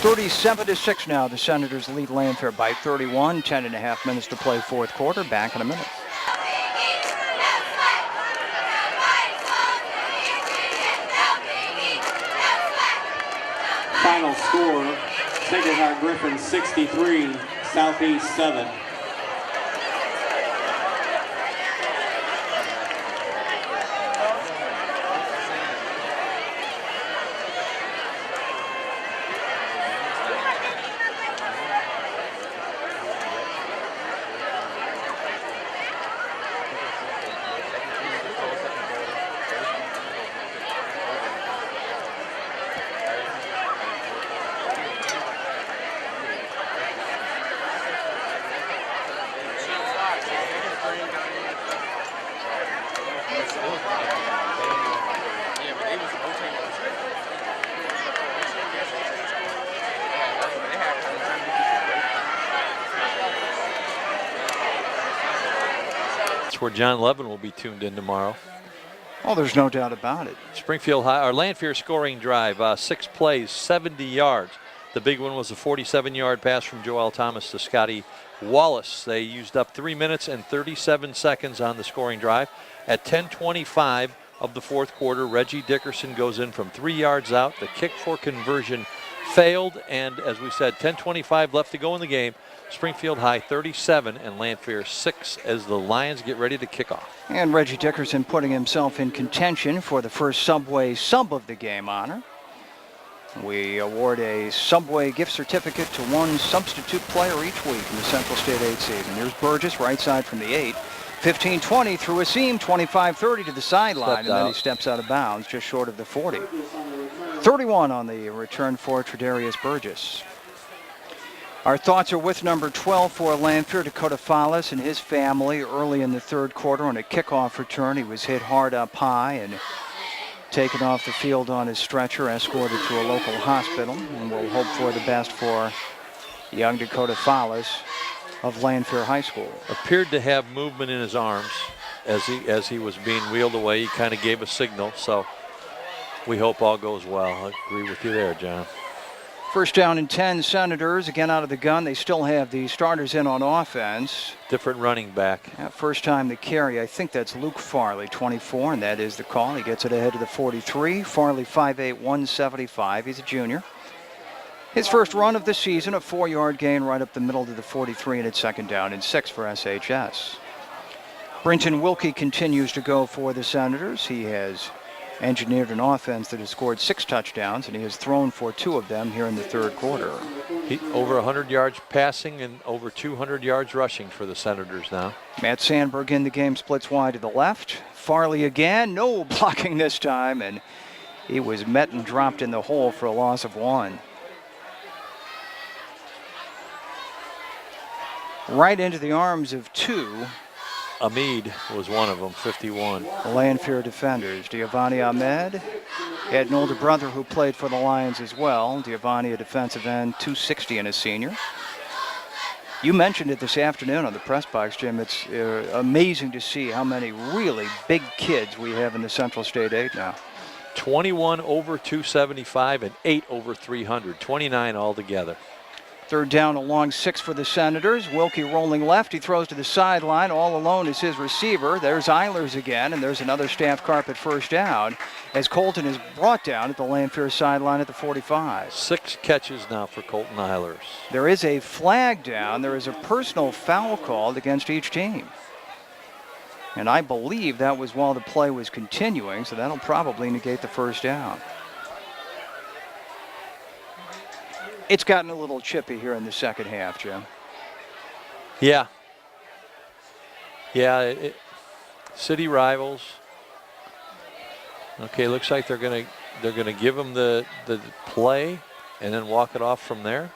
37-6 now. The Senators lead Lanphier by 31. 10.5 minutes to play 4th quarter. Back in a minute. Final score, Sacred Heart Griffin 63, Southeast 7. Where John Levin will be tuned in tomorrow. Oh, there's no doubt about it. Springfield High, or Lanphier scoring drive, 6 plays, 70 yards. The big one was a 47-yard pass from Joel Thomas to Scotty Wallace. They used up 3 minutes and 37 seconds on the scoring drive. At 10:25 of the 4th quarter, Reggie Dickerson goes in from 3 yards out. The kick for conversion failed, and as we said, 10:25 left to go in the game. Springfield High 37 and Lanphier 6 as the Lions get ready to kick off. And Reggie Dickerson putting himself in contention for the first Subway sub of the game honor. We award a Subway gift certificate to one substitute player each week in the Central State 8 season. Here's Burgess, right side from the 8. 15-20 through a seam, 25-30 to the sideline, and then he steps out of bounds just short of the 40. 31 on the return for Tredarius Burgess. Our thoughts are with number 12 for Lanphier, Dakota Follis, and his family early in the 3rd quarter on a kickoff return. He was hit hard up high and taken off the field on his stretcher, escorted to a local hospital, and we'll hope for the best for young Dakota Follis of Lanphier High School. Appeared to have movement in his arms as he was being wheeled away. He kind of gave a signal, so we hope all goes well. I agree with you there, John. First down and 10, Senators. Again out of the gun. They still have the starters in on offense. Different running back. First time to carry, I think that's Luke Farley, 24, and that is the call. He gets it ahead of the 43. Farley 5'8", 175. He's a junior. His first run of the season, a 4-yard gain right up the middle to the 43, and it's 2nd down and 6 for SHS. Brenton Wilkie continues to go for the Senators. He has engineered an offense that has scored 6 touchdowns, and he has thrown for 2 of them here in the 3rd quarter. Over 100 yards passing and over 200 yards rushing for the Senators now. Matt Sandberg in the game, splits wide to the left. Farley again, no blocking this time, and he was met and dropped in the hole for a loss of 1. Right into the arms of 2. Ahmed was one of them, 51. Lanphier defenders. Giovanni Ahmed had an older brother who played for the Lions as well. Giovanni, a defensive end, 260 and a senior. You mentioned it this afternoon on the press box, Jim. It's amazing to see how many really big kids we have in the Central State 8 now. 21 over 275 and 8 over 300, 29 altogether. Third down along 6 for the Senators. Wilkie rolling left. He throws to the sideline. All alone is his receiver. There's Eilers again, and there's another staff carpet first down as Colton is brought down at the Lanphier sideline at the 45. 6 catches now for Colton Eilers. There is a flag down. There is a personal foul called against each team. And I believe that was while the play was continuing, so that'll probably negate the first down. It's gotten a little chippy here in the second half, Jim. Yeah. Yeah, city rivals. Okay, looks like they're gonna give them the play and then walk it off from there.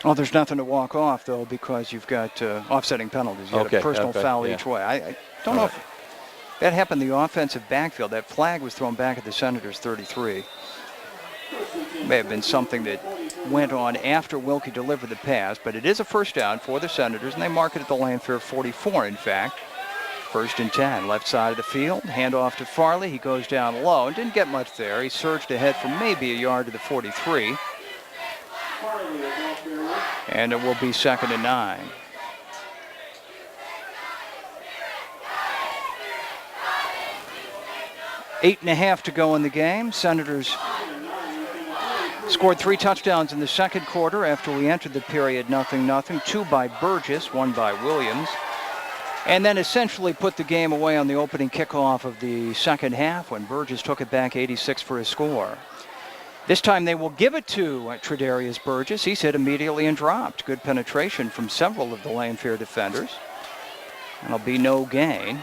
Well, there's nothing to walk off, though, because you've got offsetting penalties. You got a personal foul each way. I don't know if that happened in the offensive backfield. That flag was thrown back at the Senators' 33. May have been something that went on after Wilkie delivered the pass, but it is a first down for the Senators, and they mark it at the Lanphier 44, in fact. 1st and 10, left side of the field. Handoff to Farley. He goes down low and didn't get much there. He surged ahead for maybe a yard to the 43. And it will be 2nd and 9. Eight and a half to go in the game. Senators scored 3 touchdowns in the second quarter after we entered the period 0-0. 2 by Burgess, 1 by Williams. And then essentially put the game away on the opening kickoff of the second half when Burgess took it back 86 for his score. This time they will give it to Tredarius Burgess. He's hit immediately and dropped. Good penetration from several of the Lanphier defenders. And it'll be no gain.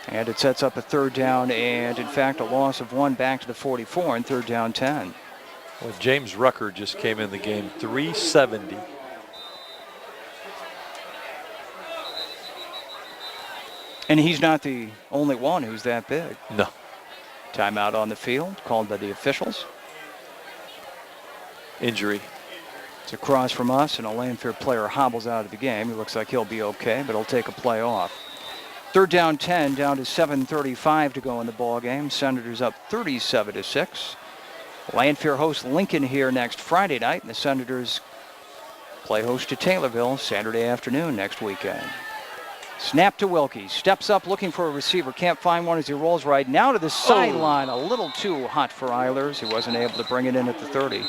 And it sets up a 3rd down and, in fact, a loss of 1 back to the 44 and 3rd down 10. Well, James Rucker just came in the game, 370. And he's not the only one who's that big. No. Timeout on the field, called by the officials. Injury. It's a cross from us, and a Lanphier player hobbles out of the game. He looks like he'll be okay, but he'll take a play off. 3rd down 10, down to 7:35 to go in the ball game. Senators up 37-6. Lanphier hosts Lincoln here next Friday night, and the Senators play host to Taylorville Saturday afternoon next weekend. Snap to Wilkie. Steps up looking for a receiver. Can't find one as he rolls right now to the sideline. A little too hot for Eilers. He wasn't able to bring it in at the 30.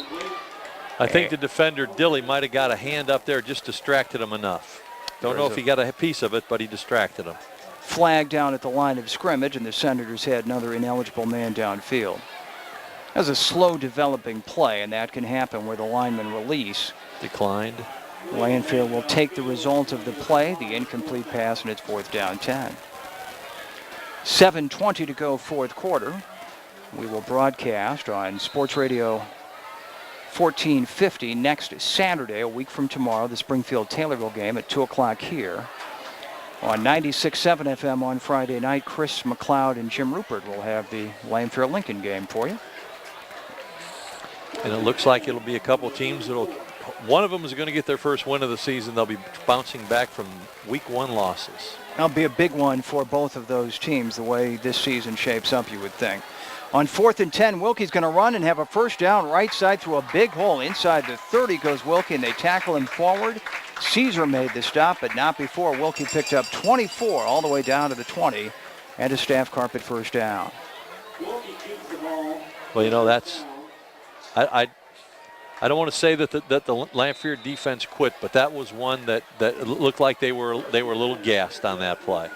I think the defender, Dilly, might have got a hand up there, just distracted him enough. Don't know if he got a piece of it, but he distracted him. Flag down at the line of scrimmage, and the Senators had another ineligible man downfield. That was a slow developing play, and that can happen where the linemen release. Declined. Lanphier will take the result of the play, the incomplete pass, and it's 4th down 10. 7:20 to go 4th quarter. We will broadcast on Sports Radio 1450 next Saturday, a week from tomorrow, the Springfield-Taylorville game at 2 o'clock here. On 96.7 FM on Friday night, Chris McLeod and Jim Rupert will have the Lanphier-Lincoln game for you. And it looks like it'll be a couple teams that'll, one of them is going to get their first win of the season. They'll be bouncing back from week 1 losses. That'll be a big one for both of those teams, the way this season shapes up, you would think. On 4th and 10, Wilkie's going to run and have a first down right side through a big hole. Inside the 30 goes Wilkie, and they tackle him forward. Caesar made the stop, but not before Wilkie picked up 24 all the way down to the 20 and a staff carpet first down. Well, you know, that's I don't want to say that the Lanphier defense quit, but that was one that looked like they were a little gassed on that play.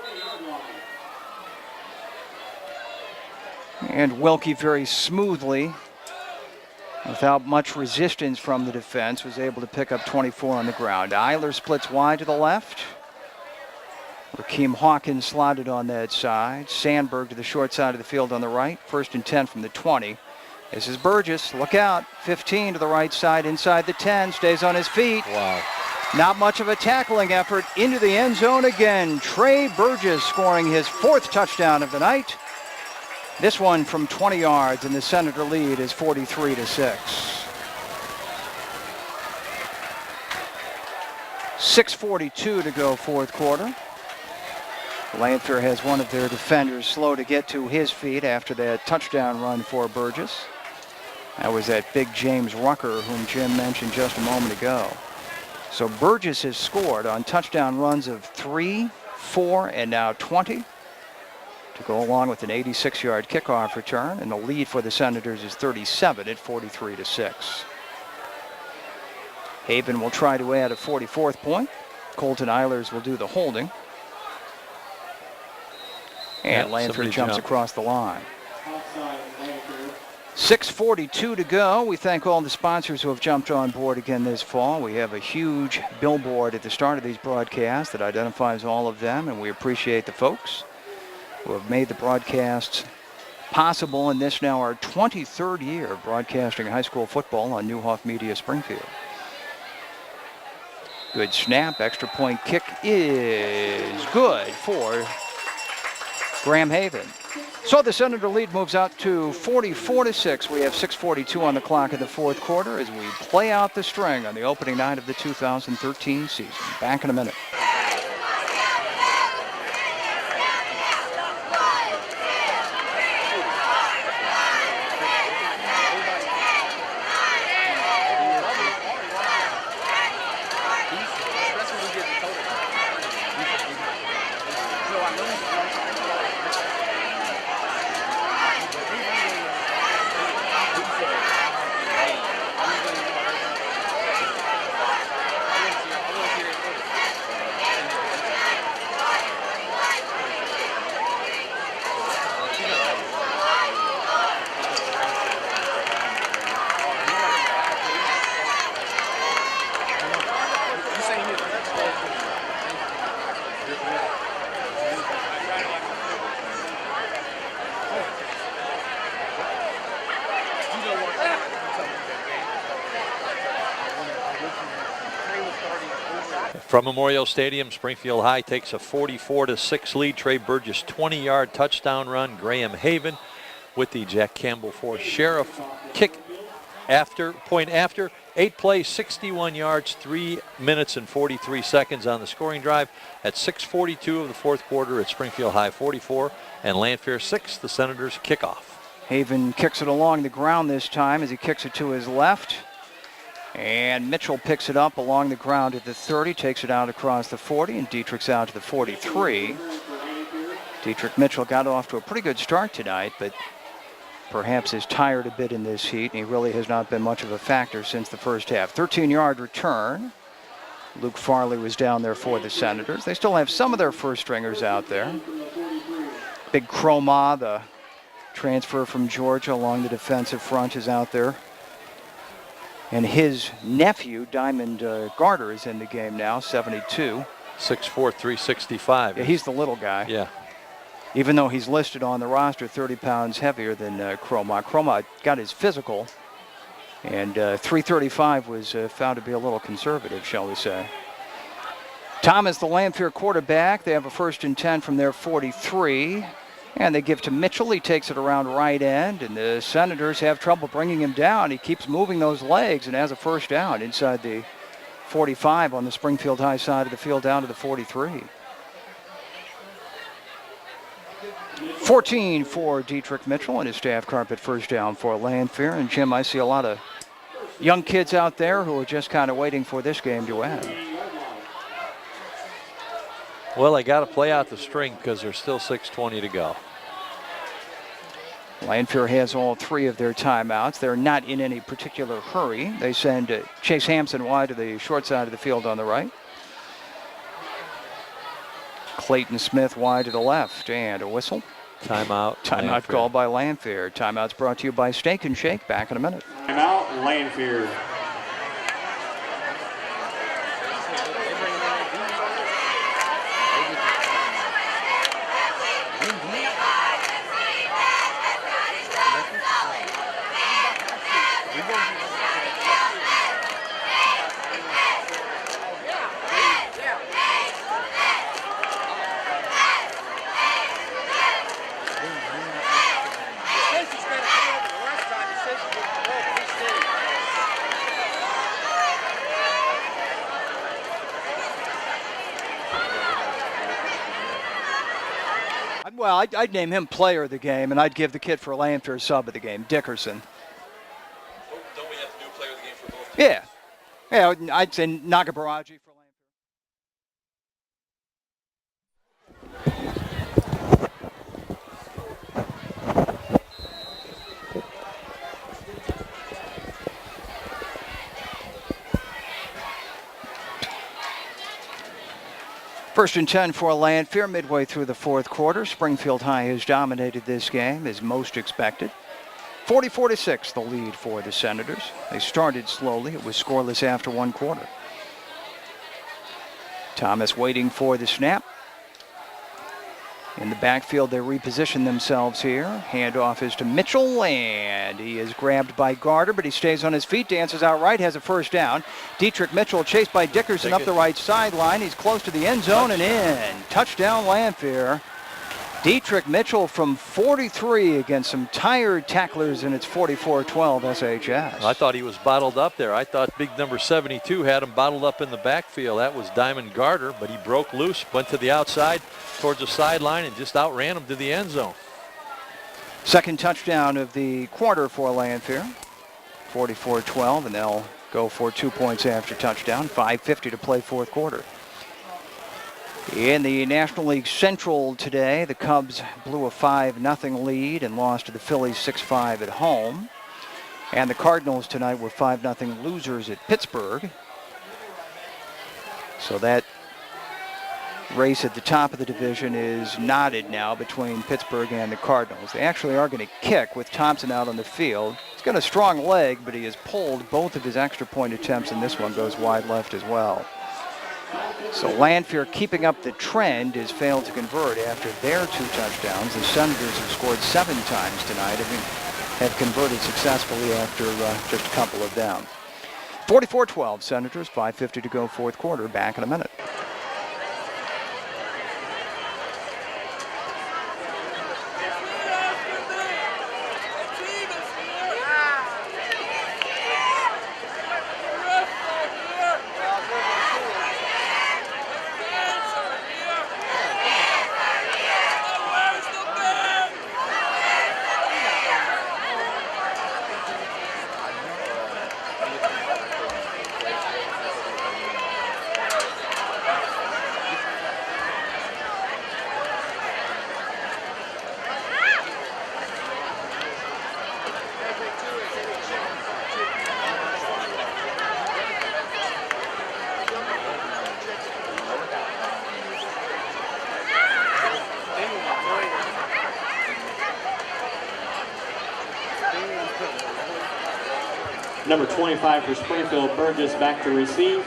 And Wilkie very smoothly, without much resistance from the defense, was able to pick up 24 on the ground. Eiler splits wide to the left. Rakeem Hawkins slotted on that side. Sandberg to the short side of the field on the right. 1st and 10 from the 20. This is Burgess. Look out. 15 to the right side, inside the 10. Stays on his feet. Wow. Not much of a tackling effort. Into the end zone again. Trey Burgess scoring his 4th touchdown of the night. This one from 20 yards, and the Senator lead is 43-6. 6:42 to go fourth quarter. Lanphier has one of their defenders slow to get to his feet after that touchdown run for Burgess. That was that big James Rucker whom Jim mentioned just a moment ago. So Burgess has scored on touchdown runs of 3, 4, and now 20 to go along with an 86-yard kickoff return, and the lead for the Senators is 37 at 43-6. Haven will try to add a 44th point. Colton Eilers will do the holding. And Lanphier jumps across the line. 6:42 to go. We thank all the sponsors who have jumped on board again this fall. We have a huge billboard at the start of these broadcasts that identifies all of them, and we appreciate the folks who have made the broadcasts possible in this now our 23rd year of broadcasting high school football on Newhoff Media Springfield. Good snap. Extra point kick is good for Graham Haven. So the Senator lead moves out to 44-6. We have 6:42 on the clock in the fourth quarter as we play out the string on the opening night of the 2013 season. Back in a minute. From Memorial Stadium, Springfield High takes a 44-6 lead. Trey Burgess 20-yard touchdown run. Graham Haven with the Jack Campbell for Sheriff kick point after. 8 plays, 61 yards, 3 minutes and 43 seconds on the scoring drive. At 6:42 of the fourth quarter at Springfield High 44 and Lanphier 6, the Senators kickoff. Haven kicks it along the ground this time as he kicks it to his left. And Mitchell picks it up along the ground at the 30, takes it out across the 40, and Dietrich's out to the 43. Dietrich Mitchell got off to a pretty good start tonight, but perhaps is tired a bit in this heat, and he really has not been much of a factor since the first half. 13-yard return. Luke Farley was down there for the Senators. They still have some of their first stringers out there. Big Croma, the transfer from Georgia along the defensive front, is out there. And his nephew, Diamond Garter, is in the game now, 72. 6'4", 365. Yeah, he's the little guy. Yeah. Even though he's listed on the roster 30 pounds heavier than Croma. Croma got his physical, and 335 was found to be a little conservative, shall we say. Thomas, the Lanphier quarterback. They have a 1st and 10 from their 43. And they give to Mitchell. He takes it around right end, and the Senators have trouble bringing him down. He keeps moving those legs and has a first down inside the 45 on the Springfield High side of the field down to the 43. 14 for Dietrich Mitchell and his staff carpet first down for Lanphier. And Jim, I see a lot of young kids out there who are just kind of waiting for this game to end. Well, they got to play out the string because there's still 6:20 to go. Lanphier has all 3 of their timeouts. They're not in any particular hurry. They send Chase Hampson wide to the short side of the field on the right. Clayton Smith wide to the left, and a whistle. Timeout. Timeout called by Lanphier. Timeout's brought to you by Steak and Shake. Back in a minute. Timeout, Lanphier. Well, I'd name him player of the game, and I'd give the kid for Lanphier sub of the game, Dickerson. Don't we have to do player of the game for both teams? Yeah. Yeah, I'd say Nagabaraji for First and 10 for Lanphier midway through the fourth quarter. Springfield High has dominated this game as most expected. 44-6 the lead for the Senators. They started slowly. It was scoreless after one quarter. Thomas waiting for the snap. In the backfield, they reposition themselves here. Handoff is to Mitchell, and he is grabbed by Garter, but he stays on his feet, dances out right, has a first down. Dietrich Mitchell chased by Dickerson up the right sideline. He's close to the end zone and in. Touchdown, Lanphier. Dietrich Mitchell from 43 against some tired tacklers, and it's 44-12 SHS. I thought he was bottled up there. I thought big number 72 had him bottled up in the backfield. That was Diamond Garter, but he broke loose, went to the outside towards the sideline, and just outran him to the end zone. Second touchdown of the quarter for Lanphier. 44-12, and they'll go for 2 points after touchdown. 5:50 to play fourth quarter. In the National League Central today, the Cubs blew a 5-0 lead and lost to the Phillies 6-5 at home. And the Cardinals tonight were 5-0 losers at Pittsburgh. So that race at the top of the division is knotted now between Pittsburgh and the Cardinals. They actually are going to kick with Thompson out on the field. He's got a strong leg, but he has pulled both of his extra point attempts, and this one goes wide left as well. So Lanphier, keeping up the trend, has failed to convert after their 2 touchdowns. The Senators have scored 7 times tonight and have converted successfully after just a couple of them. 44-12 Senators, 5:50 to go fourth quarter. Back in a minute. Number 25 for Springfield, Burgess back to receive.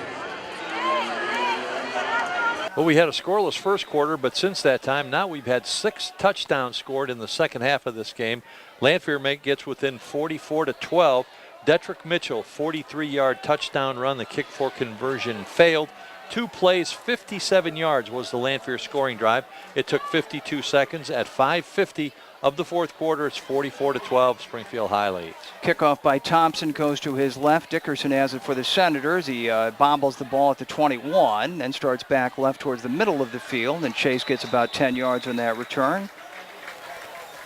Well, we had a scoreless first quarter, but since that time, now we've had 6 touchdowns scored in the second half of this game. Lanphier gets within 44-12. Dietrich Mitchell, 43-yard touchdown run. The kick for conversion failed. 2 plays, 57 yards was the Lanphier scoring drive. It took 52 seconds. At 5:50 of the fourth quarter, it's 44-12. Springfield High leads. Kickoff by Thompson goes to his left. Dickerson has it for the Senators. He bobbles the ball at the 21, then starts back left towards the middle of the field, and Chase gets about 10 yards on that return.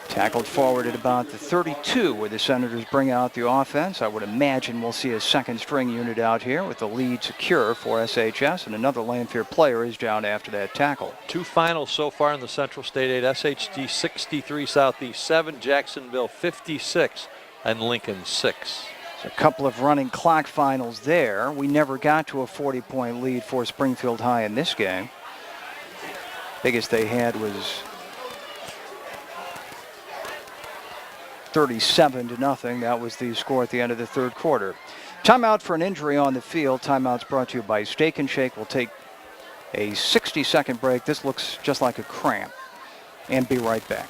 Tackled forward at about the 32, where the Senators bring out the offense. I would imagine we'll see a second string unit out here with the lead secure for SHS, and another Lanphier player is down after that tackle. 2 finals so far in the Central State 8. SHG 63, Southeast 7, Jacksonville 56, and Lincoln 6. So a couple of running clock finals there. We never got to a 40-point lead for Springfield High in this game. Biggest they had was 37-0. That was the score at the end of the third quarter. Timeout for an injury on the field. Timeout's brought to you by Steak and Shake. We'll take a 60-second break. This looks just like a cramp. And be right back.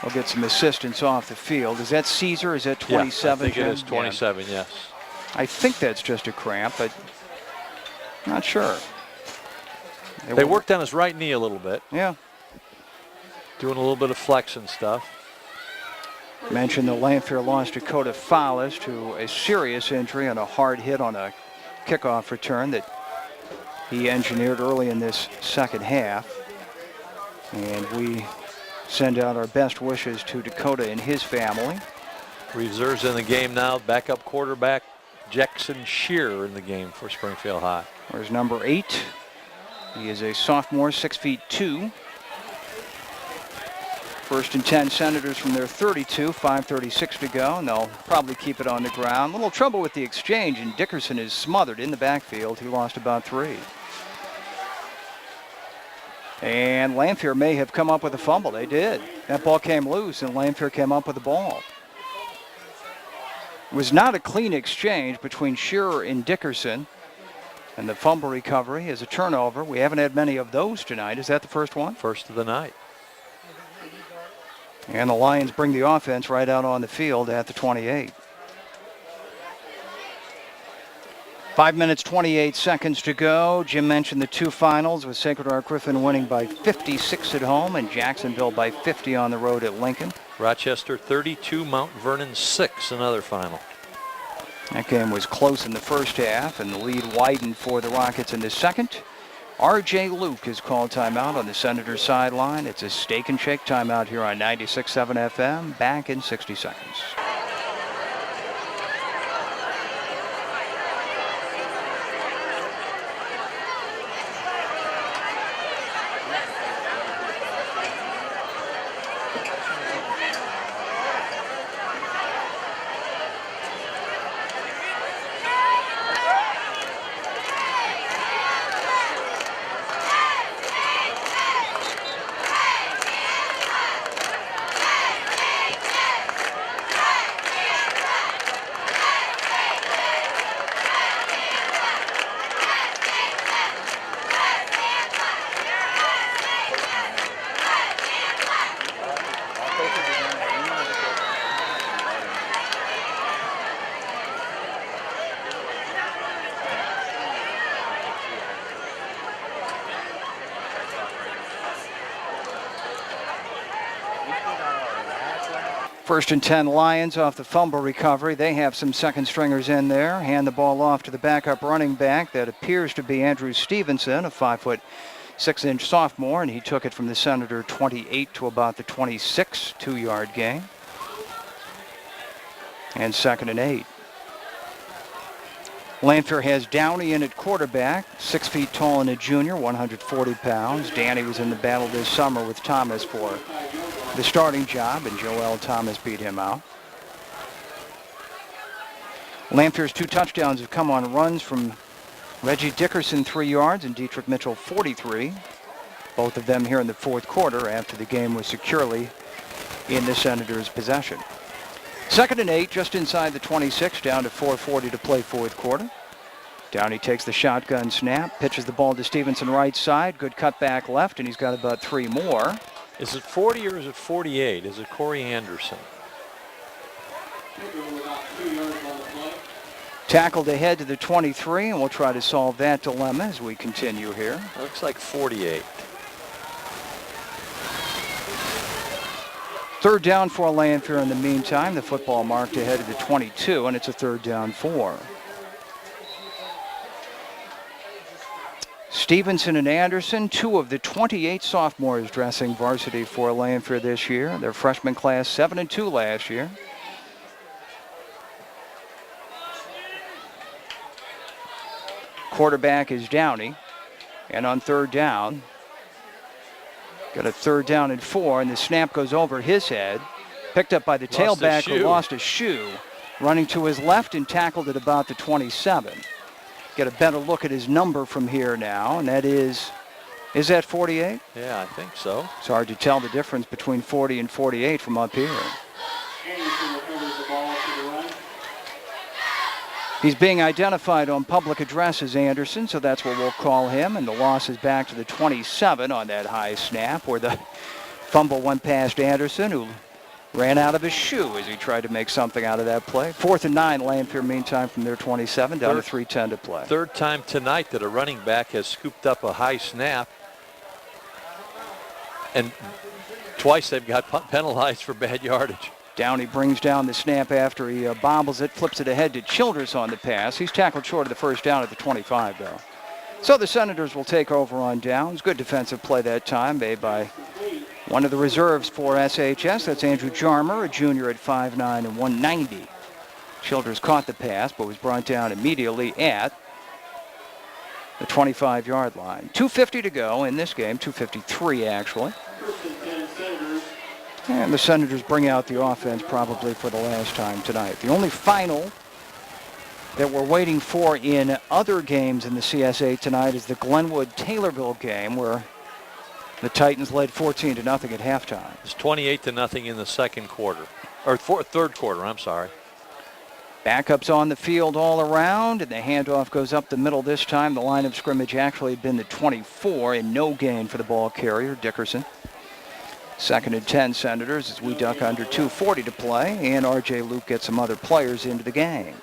We'll get some assistance off the field. Is that Caesar? Is that 27? Yeah, I think Jim? it is 27, yes. I think that's just a cramp, but not sure. They worked on his right knee a little bit. Yeah. Doing a little bit of flex and stuff. Mentioned the Lanphier lost Dakota Follis to a serious injury on a hard hit on a kickoff return that he engineered early in this second half. And we send out our best wishes to Dakota and his family. Reserves in the game now. Backup quarterback Jackson Shearer in the game for Springfield High. There's number 8. He is a sophomore, 6'2". First and 10 Senators from their 32, 5:36 to go, and they'll probably keep it on the ground. A little trouble with the exchange, and Dickerson is smothered in the backfield. He lost about 3. And Lanphier may have come up with a fumble. They did. That ball came loose, and Lanphier came up with the ball. It was not a clean exchange between Shearer and Dickerson. And the fumble recovery is a turnover. We haven't had many of those tonight. Is that the first one? First of the night. And the Lions bring the offense right out on the field at the 28. 5 minutes, 28 seconds to go. Jim mentioned the 2 finals with Sacred Heart Griffin winning by 56 at home and Jacksonville by 50 on the road at Lincoln. Rochester 32, Mount Vernon 6, another final. That game was close in the first half, and the lead widened for the Rockets in the second. R.J. Luke is called timeout on the Senators sideline. It's a steak and shake timeout here on 96.7 FM. Back in 60 seconds. First and 10 Lions off the fumble recovery. They have some second stringers in there. Hand the ball off to the backup running back. That appears to be Andrew Stevenson, a 5'6" sophomore, and he took it from the Senator 28 to about the 26, 2-yard gain. And 2nd and 8. Lanphier has Downey in at quarterback, 6 feet tall and a junior, 140 pounds. Danny was in the battle this summer with Thomas for the starting job, and Joel Thomas beat him out. Lanphier's 2 touchdowns have come on runs from Reggie Dickerson, 3 yards, and Dietrich Mitchell, 43. Both of them here in the 4th quarter after the game was securely in the Senators' possession. 2nd and 8, just inside the 26, down to 4:40 to play 4th quarter. Downey takes the shotgun snap, pitches the ball to Stevenson right side. Good cutback left, and he's got about 3 more. Is it 40 or is it 48? Is it Corey Anderson? Tackled ahead to the 23, and we'll try to solve that dilemma as we continue here. Looks like 48. 3rd down for Lanphier in the meantime. The football marked ahead of the 22, and it's a 3rd down 4. Stevenson and Anderson, 2 of the 28 sophomores dressing varsity for Lanphier this year. Their freshman class 7-2 last year. Quarterback is Downey, and on 3rd down, Got a 3rd down and 4, and the snap goes over his head. Picked up by the tailback who lost a shoe. Running to his left and tackled at about the 27. Get a better look at his number from here now, and that is that 48? Yeah, I think so. It's hard to tell the difference between 40 and 48 from up here. He's being identified on public address as Anderson, so that's what we'll call him. And the loss is back to the 27 on that high snap, where the fumble went past Anderson, who ran out of his shoe as he tried to make something out of that play. 4th and 9, Lanphier meantime from their 27, down to 3:10 to play. 3rd time tonight that a running back has scooped up a high snap. And twice they've got penalized for bad yardage. Downey brings down the snap after he bobbles it, flips it ahead to Childress on the pass. He's tackled short of the 1st down at the 25, though. So the Senators will take over on downs. Good defensive play that time made by one of the reserves for SHS. That's Andrew Jarmer, a junior at 5'9" and 190. Childress caught the pass, but was brought down immediately at the 25-yard line. 2:50 to go in this game, 2:53 actually. And the Senators bring out the offense probably for the last time tonight. The only final that we're waiting for in other games in the CSA tonight is the Glenwood-Taylorville game, where the Titans led 14-0 at halftime. It's 28-0 in the 2nd quarter, or 3rd quarter, I'm sorry. Backups on the field all around, and the handoff goes up the middle this time. The line of scrimmage actually had been the 24, and no gain for the ball carrier, Dickerson. 2nd and 10 Senators as we duck under 2:40 to play, and R.J. Luke gets some other players into the game.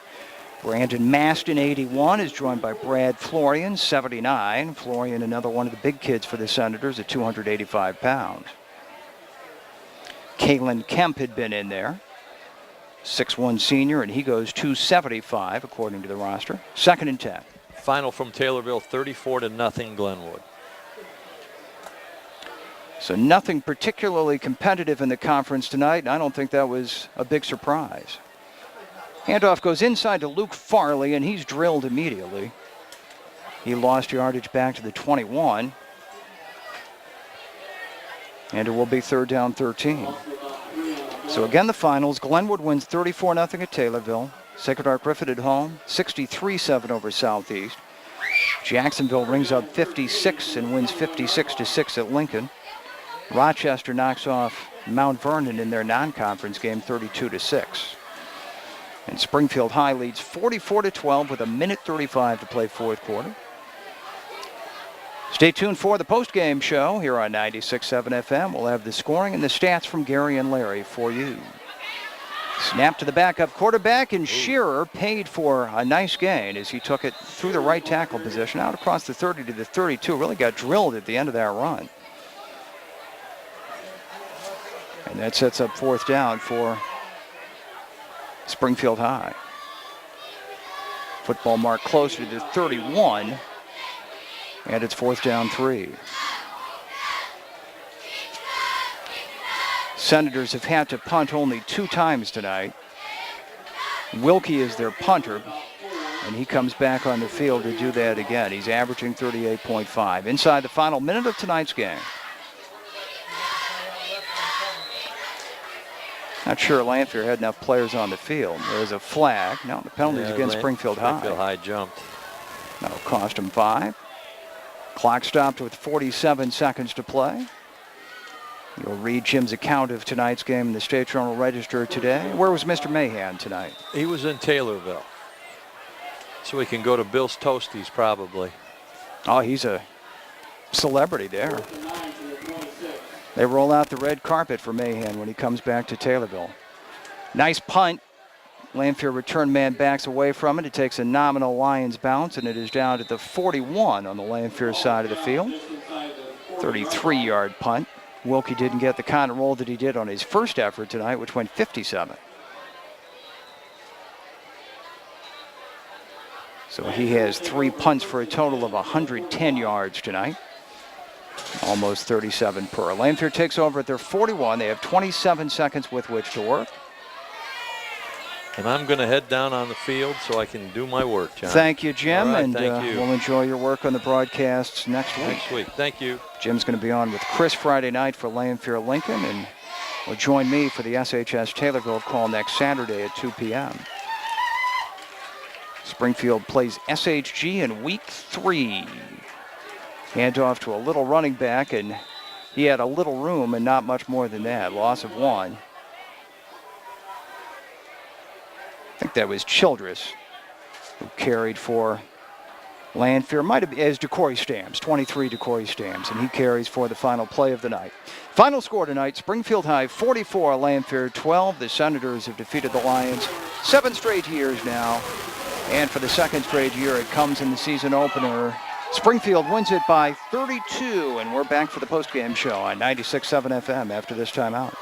Brandon Maston, 81, is joined by Brad Florian, 79. Florian, another one of the big kids for the Senators at 285 pounds. Kalen Kemp had been in there, 6'1" senior, and he goes 275 according to the roster. 2nd and 10. Final from Taylorville, 34-0 Glenwood. So nothing particularly competitive in the conference tonight, and I don't think that was a big surprise. Handoff goes inside to Luke Farley, and he's drilled immediately. He lost yardage back to the 21. And it will be 3rd down 13. So again, the finals. Glenwood wins 34-0 at Taylorville. Sacred Heart Griffith at home, 63-7 over Southeast. Jacksonville rings up 56 and wins 56-6 at Lincoln. Rochester knocks off Mount Vernon in their non-conference game 32-6. And Springfield High leads 44-12 with 1:35 to play 4th quarter. Stay tuned for the post-game show here on 96.7 FM. We'll have the scoring and the stats from Gary and Larry for you. Snap to the backup quarterback, and Shearer paid for a nice gain as he took it through the right tackle position out across the 30 to the 32. Really got drilled at the end of that run. And that sets up 4th down for Springfield High. Football marked closer to the 31, and it's 4th down 3. Senators have had to punt only 2 times tonight. Wilkie is their punter, and he comes back on the field to do that again. He's averaging 38.5. Inside the final minute of tonight's game. Not sure Lanphier had enough players on the field. There's a flag. No, the penalty's against Springfield High. Springfield High jumped. That'll cost him 5. Clock stopped with 47 seconds to play. You'll read Jim's account of tonight's game in the State Journal Register today. Where was Mr. Mahan tonight? He was in Taylorville. So we can go to Bill's Toasties probably. Oh, he's a celebrity there. They roll out the red carpet for Mahan when he comes back to Taylorville. Nice punt. Lanphier return man backs away from it. It takes a nominal Lions bounce, and it is down to the 41 on the Lanphier side of the field. 33-yard punt. Wilkie didn't get the kind of roll that he did on his first effort tonight, which went 57. So he has 3 punts for a total of 110 yards tonight. Almost 37 per. Lanphier takes over at their 41. They have 27 seconds with which to work. And I'm going to head down on the field so I can do my work, John. Thank you, Jim. All right, and thank you. We'll enjoy your work on the broadcasts next week. Next week. Thank you. Jim's going to be on with Chris Friday night for Lanphier Lincoln, and will join me for the SHS Taylorville call next Saturday at 2 p.m. Springfield plays SHG in week 3. Handoff to a little running back, and he had a little room and not much more than that. Loss of 1. I think that was Childress who carried for Lanphier. Might have been as Decory Stamps, 23 Decory Stamps, and he carries for the final play of the night. Final score tonight, Springfield High 44, Lanphier 12. The Senators have defeated the Lions 7 straight years now, and for the 2nd straight year it comes in the season opener. Springfield wins it by 32, and we're back for the postgame show on 96.7 FM after this timeout.